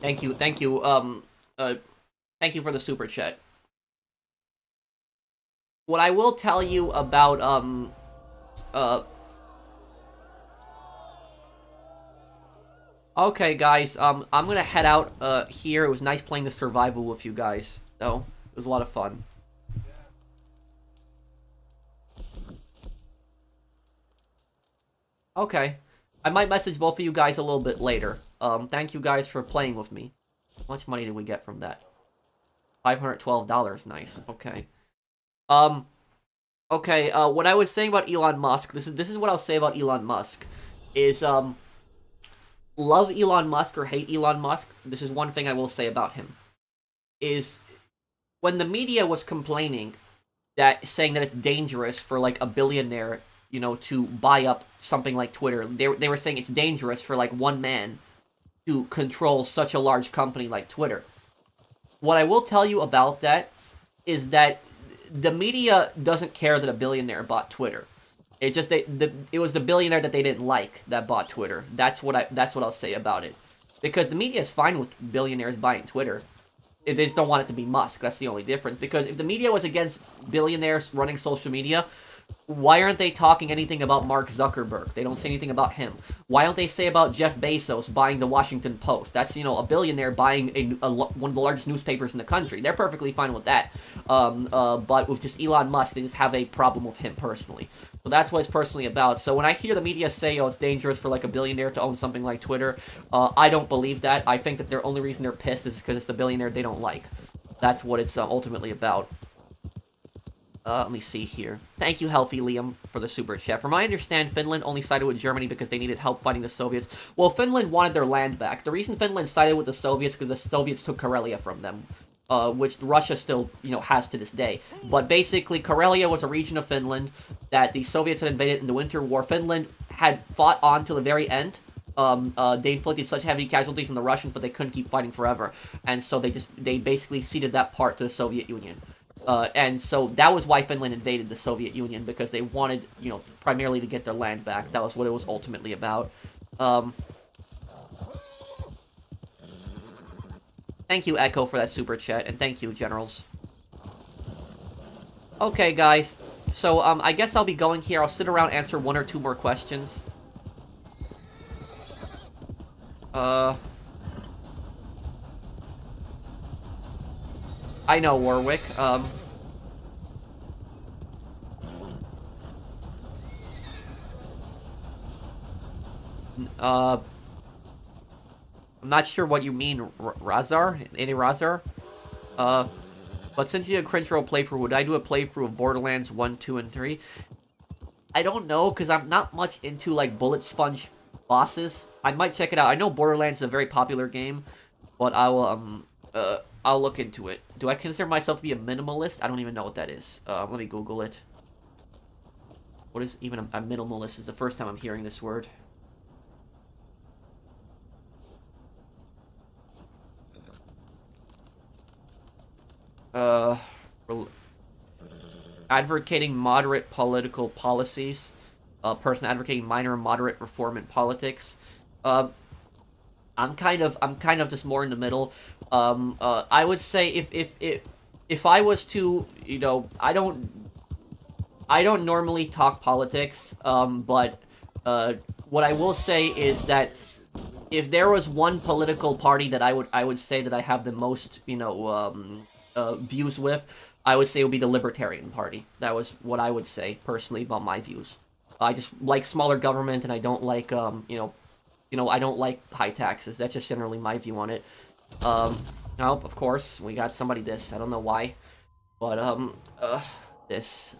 Thank you, thank you for the super chat. What I will tell you about, okay, guys, I'm gonna head out, here. It was nice playing the survival with you guys, though. It was a lot of fun. Okay. I might message both of you guys a little bit later. Thank you guys for playing with me. How much money did we get from that? $512. Nice. Okay. Okay, what I was saying about Elon Musk, this is what I'll say about Elon Musk, is, love Elon Musk or hate Elon Musk, this is one thing I will say about him, is when the media was complaining saying that it's dangerous for, like, a billionaire, you know, to buy up something like Twitter, they were saying it's dangerous for, like, one man to control such a large company like Twitter. What I will tell you about that is that the media doesn't care that a billionaire bought Twitter. It just it was the billionaire that they didn't like that bought Twitter. That's what I'll say about it. Because the media is fine with billionaires buying Twitter. They just don't want it to be Musk. That's the only difference. Because if the media was against billionaires running social media, why aren't they talking anything about Mark Zuckerberg? They don't say anything about him. Why don't they say about Jeff Bezos buying the Washington Post? That's, you know, a billionaire buying one of the largest newspapers in the country. They're perfectly fine with that. But with just Elon Musk, they just have a problem with him personally. So that's what it's personally about. So when I hear the media say, oh, it's dangerous for, like, a billionaire to own something like Twitter, I don't believe that. I think that the only reason they're pissed is because it's the billionaire they don't like. That's what it's ultimately about. Let me see here. Thank you, Healthy Liam, for the super chat. From what I understand, Finland only sided with Germany because they needed help fighting the Soviets. Well, Finland wanted their land back. The reason Finland sided with the Soviets because the Soviets took Karelia from them, which Russia still, you know, has to this day. But basically, Karelia was a region of Finland that the Soviets had invaded in the Winter War. Finland had fought on till the very end. They inflicted such heavy casualties on the Russians, but they couldn't keep fighting forever. And so they basically ceded that part to the Soviet Union. And so that was why Finland invaded the Soviet Union, because they wanted, you know, primarily to get their land back. That was what it was ultimately about. Thank you, Echo, for that super chat, and thank you, Generals. Okay, guys. So, I guess I'll be going here. I'll sit around, answer one or two more questions. I know, Warwick. I'm not sure what you mean, Razar? Any Razar? But since you did a Crunchyroll playthrough, would I do a playthrough of Borderlands 1, 2, and 3? I don't know, because I'm not much into, like, bullet sponge bosses. I might check it out. I know Borderlands is a very popular game, but I will, I'll look into it. Do I consider myself to be a minimalist? I don't even know what that is. Let me Google it. What is even a minimalist? Is the first time I'm hearing this word. Advocating moderate political policies. Person advocating minor and moderate reform in politics. I'm kind of just more in the middle. I would say if I was to, you know, I don't normally talk politics, but what I will say is that if there was one political party that I would say that I have the most, you know, views with, I would say it would be the Libertarian Party. That was what I would say personally about my views. I just like smaller government, and I don't like I don't like high taxes. That's just generally my view on it. Now, of course, we got somebody this. I don't know why, but this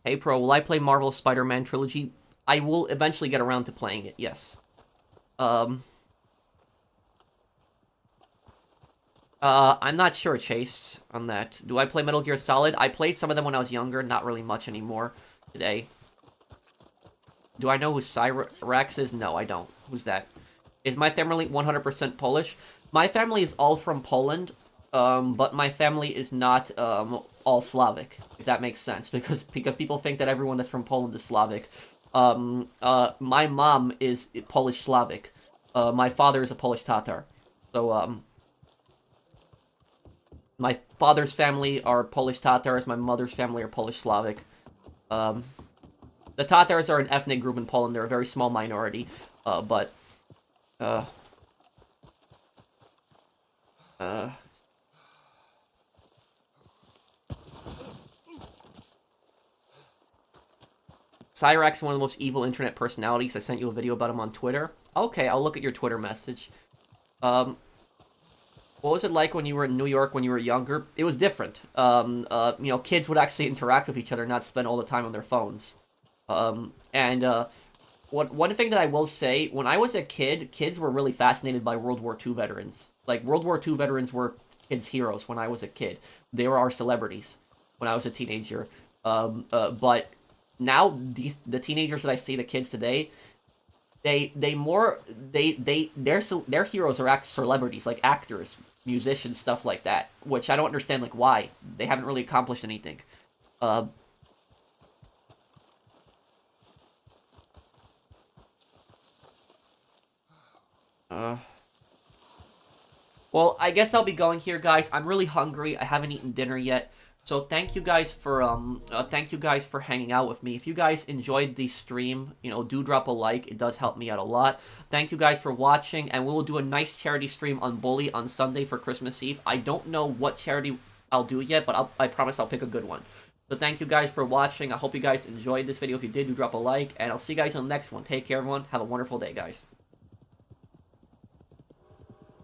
Hey Pro, will I play Marvel Spider-Man Trilogy? I will eventually get around to playing it, yes. I'm not sure, Chase, on that. Do I play Metal Gear Solid? I played some of them when I was younger, not really much anymore today. Do I know who Cyrax is? No, I don't. Who's that? Is my family 100% Polish? My family is all from Poland, but my family is not all Slavic, if that makes sense, because people think that everyone that's from Poland is Slavic. My mom is Polish Slavic. My father is a Polish Tatar. So, my father's family are Polish Tatars, my mother's family are Polish Slavic. The Tatars are an ethnic group in Poland. They're a very small minority, but Cyrax is one of the most evil internet personalities. I sent you a video about him on Twitter. Okay, I'll look at your Twitter message. What was it like when you were in New York when you were younger? It was different. Kids would actually interact with each other, not spend all the time on their phones. One thing that I will say, when I was a kid, kids were really fascinated by World War II veterans. Like, World War II veterans were kids' heroes when I was a kid. They were our celebrities when I was a teenager. But now, the teenagers that I see, the kids today, their heroes are celebrities, like actors, musicians, stuff like that. Which I don't understand, like, why. They haven't really accomplished anything. Well, I guess I'll be going here, guys. I'm really hungry. I haven't eaten dinner yet. So thank you guys for hanging out with me. If you guys enjoyed the stream, do drop a like. It does help me out a lot. Thank you guys for watching, and we will do a nice charity stream on Bully on Sunday for Christmas Eve. I don't know what charity I'll do yet, but I promise I'll pick a good one. So thank you guys for watching. I hope you guys enjoyed this video. If you did, do drop a like, and I'll see you guys on the next one. Take care, everyone. Have a wonderful day, guys.